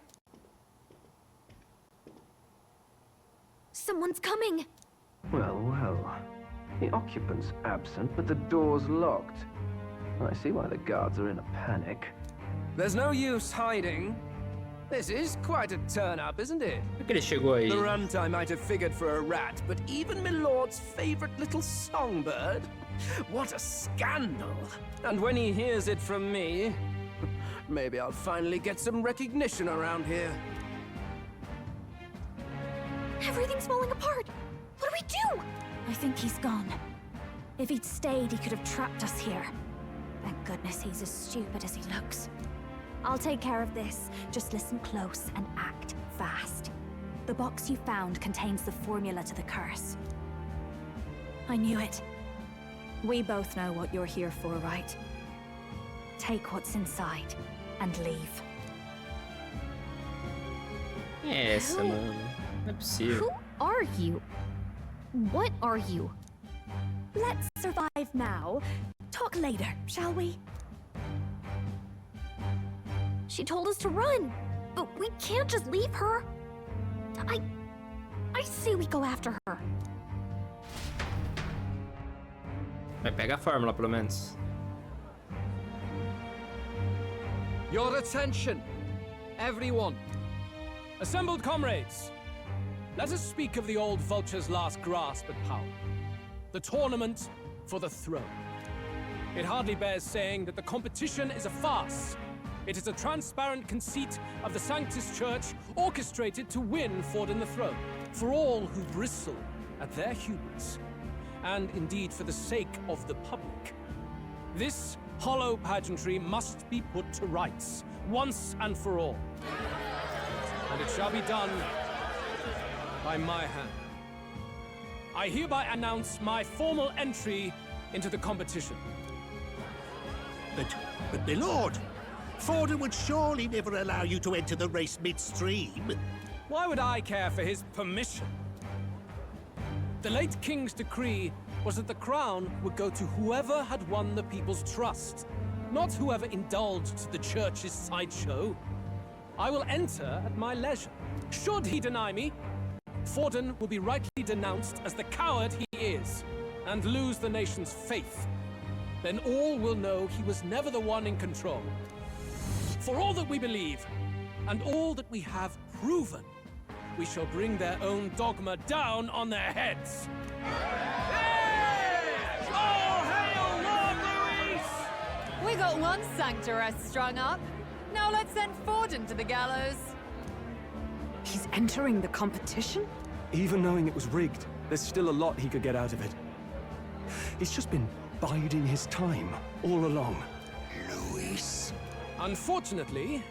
Someone's coming! Well, well. The occupant's absent, but the door's locked. I see why the guards are in a panic. There's no use hiding. This is quite a turn-up, isn't it? Por que ele chegou aí? The runtime might have figured for a rat, but even Milord's favorite little songbird? What a scandal! And when he hears it from me, maybe I'll finally get some recognition around here. Everything's falling apart! What do we do? I think he's gone. If he'd stayed, he could have trapped us here. Thank goodness he's as stupid as he looks. I'll take care of this. Just listen close and act fast. The box you found contains the formula to the curse. I knew it. We both know what you're here for, right? Take what's inside and leave. Essa, mano. Não é possível. Who are you? What are you? Let's survive now. Talk later, shall we? She told us to run, but we can't just leave her. I say we go after her. Vai pegar a fórmula, pelo menos. Your attention, everyone. Assembled comrades, let us speak of the old vulture's last grasp at power. The tournament for the throne. It hardly bears saying that the competition is a farce. It is a transparent conceit of the Sanctus Church orchestrated to win Forden the throne, for all who bristle at their hubris, and indeed for the sake of the public. This hollow pageantry must be put to rights, once and for all. And it shall be done by my hand. I hereby announce my formal entry into the competition. But my lord, Forden would surely never allow you to enter the race midstream. Why would I care for his permission? The late king's decree was that the crown would go to whoever had won the people's trust, not whoever indulged the church's sideshow. I will enter at my leisure. Should he deny me, Forden will be rightly denounced as the coward he is, and lose the nation's faith. Then all will know he was never the one in control. For all that we believe, and all that we have proven, we shall bring their own dogma down on their heads. All hail Lord Luis! We got one sanctoress strung up. Now let's send Forden to the gallows. He's entering the competition? Even knowing it was rigged, there's still a lot he could get out of it. He's just been biding his time all along. Luis. Unfortunately,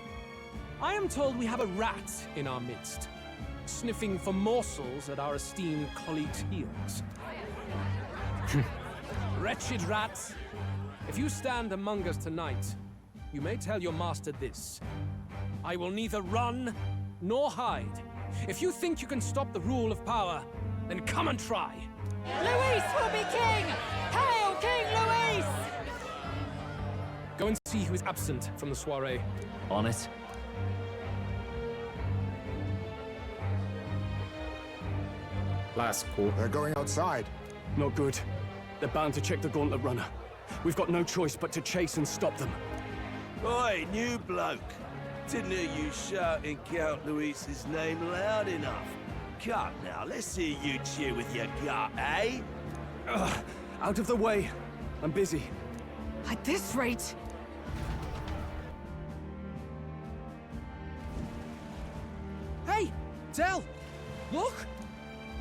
I am told we have a rat in our midst, sniffing for morsels at our esteemed colleagues' heels. Wretched rat, if you stand among us tonight, you may tell your master this. I will neither run nor hide. If you think you can stop the rule of power, then come and try. Luis will be king! Hail King Luis! Go and see who is absent from the soiree. On it. Lasco. They're going outside. Not good. They're bound to check the gauntlet runner. We've got no choice but to chase and stop them. Oi, new bloke. Didn't hear you shouting Count Luis's name loud enough. Cut now, let's hear you cheer with your gut, eh? Out of the way. I'm busy. At this rate... Hey, Del! Look!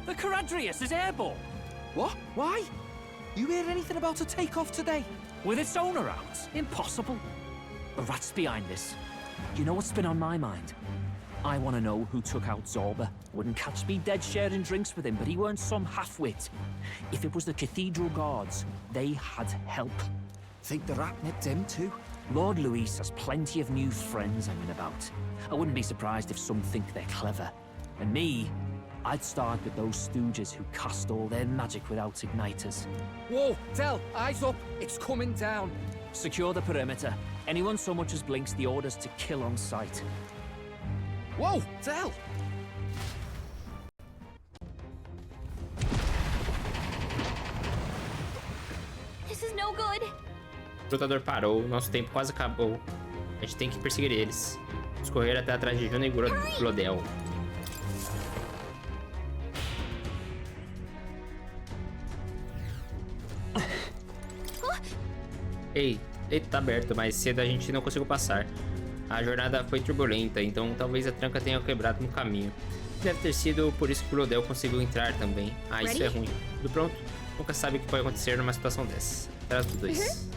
The Caradrius is airborne. What? Why? You hear anything about a takeoff today? With its owner out? Impossible. The rat's behind this. You know what's been on my mind? I want to know who took out Zorba. Wouldn't catch me dead sharing drinks with him, but he weren't some half-wit. If it was the Cathedral Guards, they had help. Think the rat nipped him too? Lord Luis has plenty of new friends hanging about. I wouldn't be surprised if some think they're clever. And me, I'd start with those stooges who cast all their magic without igniters. Whoa, Del, eyes up. It's coming down. Secure the perimeter. Anyone so much as blinks, the orders to kill on sight. Whoa, Del! This is no good. O lutador parou, nosso tempo quase acabou. A gente tem que perseguir eles. Vamos correr até atrás de Juna e Glodel. Ei, tá aberto, mas cedo a gente não conseguiu passar. A jornada foi turbulenta, então talvez a tranca tenha quebrado no caminho. Deve ter sido por isso que o Glodel conseguiu entrar também. Ah, isso é ruim. Tudo pronto? Nunca sabe o que pode acontecer numa situação dessa. Traz os dois.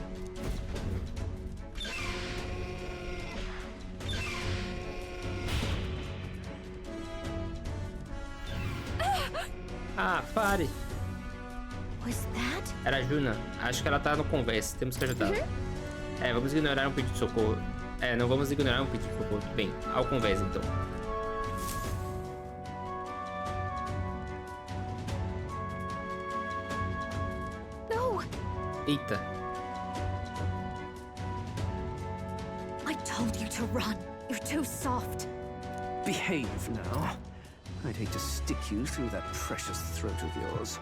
Ah, pare! Was that? Era a Juna. Acho que ela tá no convés. Temos que ajudá-la. É, vamos ignorar um pedido de socorro. É, não vamos ignorar um pedido de socorro. Bem, ao convés então. No! Eita. I told you to run. You're too soft. Behave now. I'd hate to stick you through that precious throat of yours.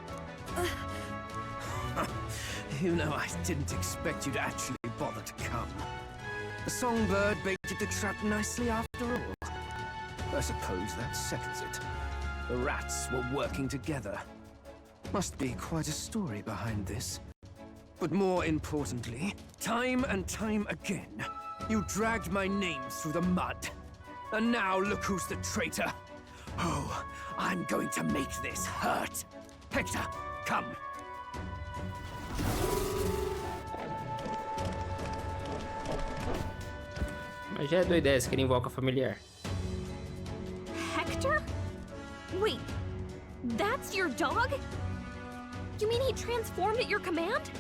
You know, I didn't expect you to actually bother to come. The songbird baited the trap nicely after all. I suppose that settles it. The rats were working together. Must be quite a story behind this. But more importantly, time and time again, you dragged my name through the mud. And now look who's the traitor. Oh, I'm going to make this hurt. Hector, come. Mas já é doida essa que ele invoca familiar. Hector? Wait, that's your dog? You mean he transformed at your command?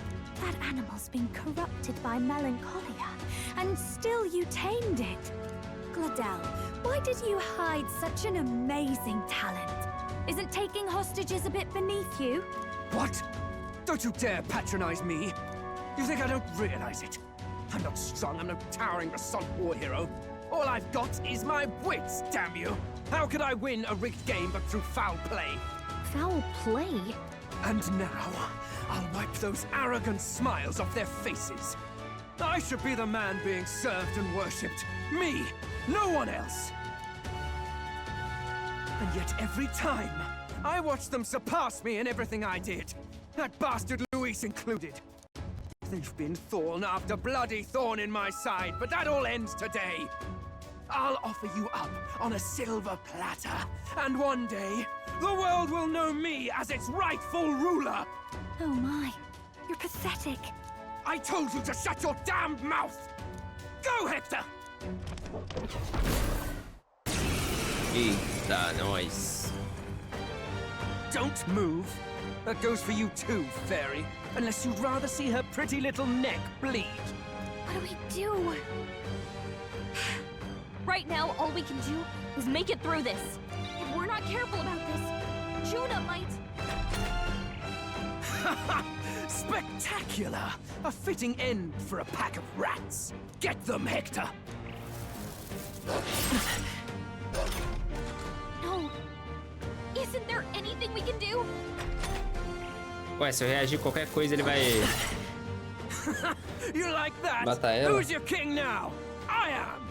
That animal's been corrupted by melancholia, and still you tamed it. Gladel, why did you hide such an amazing talent? Isn't taking hostages a bit beneath you? What? Don't you dare patronize me! You think I don't realize it? I'm not strong, I'm no towering assault war hero. All I've got is my wits, damn you! How could I win a rigged game but through foul play? Foul play? And now, I'll wipe those arrogant smiles off their faces. I should be the man being served and worshipped. Me, no one else. And yet every time, I watch them surpass me in everything I did. That bastard Luis included. They've been thorn after bloody thorn in my side, but that all ends today. I'll offer you up on a silver platter, and one day, the world will know me as its rightful ruler! Oh my, you're pathetic. I told you to shut your damned mouth! Go, Hector! Eita, nós. Don't move. That goes for you too, fairy. Unless you'd rather see her pretty little neck bleed. What do we do? Right now, all we can do is make it through this. If we're not careful about this, Juna might... Spectacular! A fitting end for a pack of rats. Get them, Hector! No. Isn't there anything we can do? Ué, se eu reagir qualquer coisa, ele vai... You like that? Matar ela? Who's your king now? I am!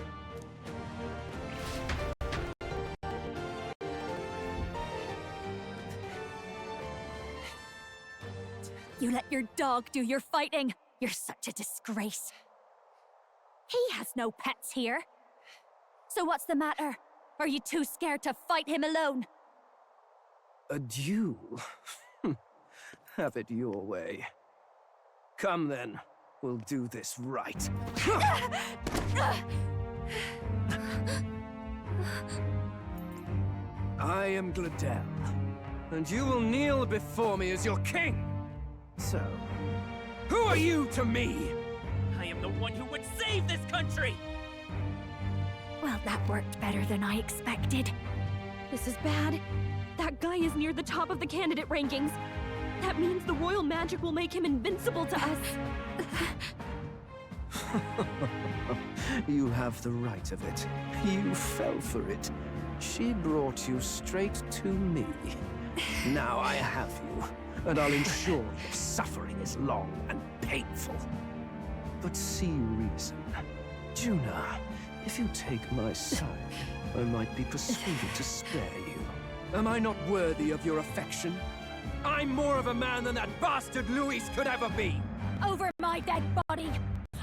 You let your dog do your fighting. You're such a disgrace. He has no pets here. So what's the matter? Are you too scared to fight him alone? A duel? Have it your way. Come then, we'll do this right. I am Gladel, and you will kneel before me as your king. So, who are you to me? I am the one who would save this country! Well, that worked better than I expected. This is bad. That guy is near the top of the candidate rankings. That means the royal magic will make him invincible to us. You have the right of it. You fell for it. She brought you straight to me. Now I have you, and I'll ensure your suffering is long and painful. But see reason. Juna, if you take my side, I might be persuaded to spare you. Am I not worthy of your affection? I'm more of a man than that bastard Luis could ever be! Over my dead body!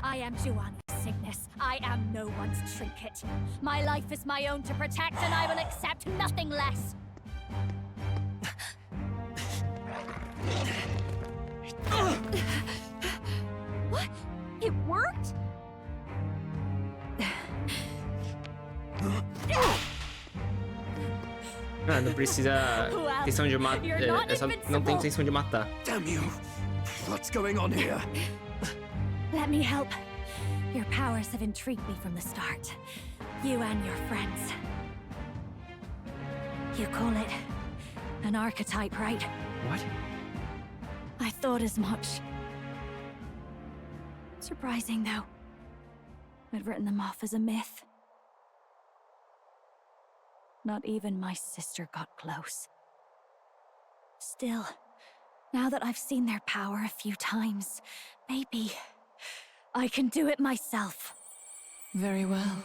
I am Juani's Cygnus. I am no one's trinket. My life is my own to protect, and I will accept nothing less! What? It worked? Ah, não precisa intenção de matar. É só não tem intenção de matar. Damn you! What's going on here? Let me help. Your powers have intrigued me from the start. You and your friends. You call it an archetype, right? What? I thought as much. Surprising, though. I'd written them off as a myth. Not even my sister got close. Still, now that I've seen their power a few times, maybe I can do it myself. Very well.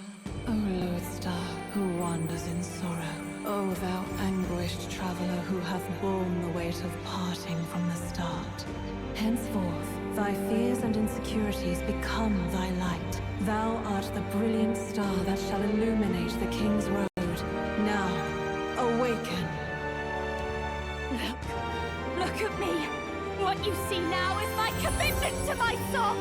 O lodestar, who wanders in sorrow. O thou anguished traveler who hath borne the weight of parting from the start. Henceforth, thy fears and insecurities become thy light. Thou art the brilliant star that shall illuminate the king's road. Now, awaken. Look at me. What you see now is my commitment to my song.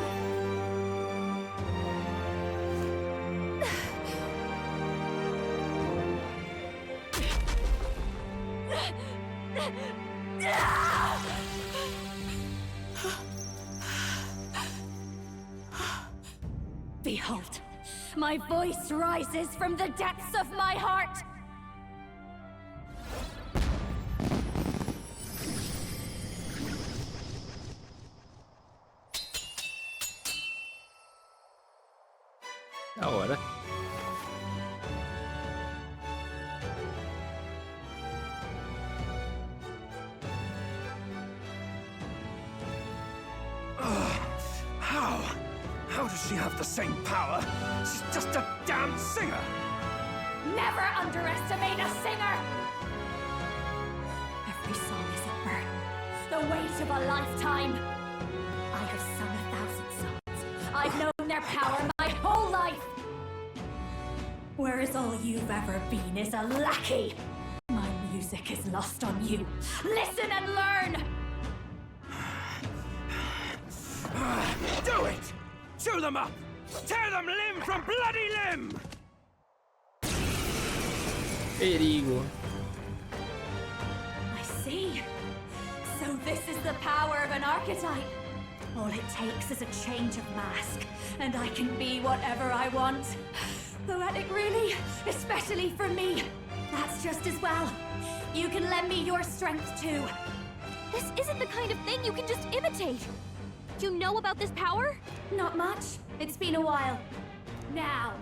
Behold, my voice rises from the depths of my heart. Da hora. How does she have the same power? She's just a damn singer! Never underestimate a singer! Every song is a burden, the weight of a lifetime. I have sung 1,000 songs. I've known their power my whole life. Whereas all you've ever been is a lackey. My music is lost on you. Listen and learn! Do it! Chew them up! Tear them limb from bloody limb! Perigo. I see. So this is the power of an archetype. All it takes is a change of mask, and I can be whatever I want. Poetic, really? Especially for me. That's just as well. You can lend me your strength, too. This isn't the kind of thing you can just imitate. You know about this power? Not much. It's been a while. Now,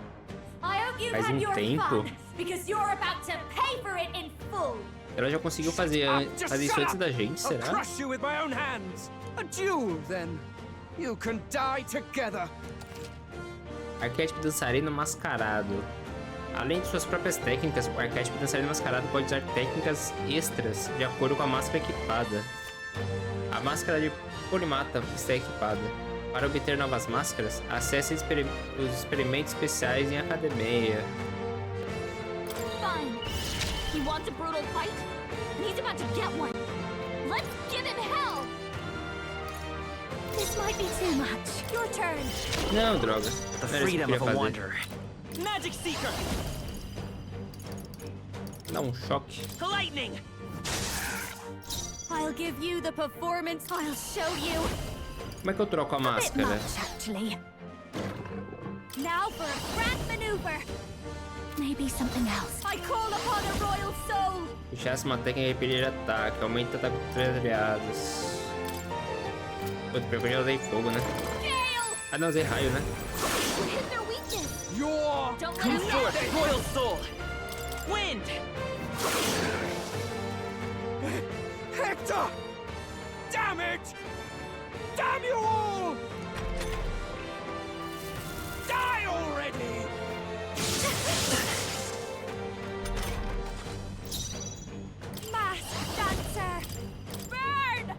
I hope you've had your fun, because you're about to pay for it in full. Ela já conseguiu fazer isso antes da gente, será? I'll crush you with my own hands. A duel, then. You can die together. Arquétipo dançarino mascarado. Além de suas próprias técnicas, o arquétipo dançarino mascarado pode usar técnicas extras de acordo com a máscara equipada. A máscara de polimata está equipada. Para obter novas máscaras, acesse os experimentos especiais em academia. Fine. He wants a brutal fight? He's about to get one. Let's give him hell! This might be too much. Your turn. Não, droga. The freedom of a wanderer. Magic Seeker! Dá choque. Lightning! I'll give you the performance. I'll show you. Como é que eu troco a máscara? Much, actually. Now for a grand maneuver. Maybe something else. I call upon a royal soul. Puxasse uma técnica de repelir ataque, aumenta o ataque de 3 aliados. Pô, pior que eu já usei fogo, né? Ah, não, usei raio, né? Hit their weakness. Come forth, royal soul. Wind. Hector! Damn it! Damn you all! Die already! Masked dancer! Burn!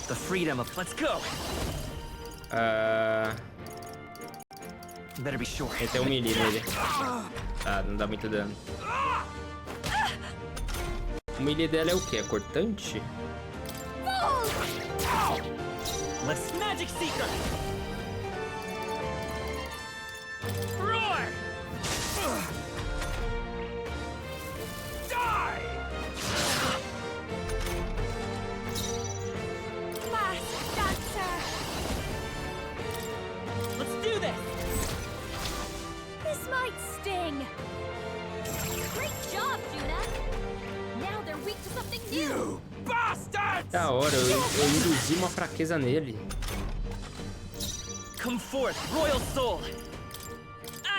The freedom of... Let's go! Better be sure. Ele tem um melee nele. Ah, não dá muito dano. O melee dela é o quê? É cortante? Let's Magic Seeker! Roar! Die! Masked dancer! Let's do this! This might sting. Great job, Juna! Now they're weak to something new! You bastards! Da hora, eu induzi uma fraqueza nele. Come forth, royal soul!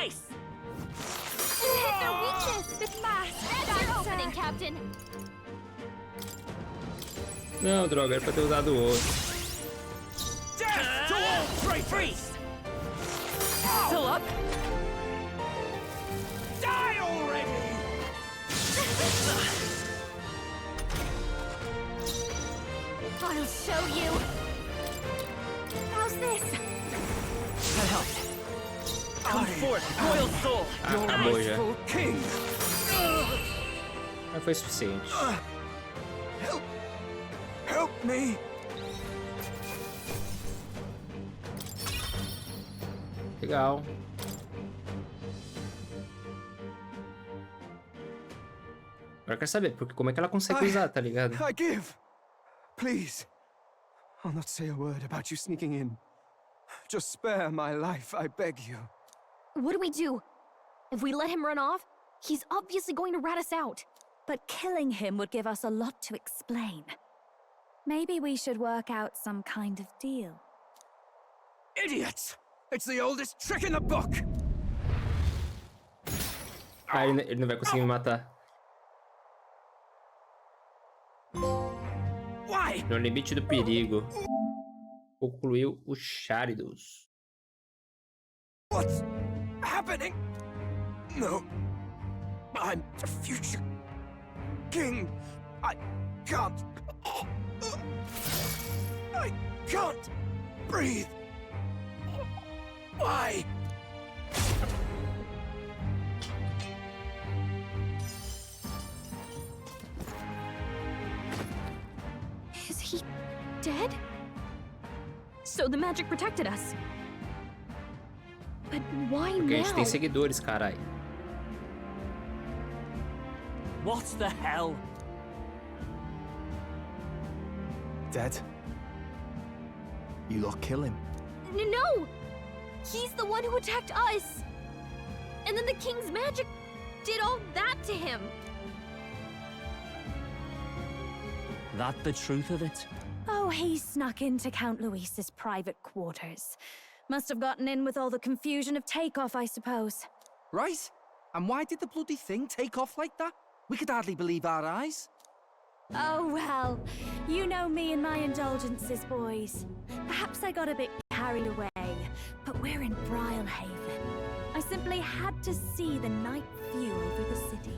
Ice! Hit their weakness! It's masked That's your opening, Captain! Não, droga, era pra ter usado o outro. Death to all traitors! Freeze! up? Die already! I'll show you. How's this? That helped. Come forth, royal soul! Your rightful king! Mas foi suficiente. Help me! Legal. Agora eu quero saber, porque como é que ela consegue usar, tá ligado? I give. Please. I'll not say a word about you sneaking in. Just spare my life, I beg you. What do we do? If we let him run off, he's obviously going to rat us out. But killing him would give us a lot to explain. Maybe we should work out some kind of deal. Idiots! It's the oldest trick in the book! Ah, ele não vai conseguir me matar. Why? No limite do perigo. Concluiu o Cháridos. What's happening? No. I'm the future king. I can't. I can't breathe. Why? Is he dead? So the magic protected us. But why Porque a gente now? tem seguidores, carai. What the hell? Dead? You lot kill him. No! He's the one who attacked us! And then the king's magic did all that to him! That the truth of it? Oh, he snuck into Count Luis's private quarters. Must have gotten in with all the confusion of takeoff, I suppose. Right? And why did the bloody thing take off like that? We could hardly believe our eyes. Oh, well, you know me and my indulgences, boys. Perhaps I got a bit carried away, but we're in Brilehaven. I simply had to see the night view over the city.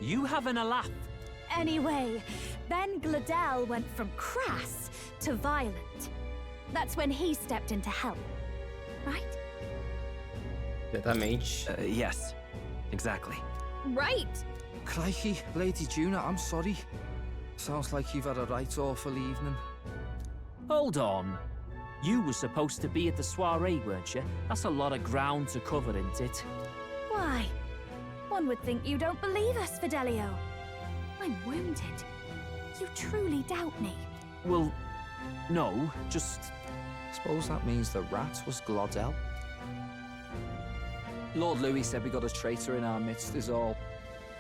You having a laugh? Anyway, then Gladel went from crass to violent. That's when he stepped in to help, right? Exatamente. Yes, exactly. Right! Crikey, Lady Juna, I'm sorry. Sounds like you've had a right awful evening. Hold on. You were supposed to be at the soiree, weren't you? That's a lot of ground to cover, isn't it? Why? One would think you don't believe us, Fidelio. I'm wounded. You truly doubt me. Well, no, just... Suppose that means the rat was Glodell. Lord Louis said we got a traitor in our midst is all.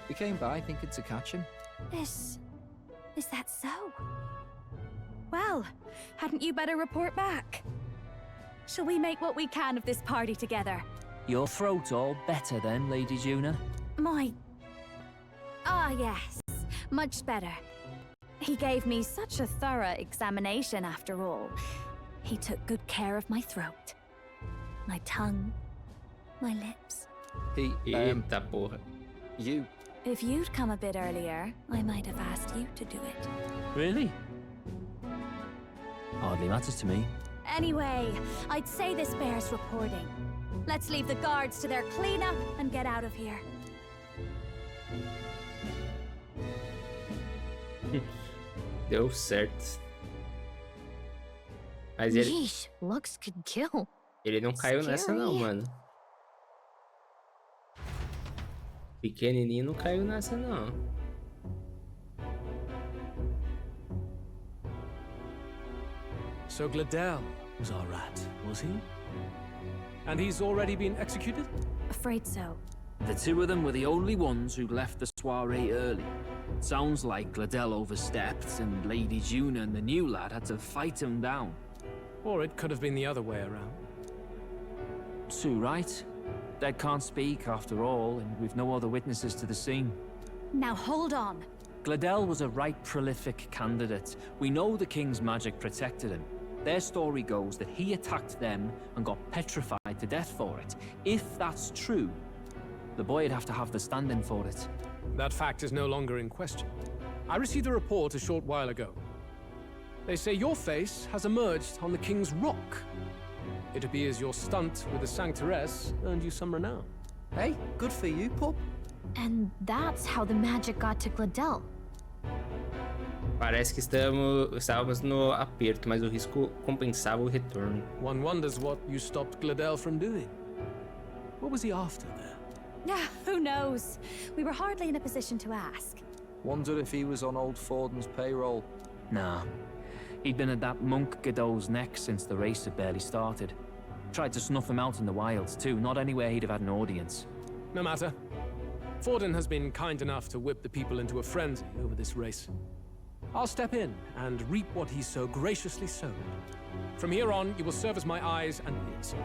We came by thinking to catch him. Is that so? Well, hadn't you better report back? Shall we make what we can of this party together? Your throat all better then, Lady Juna? Yes. Much better. He gave me such a thorough examination after all. He took good care of my throat. My tongue. My lips. Eita porra. You. If you'd come a bit earlier, I might have asked you to do it. Really? Hardly matters to me. Anyway, I'd say this bears reporting. Let's leave the guards to their cleanup and get out of here. Deu certo. Mas ele... Yeesh, looks could kill. Ele não caiu nessa não, mano. Pequenininho não caiu nessa não. So Gladel was our rat, was he? And he's already been executed? Afraid so. The two of them were the only ones who left the soiree early. Sounds like Gladel overstepped, and Lady Juna and the new lad had to fight him down. Or it could have been the other way around. Too right. Dead can't speak, after all, and we've no other witnesses to the scene. Now hold on. Gladel was a right prolific candidate. We know the king's magic protected him. Their story goes that he attacked them and got petrified prophesied to death for it. If that's true, the boy'd have to have the stand-in for it. That fact is no longer in question. I received a report a short while ago. They say your face has emerged on the King's Rock. It appears your stunt with the Sanctoress earned you some renown. Hey, good for you, pup. And that's how the magic got to Gladel. Parece que estávamos no aperto, mas o risco compensava o retorno. One wonders what you stopped Gladel from doing. What was he after there? Yeah, who knows? We were hardly in a position to ask. Wonder if he was on old Forden's payroll. Nah. He'd been at that monk Godot's neck since the race had barely started. Tried to snuff him out in the wilds too, not anywhere he'd have had an audience. No matter. Forden has been kind enough to whip the people into a frenzy over this race. I'll step in and reap what he's so graciously sown. From here on, you will serve as my eyes and ears.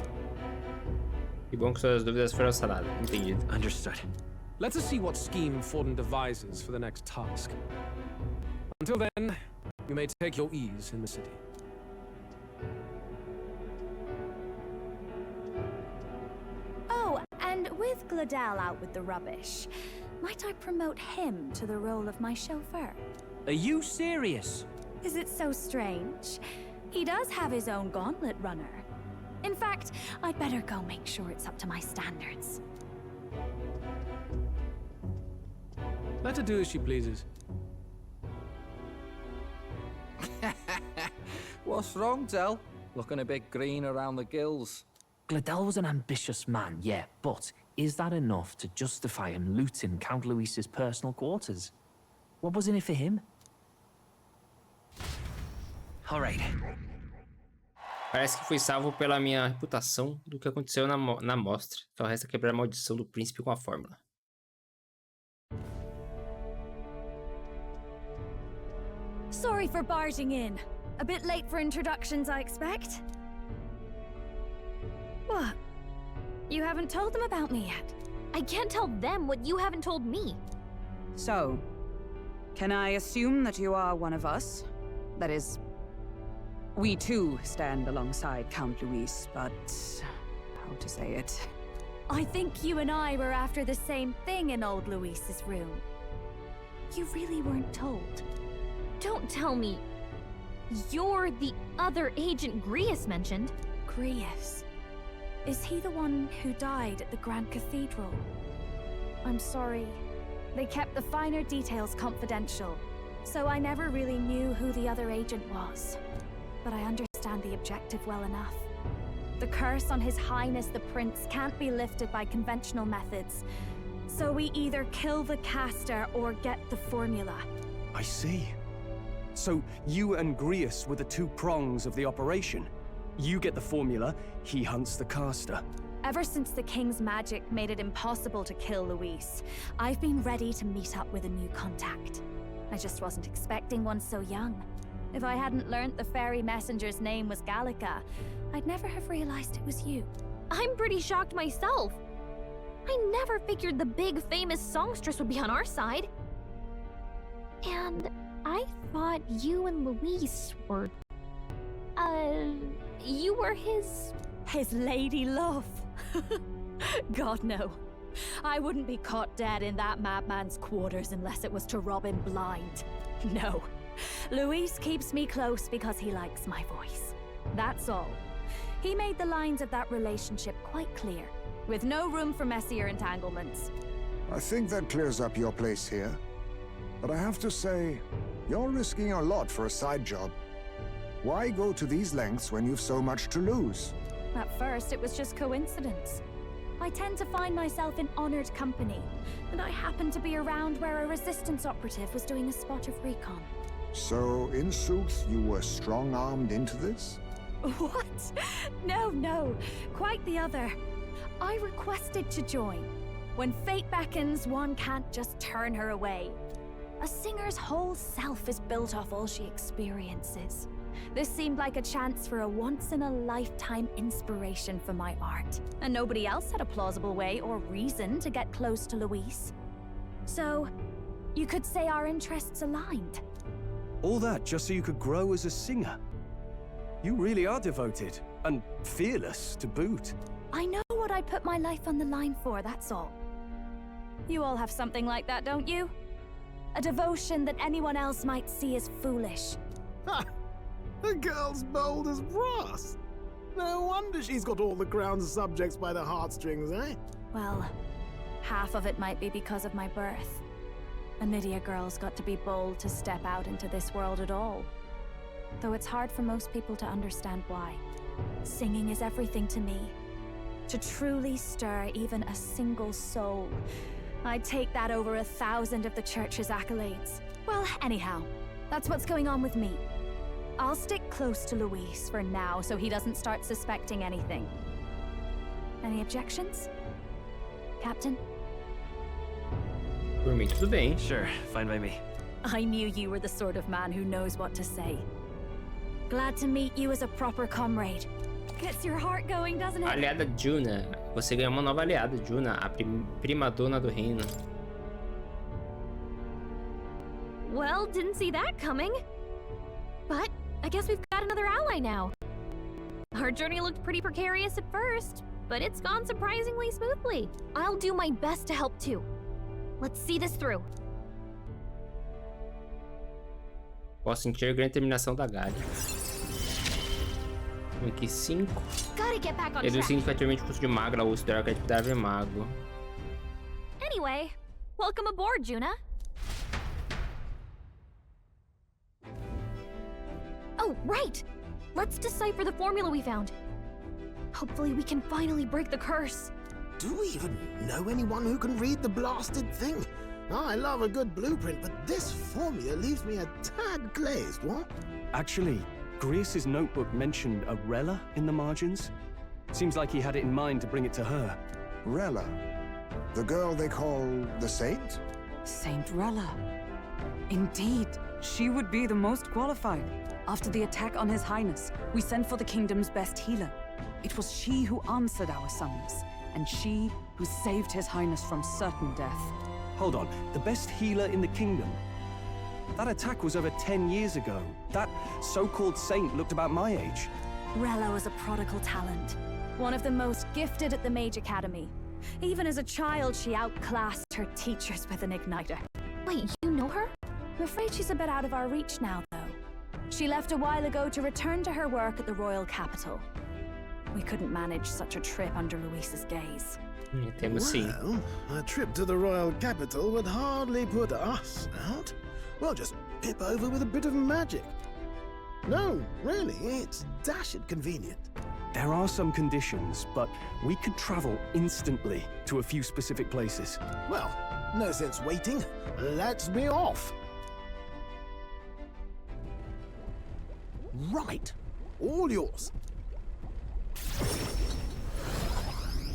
Que bom que suas dúvidas foram sanadas. Entendido. Understood. Let us see what scheme Forden devises for the next task. Until then, you may take your ease in the city. Oh, and with Gladel out with the rubbish, might I promote him to the role of my chauffeur? Are you serious? Is it so strange? He does have his own gauntlet runner. In fact, I'd better go make sure it's up to my standards. Let her do as she pleases. What's wrong, Del? Looking a bit green around the gills. Gladel was an ambitious man, yeah, but is that enough to justify him looting Count Luis's personal quarters? What was in it for him? All right. Parece que fui salvo pela minha reputação do que aconteceu na mostra. Só resta quebrar a maldição do príncipe com a fórmula. Sorry for barging in. A bit late for introductions, I expect. What? You haven't told them about me yet? I can't tell them what you haven't told me. So, can I assume that you are one of us? That is, we too stand alongside Count Luis, but how to say it? I think you and I were after the same thing in old Luis's room. You really weren't told. Don't tell me you're the other agent Grius mentioned. Grius? Is he the one who died at the Grand Cathedral? I'm sorry. They kept the finer details confidential, so I never really knew who the other agent was. But I understand the objective well enough. The curse on His Highness the Prince can't be lifted by conventional methods, so we either kill the caster or get the formula. I see. So you and Grius were the two prongs of the operation. You get the formula, he hunts the caster. Ever since the King's magic made it impossible to kill Luis, I've been ready to meet up with a new contact. I just wasn't expecting one so young. If I hadn't learnt the fairy messenger's name was Gallica, I'd never have realized it was you. I'm pretty shocked myself. I never figured the big famous songstress would be on our side. And I thought you and Luis were... you were his lady love. God, no. I wouldn't be caught dead in that madman's quarters unless it was to rob him blind. No. Luis keeps me close because he likes my voice. That's all. He made the lines of that relationship quite clear, with no room for messier entanglements. I think that clears up your place here. But I have to say, you're risking a lot for a side job. Why go to these lengths when you've so much to lose? At first, it was just coincidence. I tend to find myself in honored company, and I happened to be around where a resistance operative was doing a spot of recon. So, in sooth, you were strong-armed into this? What? No. Quite the other. I requested to join. When fate beckons, one can't just turn her away. A singer's whole self is built off all she experiences. This seemed like a chance for a once-in-a-lifetime inspiration for my art, and nobody else had a plausible way or reason to get close to Luis. So, you could say our interests aligned. All that just so you could grow as a singer? You really are devoted, and fearless to boot. I know what I'd put my life on the line for, that's all. You all have something like that, don't you? A devotion that anyone else might see as foolish. Ha! The girl's bold as brass. No wonder she's got all the crown's subjects by the heartstrings, eh? Well, half of it might be because of my birth. A Nydia girl's got to be bold to step out into this world at all. Though it's hard for most people to understand why. Singing is everything to me. To truly stir even a single soul, I'd take that over 1,000 of the church's accolades. Well, anyhow, that's what's going on with me. I'll stick close to Luis for now so he doesn't start suspecting anything. Any objections? Captain? Por mim, tudo bem. Sure, fine by me. I knew you were the sort of man who knows what to say. Glad to meet you as a proper comrade. Gets your heart going, doesn't it? Aliada Juna. Você ganhou uma nova aliada, Juna, a prima dona do reino. Well, didn't see that coming. But I guess we've got another ally now. Our journey looked pretty precarious at first, but it's gone surprisingly smoothly. I'll do my best to help too. Let's see this through. Posso sentir a grande determinação da Galha. Aqui 5. Reduz significativamente o custo de mago ou estudar a criatividade de mago. Anyway, welcome aboard, Juna. Oh, right! Let's decipher the formula we found. Hopefully we can finally break the curse. Do we even know anyone who can read the blasted thing? I love a good blueprint, but this formula leaves me a tad glazed, what? Actually, Grease's notebook mentioned a Rella in the margins. Seems like he had it in mind to bring it to her. Rella? The girl they call the Saint? Saint Rella. Indeed, she would be the most qualified. After the attack on His Highness, we sent for the kingdom's best healer. It was she who answered our summons, and she who saved His Highness from certain death. Hold on, the best healer in the kingdom? That attack was over 10 years ago. That so-called saint looked about my age. Rella was a prodigal talent. One of the most gifted at the Mage Academy. Even as a child, she outclassed her teachers with an igniter. Wait, you know her? I'm afraid she's a bit out of our reach now, though. She left a while ago to return to her work at the royal capital. We couldn't manage such a trip under Luis's gaze. Well, a trip to the royal capital would hardly put us out. We'll just pip over with a bit of magic. No, really, it's dashed convenient. There are some conditions, but we could travel instantly to a few specific places. Well, no sense waiting. Let's be off. Right. All yours.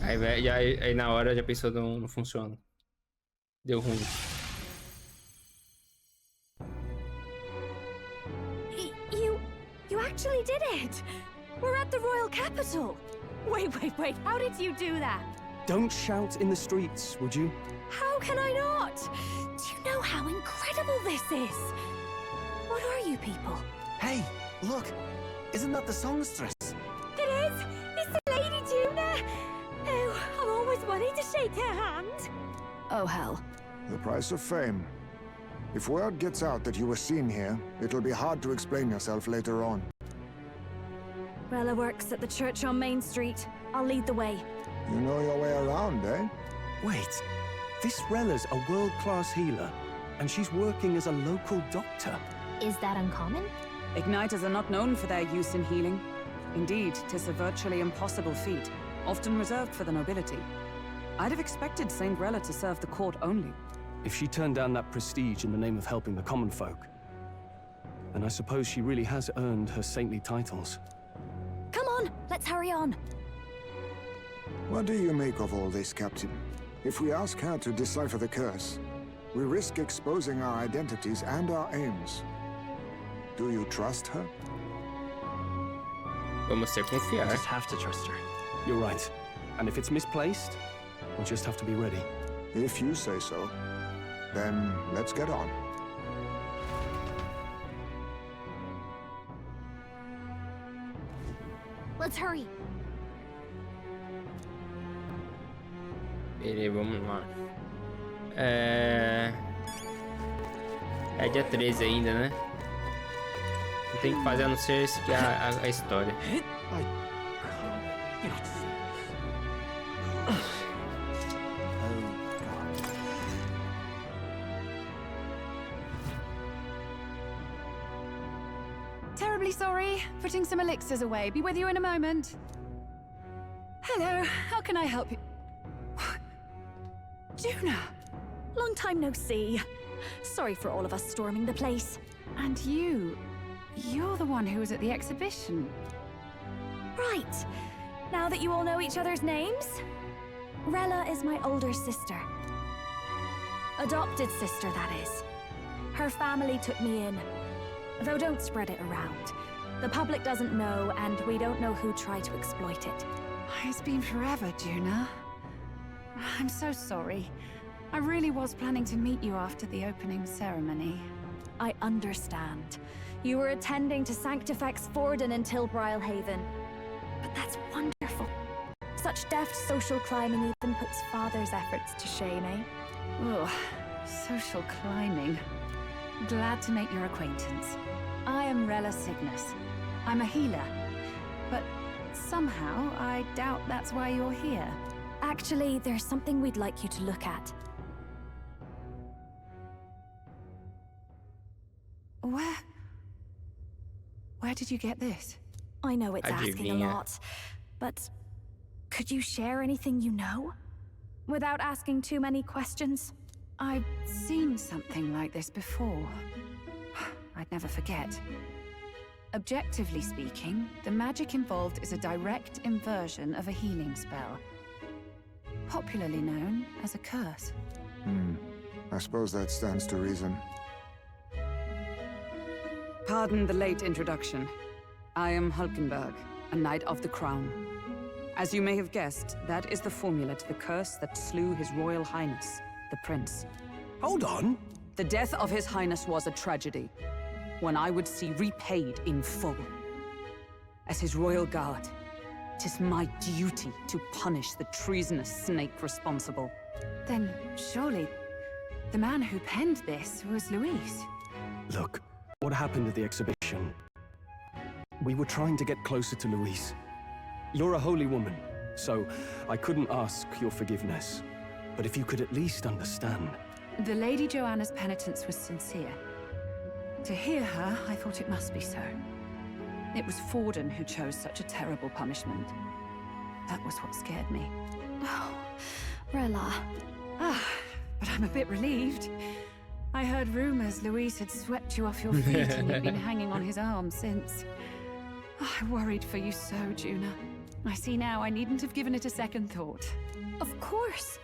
Aí na hora já pensou, não funciona. Deu ruim. You actually did it! We're at the royal capital! Wait, how did you do that? Don't shout in the streets, would you? How can I not? Do you know how incredible this is? What are you people? Hey, look! Isn't that the songstress? It is! It's the Lady Juna! Oh, I've always wanted to shake her hand. Oh, hell. The price of fame. If word gets out that you were seen here, it'll be hard to explain yourself later on. Rella works at the church on Main Street. I'll lead the way. You know your way around, eh? Wait, this Rella's a world-class healer, and she's working as a local doctor. Is that uncommon? Igniters are not known for their use in healing. Indeed, 'tis a virtually impossible feat, often reserved for the nobility. I'd have expected Saint Rella to serve the court only. If she turned down that prestige in the name of helping the common folk, then I suppose she really has earned her saintly titles. Come on, let's hurry on. What do you make of all this, Captain? If we ask her to decipher the curse, we risk exposing our identities and our aims. Do you trust her? Vamos ter que confiar. Just have to trust her. You're right. And if it's misplaced, we'll just have to be ready. If you say so, then let's get on. Let's hurry. Beleza, vamos lá. É dia 13 ainda, né? Não tem que fazer a não ser seguir a história. Terribly sorry. Putting some elixirs away. Be with you in a moment. Hello. How can I help you? Juna! Long time no see. Sorry for all of us storming the place. And you're the one who was at the exhibition. Right. Now that you all know each other's names, Rella is my older sister. Adopted sister, that is. Her family took me in. Though don't spread it around. The public doesn't know, and we don't know who tried to exploit it. It's been forever, Juna. I'm so sorry. I really was planning to meet you after the opening ceremony. I understand. You were attending to Sanctifex Forden until Brylehaven. But that's wonderful. Such deft social climbing even puts father's efforts to shame, eh? Ugh, social climbing. Glad to make your acquaintance. I am Rella Cygnus. I'm a healer. But somehow, I doubt that's why you're here. Actually, there's something we'd like you to look at. Where did you get this? I know it's asking a lot, but could you share anything you know? Without asking too many questions? I've seen something like this before. I'd never forget. Objectively speaking, the magic involved is a direct inversion of a healing spell. Popularly known as a curse. I suppose that stands to reason. Pardon the late introduction. I am Hulkenberg, a Knight of the Crown. As you may have guessed, that is the formula to the curse that slew His Royal Highness, the Prince. Hold on! The death of His Highness was a tragedy, one I would see repaid in full. As His Royal Guard, 'tis my duty to punish the treasonous snake responsible. Then, surely, the man who penned this was Luis. Look, what happened at the exhibition? We were trying to get closer to Luis. You're a holy woman, so I couldn't ask your forgiveness. But if you could at least understand. The Lady Joanna's penitence was sincere. To hear her, I thought it must be so. It was Forden who chose such a terrible punishment. That was what scared me. Oh, Rella. But I'm a bit relieved. I heard rumors Luis had swept you off your feet and you've been hanging on his arm since. I worried for you so, Juna. I see now I needn't have given it a second thought. Of course.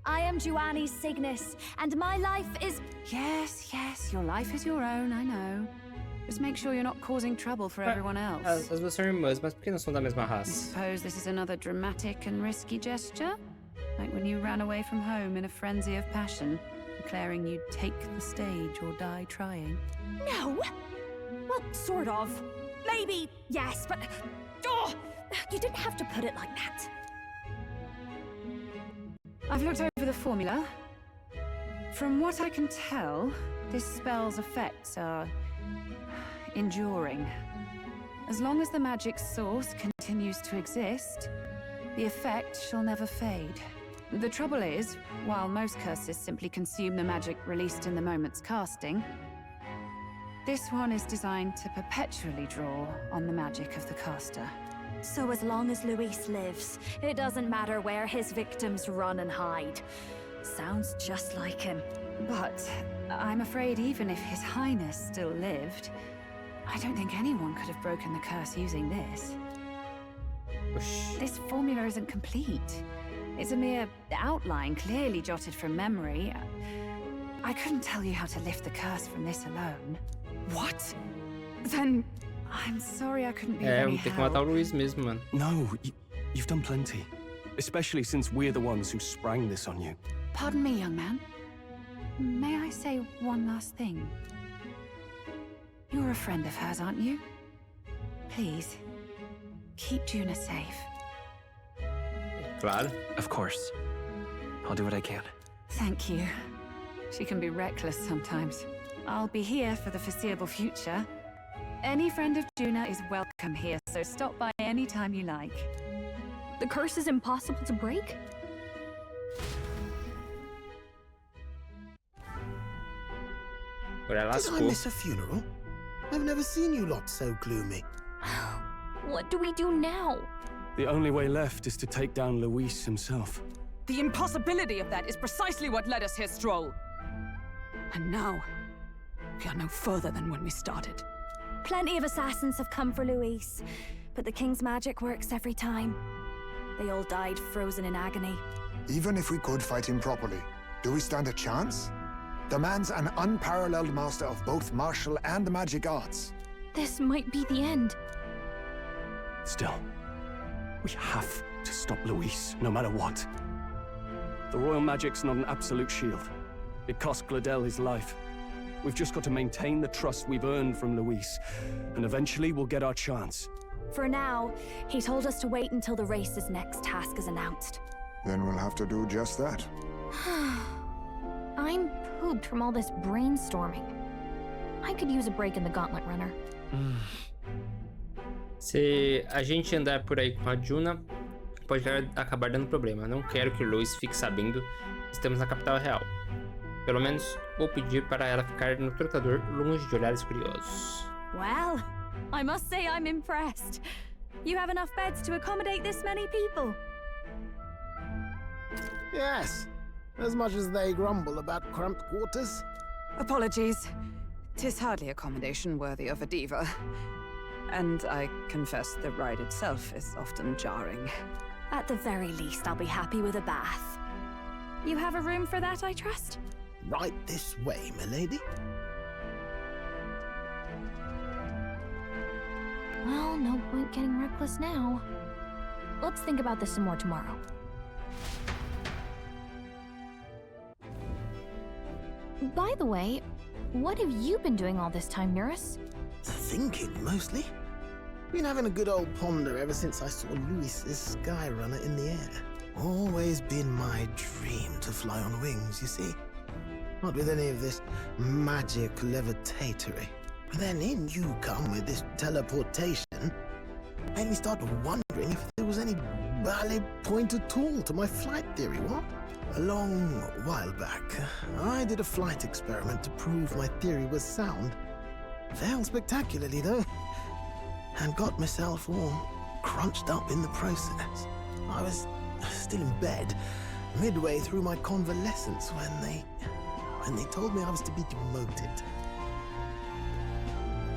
I am Joanni Cygnus, and my life is... Yes, your life is your own, I know. Just make sure you're not causing trouble for everyone else. As duas são irmãs, mas por que não são da mesma I raça? suppose this is another dramatic and risky gesture? Like when you ran away from home in a frenzy of passion, declaring you'd take the stage or die trying. No! Well, sort of. Maybe, yes, but... Oh, you didn't have to put it like that. I've looked over the formula. From what I can tell, this spell's effects are... enduring. As long as the magic's source continues to exist, the effect shall never fade. The trouble is, while most curses simply consume the magic released in the moment's casting, this one is designed to perpetually draw on the magic of the caster. So as long as Luis lives, it doesn't matter where his victims run and hide. Sounds just like him. But I'm afraid even if His Highness still lived, I don't think anyone could have broken the curse using this. This formula isn't complete. It's a mere outline, clearly jotted from memory. I couldn't tell you how to lift the curse from this alone. What? Then I'm sorry I couldn't be of any Vou ter que matar o help. Luis mesmo, mano. No, you've done plenty. Especially since we're the ones who sprang this on you. Pardon me, young man. May I say one last thing? You're a friend of hers, aren't you? Please, keep Juna safe. Claro. Of course. I'll do what I can. Thank you. She can be reckless sometimes. I'll be here for the foreseeable future. Any friend of Juna is welcome here, so stop by anytime you like. The curse is impossible to break? Did I miss a funeral? I've never seen you lot so gloomy. What do we do now? The only way left is to take down Luis himself. The impossibility of that is precisely what led us here, Stroll. And now, we are no further than when we started. Plenty of assassins have come for Luis, but the king's magic works every time. They all died frozen in agony. Even if we could fight him properly, do we stand a chance? The man's an unparalleled master of both martial and magic arts. This might be the end. Still, we have to stop Luis, no matter what. The royal magic's not an absolute shield. It cost Gladel his life. We've just got to maintain the trust we've earned from Luis, and eventually we'll get our chance. For now, he told us to wait until the race's next task is announced. Then we'll have to do just that. I'm pooped from all this brainstorming. I could use a break in the gauntlet runner. Se a gente andar por aí com a Juna, pode acabar dando problema. Não quero que o Luis fique sabendo que estamos na capital real. Pelo menos, vou pedir para ela ficar no trocador longe de olhares curiosos. Well, I must say I'm impressed. You have enough beds to accommodate this many people? Yes, as much as they grumble about cramped quarters. Apologies. 'Tis hardly accommodation worthy of a diva. And I confess the ride itself is often jarring. At the very least, I'll be happy with a bath. You have a room for that, I trust? Right this way, milady. Well, no point getting reckless now. Let's think about this some more tomorrow. By the way, what have you been doing all this time, Eurus? Thinking, mostly. Been having a good old ponder ever since I saw Luis's Skyrunner in the air. Always been my dream to fly on wings, you see. Not with any of this magic levitatory. But then in you come with this teleportation. Made me start wondering if there was any valid point at all to my flight theory, what? A long while back, I did a flight experiment to prove my theory was sound. Failed spectacularly, though, and got myself all crunched up in the process. I was still in bed, midway through my convalescence, when they told me I was to be demoted.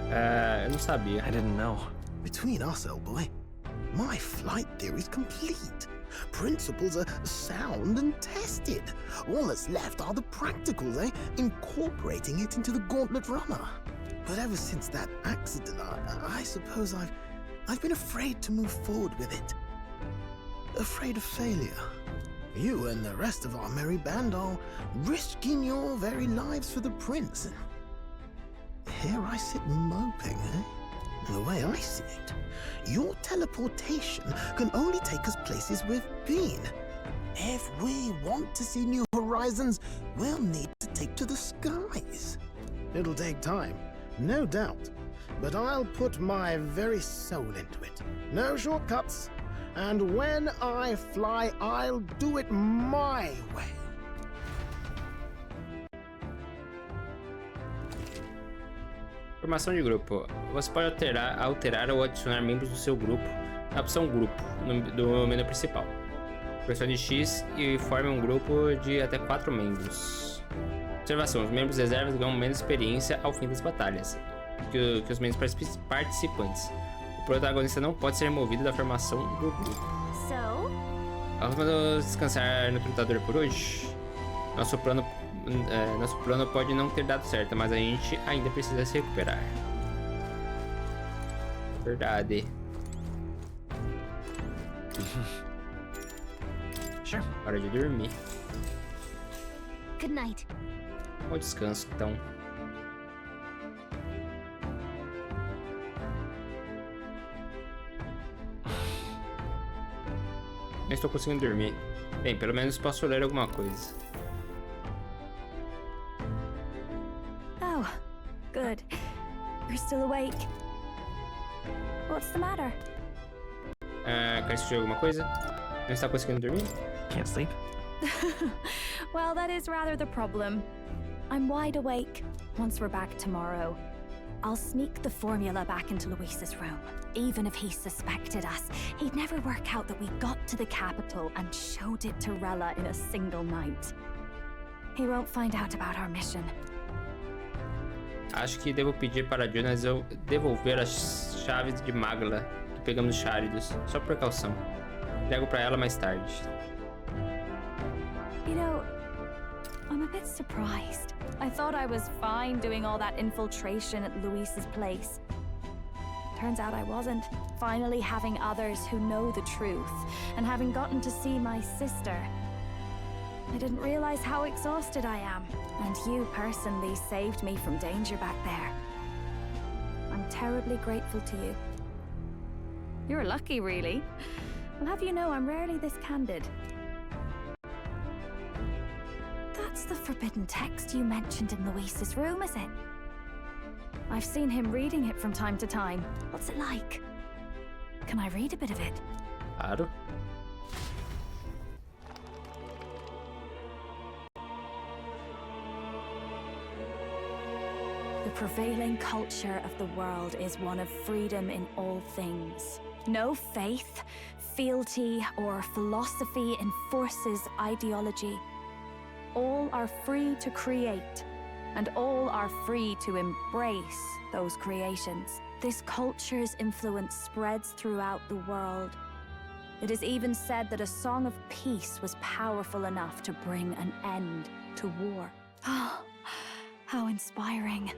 Eu não sabia. I didn't know. Between us, old boy, my flight theory's complete. Principles are sound and tested. All that's left are the practicals, incorporating it into the gauntlet runner. But ever since that accident, I suppose I've been afraid to move forward with it. Afraid of failure. You and the rest of our merry band are risking your very lives for the prince. Here I sit moping, The way I see it, your teleportation can only take us places we've been. If we want to see new horizons, we'll need to take to the skies. It'll take time, no doubt, but I'll put my very soul into it. No shortcuts. And when I fly, I'll do it my way. Formação de grupo. Você pode alterar ou adicionar membros do seu grupo na opção Grupo do menu principal. Pressione X e forme um grupo de até 4 membros. Observação: os membros reservas ganham menos experiência ao fim das batalhas que os membros participantes. O protagonista não pode ser removido da formação do grupo. Vamos descansar no trutador por hoje. Nosso plano pode não ter dado certo, mas a gente ainda precisa se recuperar. Verdade. Sure. Hora de dormir. Good night. Bom descanso, então. Não estou conseguindo dormir. Bem, pelo menos posso ler alguma coisa. Oh, good. You're still awake. What's the matter? Quer escrever alguma coisa? Não está conseguindo dormir? Can't sleep? Well, that is rather the problem. I'm wide awake. Once we're back tomorrow, I'll sneak the formula back into Luis's room. Even if he suspected us, he'd never work out that we got to the capital and showed it to Rella in a single night. He won't find out about our mission. Acho que devo pedir para Jonas eu devolver as chaves de Magla que pegamos nos Cháridos, só por precaução. Entrego para ela mais tarde. You know, I'm a bit surprised. I thought I was fine doing all that infiltration at Luis's place. Turns out I wasn't. Finally having others who know the truth, and having gotten to see my sister. I didn't realize how exhausted I am, and you personally saved me from danger back there. I'm terribly grateful to you. You're lucky, really. I'll have you know I'm rarely this candid. That's the forbidden text you mentioned in Luis's room, is it? I've seen him reading it from time to time. What's it like? Can I read a bit of it? Claro. The prevailing culture of the world is one of freedom in all things. No faith, fealty, or philosophy enforces ideology. All are free to create, and all are free to embrace those creations. This culture's influence spreads throughout the world. It is even said that a song of peace was powerful enough to bring an end to war. Oh, how inspiring.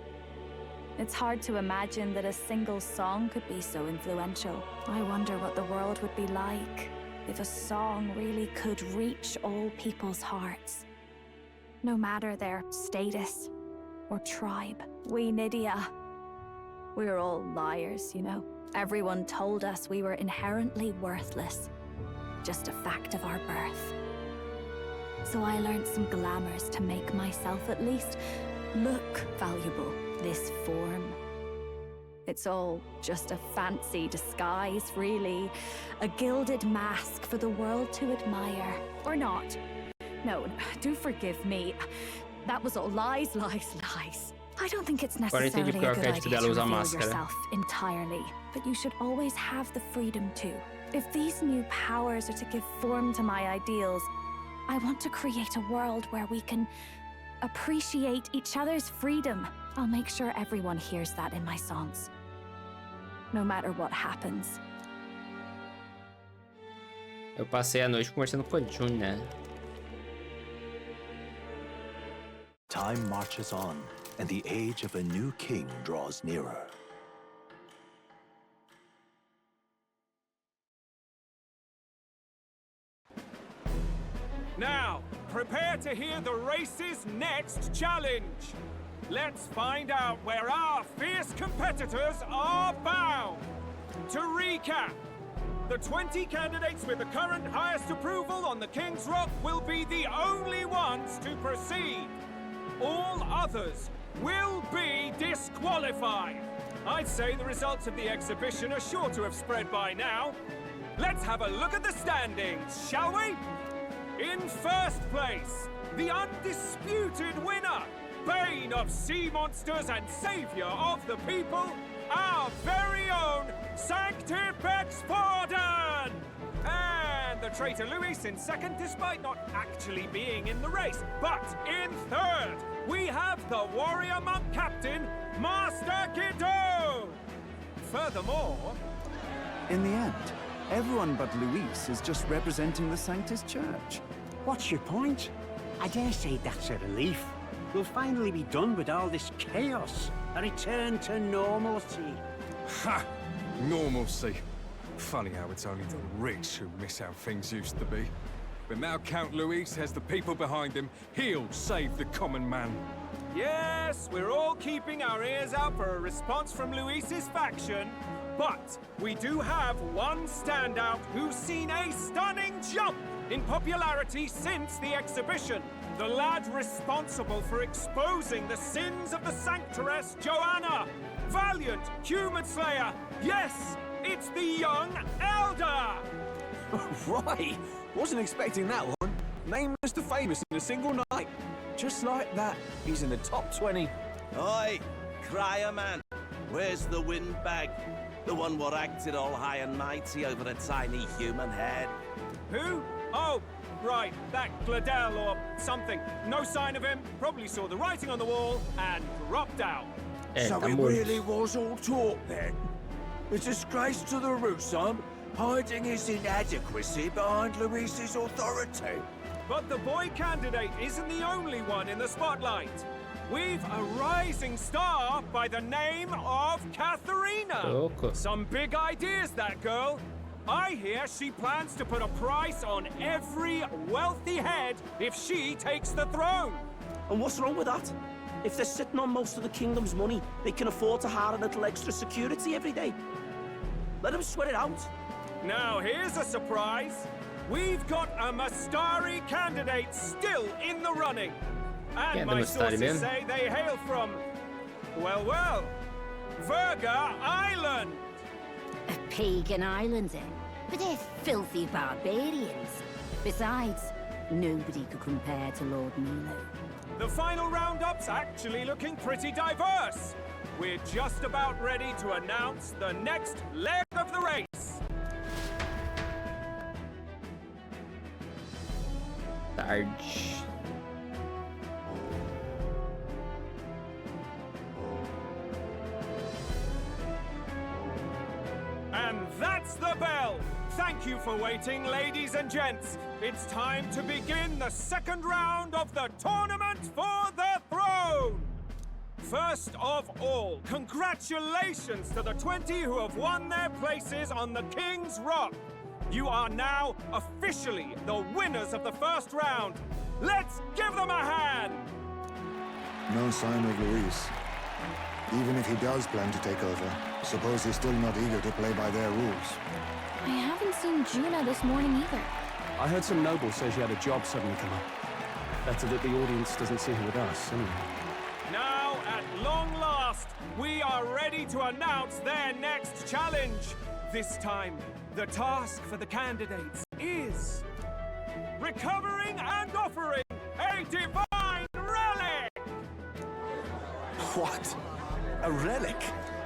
It's hard to imagine that a single song could be so influential. I wonder what the world would be like if a song really could reach all people's hearts. No matter their status or tribe. We Nydia, we're all liars, you know. Everyone told us we were inherently worthless. Just a fact of our birth. So I learned some glamours to make myself at least look valuable. This form. It's all just a fancy disguise, really. A gilded mask for the world to admire. Or not. No, do forgive me. That was all lies, lies, lies. I don't think it's necessarily a good idea to reveal yourself entirely, but you should always have the freedom to. If these new powers are to give form to my ideals, I want to create a world where we can appreciate each other's freedom. I'll make sure everyone hears that in my songs. No matter what happens. Eu passei a noite conversando com a June, né? Time marches on, and the age of a new king draws nearer. Now, prepare to hear the race's next challenge. Let's find out where our fierce competitors are bound. To recap, the 20 candidates with the current highest approval on the King's Rock will be the only ones to proceed. All others will be disqualified. I'd say the results of the exhibition are sure to have spread by now. Let's have a look at the standings, shall we? In first place, the undisputed winner, bane of sea monsters and savior of the people, our very own Sanctifex-Forden! And the traitor Luis in second, despite not actually being in the race. But in third, we have the warrior monk captain, Master Guido! Furthermore... In the end, everyone but Luis is just representing the Sanctus Church. What's your point? I dare say that's a relief. We'll finally be done with all this chaos. A return to normalcy. Ha! Normalcy. Funny how it's only the rich who miss how things used to be. But now Count Luis has the people behind him. He'll save the common man. Yes, we're all keeping our ears out for a response from Luis's faction. But we do have one standout who's seen a stunning jump in popularity since the exhibition. The lad responsible for exposing the sins of the sanctoress Joanna. Valiant human slayer. Yes, it's the young elder. Right, wasn't expecting that one. Named Mr. Famous in a single night. Just like that, he's in the top 20. Oi, crier man, where's the windbag? The one what acted all high and mighty over a tiny human head. Who? Oh, right, that Gladel or something. No sign of him, probably saw the writing on the wall and dropped out. So it really was all talk then? A disgrace to the Rusum, hiding his inadequacy behind Luis's authority. But the boy candidate isn't the only one in the spotlight. We've a rising star by the name of Katharina. Louco. Some big ideas, that girl. I hear she plans to put a price on every wealthy head if she takes the throne. And what's wrong with that? If they're sitting on most of the kingdom's money, they can afford to hire a little extra security every day. Let them sweat it out. Now here's a surprise. We've got a Mastari candidate still in the running. And my sources say they hail from, well, Verga Island. A pagan island, eh? But they're filthy barbarians. Besides, nobody could compare to Lord Milo. The final roundup's actually looking pretty diverse. We're just about ready to announce the next leg of the race. Tarde. And that's the bell! Thank you for waiting, ladies and gents. It's time to begin the second round of the tournament for the throne! First of all, congratulations to the 20 who have won their places on the King's Rock. You are now officially the winners of the first round. Let's give them a hand! No sign of Luis. Even if he does plan to take over, suppose he's still not eager to play by their rules. I haven't seen Gina this morning either. I heard some noble say she had a job suddenly come up. Better that the audience doesn't see her with us, anyway. Now, at long last, we are ready to announce their next challenge. This time, the task for the candidates is recovering and offering a divine relic! What? A relic?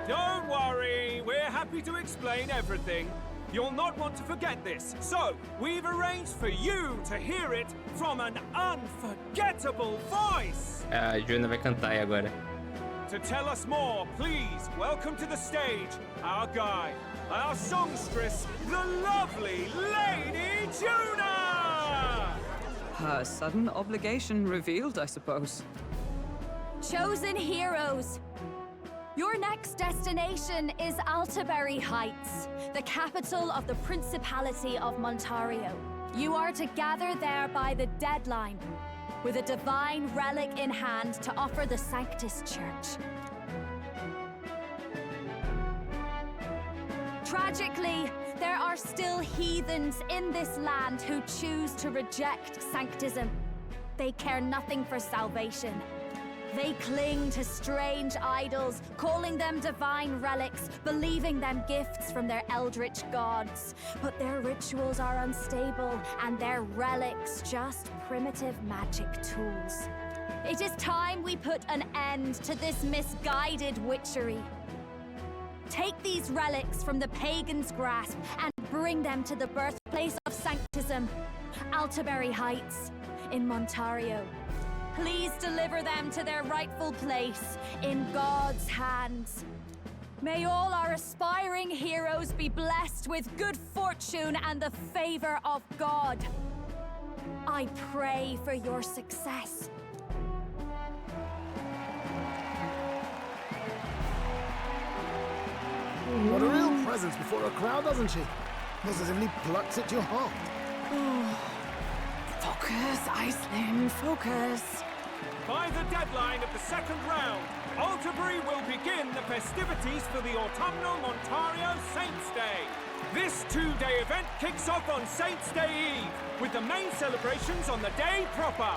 Don't worry, we're happy to explain everything. You'll not want to forget this, so we've arranged for you to hear it from an unforgettable voice. A Joana vai cantar aí agora. To tell us more, please welcome to the stage our guide, our songstress, the lovely Lady Juna! Her sudden obligation revealed, I suppose. Chosen heroes! Your next destination is Altaberry Heights, the capital of the Principality of Montario. You are to gather there by the deadline, with a divine relic in hand to offer the Sanctus Church. Tragically, there are still heathens in this land who choose to reject Sanctism. They care nothing for salvation. They cling to strange idols, calling them divine relics, believing them gifts from their eldritch gods. But their rituals are unstable, and their relics just primitive magic tools. It is time we put an end to this misguided witchery. Take these relics from the pagan's grasp and bring them to the birthplace of Sanctism, Altaberry Heights, in Montario. Please deliver them to their rightful place in God's hands. May all our aspiring heroes be blessed with good fortune and the favor of God. I pray for your success. What a real presence before a crowd, doesn't she? Positively plucks at your heart. Focus, Iceland, focus. By the deadline of the second round, Alderbury will begin the festivities for the autumnal Montario Saints' Day. This two-day event kicks off on Saints' Day Eve, with the main celebrations on the day proper.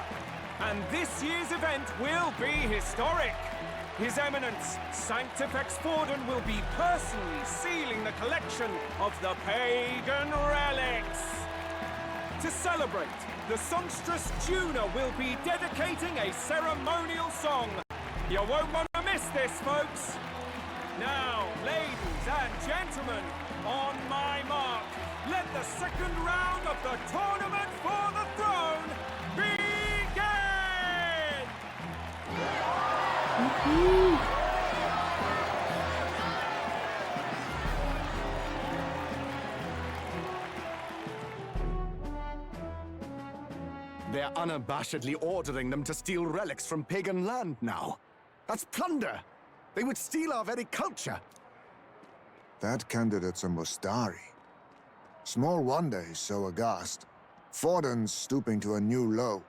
And this year's event will be historic. His Eminence, Sanctifex Forden, will be personally sealing the collection of the pagan relics. To celebrate, the songstress Juna will be dedicating a ceremonial song. You won't want to miss this, folks. Now, ladies and gentlemen, on my mark, let the second round of the Tournament for the Throne begin! They're unabashedly ordering them to steal relics from pagan land now. That's plunder! They would steal our very culture! That candidate's a Mustari. Small wonder he's so aghast. Forden's stooping to a new low.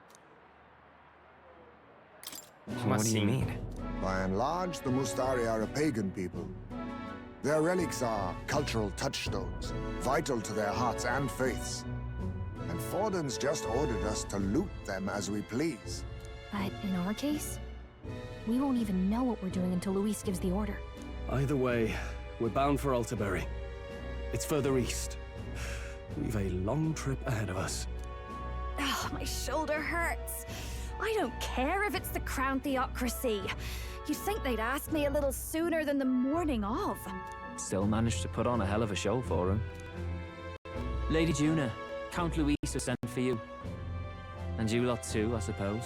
What do you mean? By and large, the Mustari are a pagan people. Their relics are cultural touchstones, vital to their hearts and faiths. And Forden's just ordered us to loot them as we please. But in our case, we won't even know what we're doing until Luis gives the order. Either way, we're bound for Alderbury. It's further east. We've a long trip ahead of us. Oh, my shoulder hurts. I don't care if it's the Crown Theocracy. You'd think they'd ask me a little sooner than the morning of. Still managed to put on a hell of a show for him. Lady Juna, Count Luis has sent for you. And you lot too, I suppose.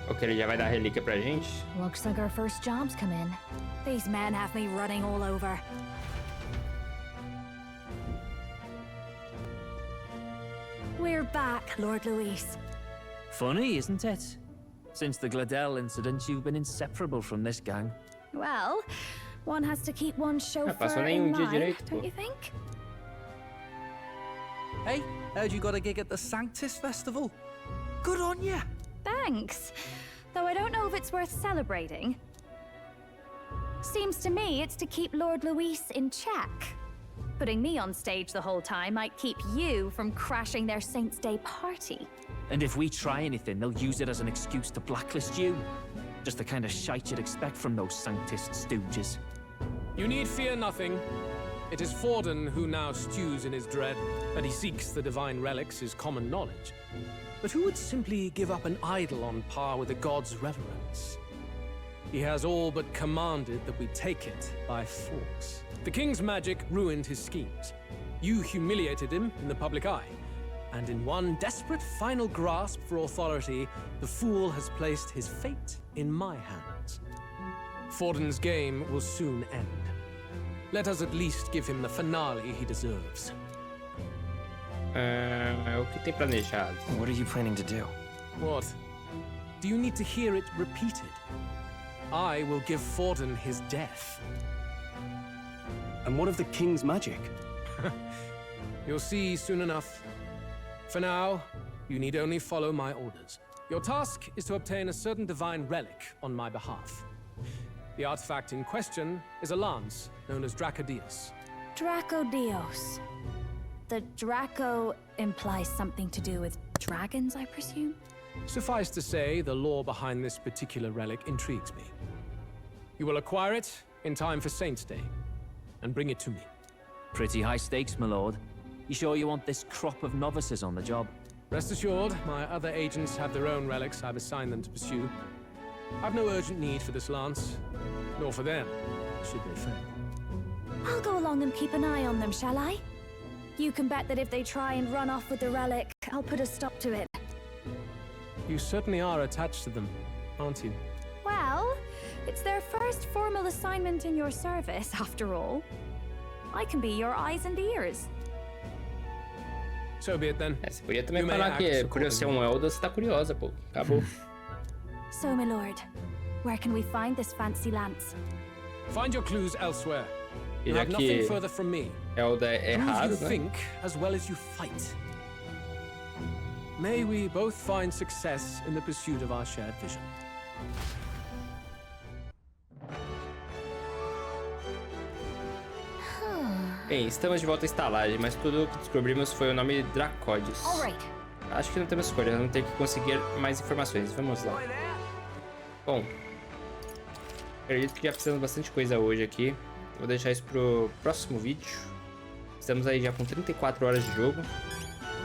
Ok, ele já vai dar a relíquia pra gente. Looks like our first job's come in. These men have me running all over. We're back, Lord Luis. Funny, isn't it? Since the Gladel incident, you've been inseparable from this gang. Well, one has to keep one's chauffeur passou nem in dia mind, direito, don't pô. you think? Hey, heard you got a gig at the Sanctis Festival? Good on ya! Thanks. Though I don't know if it's worth celebrating. Seems to me it's to keep Lord Luis in check. Putting me on stage the whole time might keep you from crashing their Saints' Day party. And if we try anything, they'll use it as an excuse to blacklist you. Just the kind of shite you'd expect from those Sanctist stooges. You need fear nothing. It is Forden who now stews in his dread, and he seeks the divine relics is common knowledge. But who would simply give up an idol on par with the god's reverence? He has all but commanded that we take it by force. The king's magic ruined his schemes. You humiliated him in the public eye. And in one desperate final grasp for authority, the fool has placed his fate in my hands. Forden's game will soon end. Let us at least give him the finale he deserves. O que tem planejado? What are you planning to do? What? Do you need to hear it repeated? I will give Forden his death. And what of the king's magic? You'll see soon enough. For now, you need only follow my orders. Your task is to obtain a certain divine relic on my behalf. The artifact in question is a lance known as Dracodios. Dracodios. The Draco implies something to do with dragons, I presume? Suffice to say, the lore behind this particular relic intrigues me. You will acquire it in time for Saints' Day, and bring it to me. Pretty high stakes, my lord. You sure you want this crop of novices on the job? Rest assured, my other agents have their own relics I've assigned them to pursue. I've no urgent need for this lance, nor for them, should they fail. I'll go along and keep an eye on them, shall I? You can bet that if they try and run off with the relic, I'll put a stop to it. You certainly are attached to them, aren't you? Well, it's their first formal assignment in your service, after all. I can be your eyes and ears. So be it then. Você podia também falar que por eu ser Elder, você tá curiosa, pô. Acabou. So, my lord, where can we find this fancy lance? Find your clues elsewhere. E You já have nothing que further from me. Elder é Prove errado, you né? think as well as you fight. May we both find success in the pursuit of our shared vision. Bem, estamos de volta à estalagem, mas tudo que descobrimos foi o nome Dracodes. Acho que não temos escolha, vamos ter que conseguir mais informações. Vamos lá. Bom, acredito que já precisamos bastante coisa hoje aqui. Vou deixar isso pro próximo vídeo. Estamos aí já com 34 horas de jogo.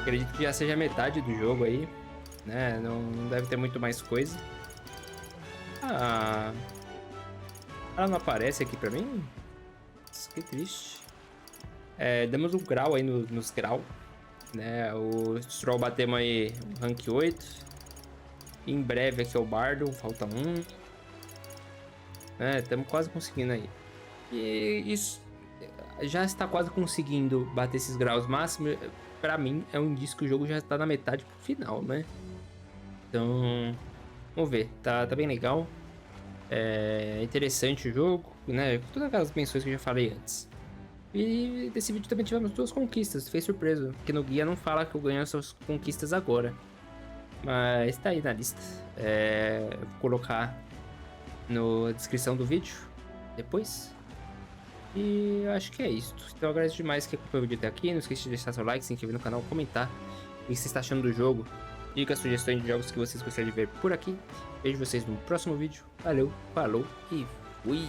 Acredito que já seja metade do jogo aí, né? Não deve ter muito mais coisa. Ela não aparece aqui pra mim? Nossa, que triste. Damos um grau aí nos grau, né? O Stroll batemos aí o rank 8. Em breve aqui é o Bardo, falta um. Estamos quase conseguindo aí. E isso já está quase conseguindo bater esses graus máximos. Pra mim é um indício que o jogo já está na metade pro final, né? Então, vamos ver. Tá bem legal. É interessante o jogo, né? Com todas aquelas menções que eu já falei antes. E desse vídeo também tivemos 2 conquistas, fiquei surpreso, porque no guia não fala que eu ganho essas conquistas agora. Mas tá aí na lista. Vou colocar na descrição do vídeo depois. E eu acho que é isso. Então eu agradeço demais que acompanhou o vídeo até aqui. Não esqueça de deixar seu like, se inscrever no canal, comentar o que você está achando do jogo. Dicas, sugestões de jogos que vocês gostariam de ver por aqui. Vejo vocês no próximo vídeo. Valeu, falou e fui!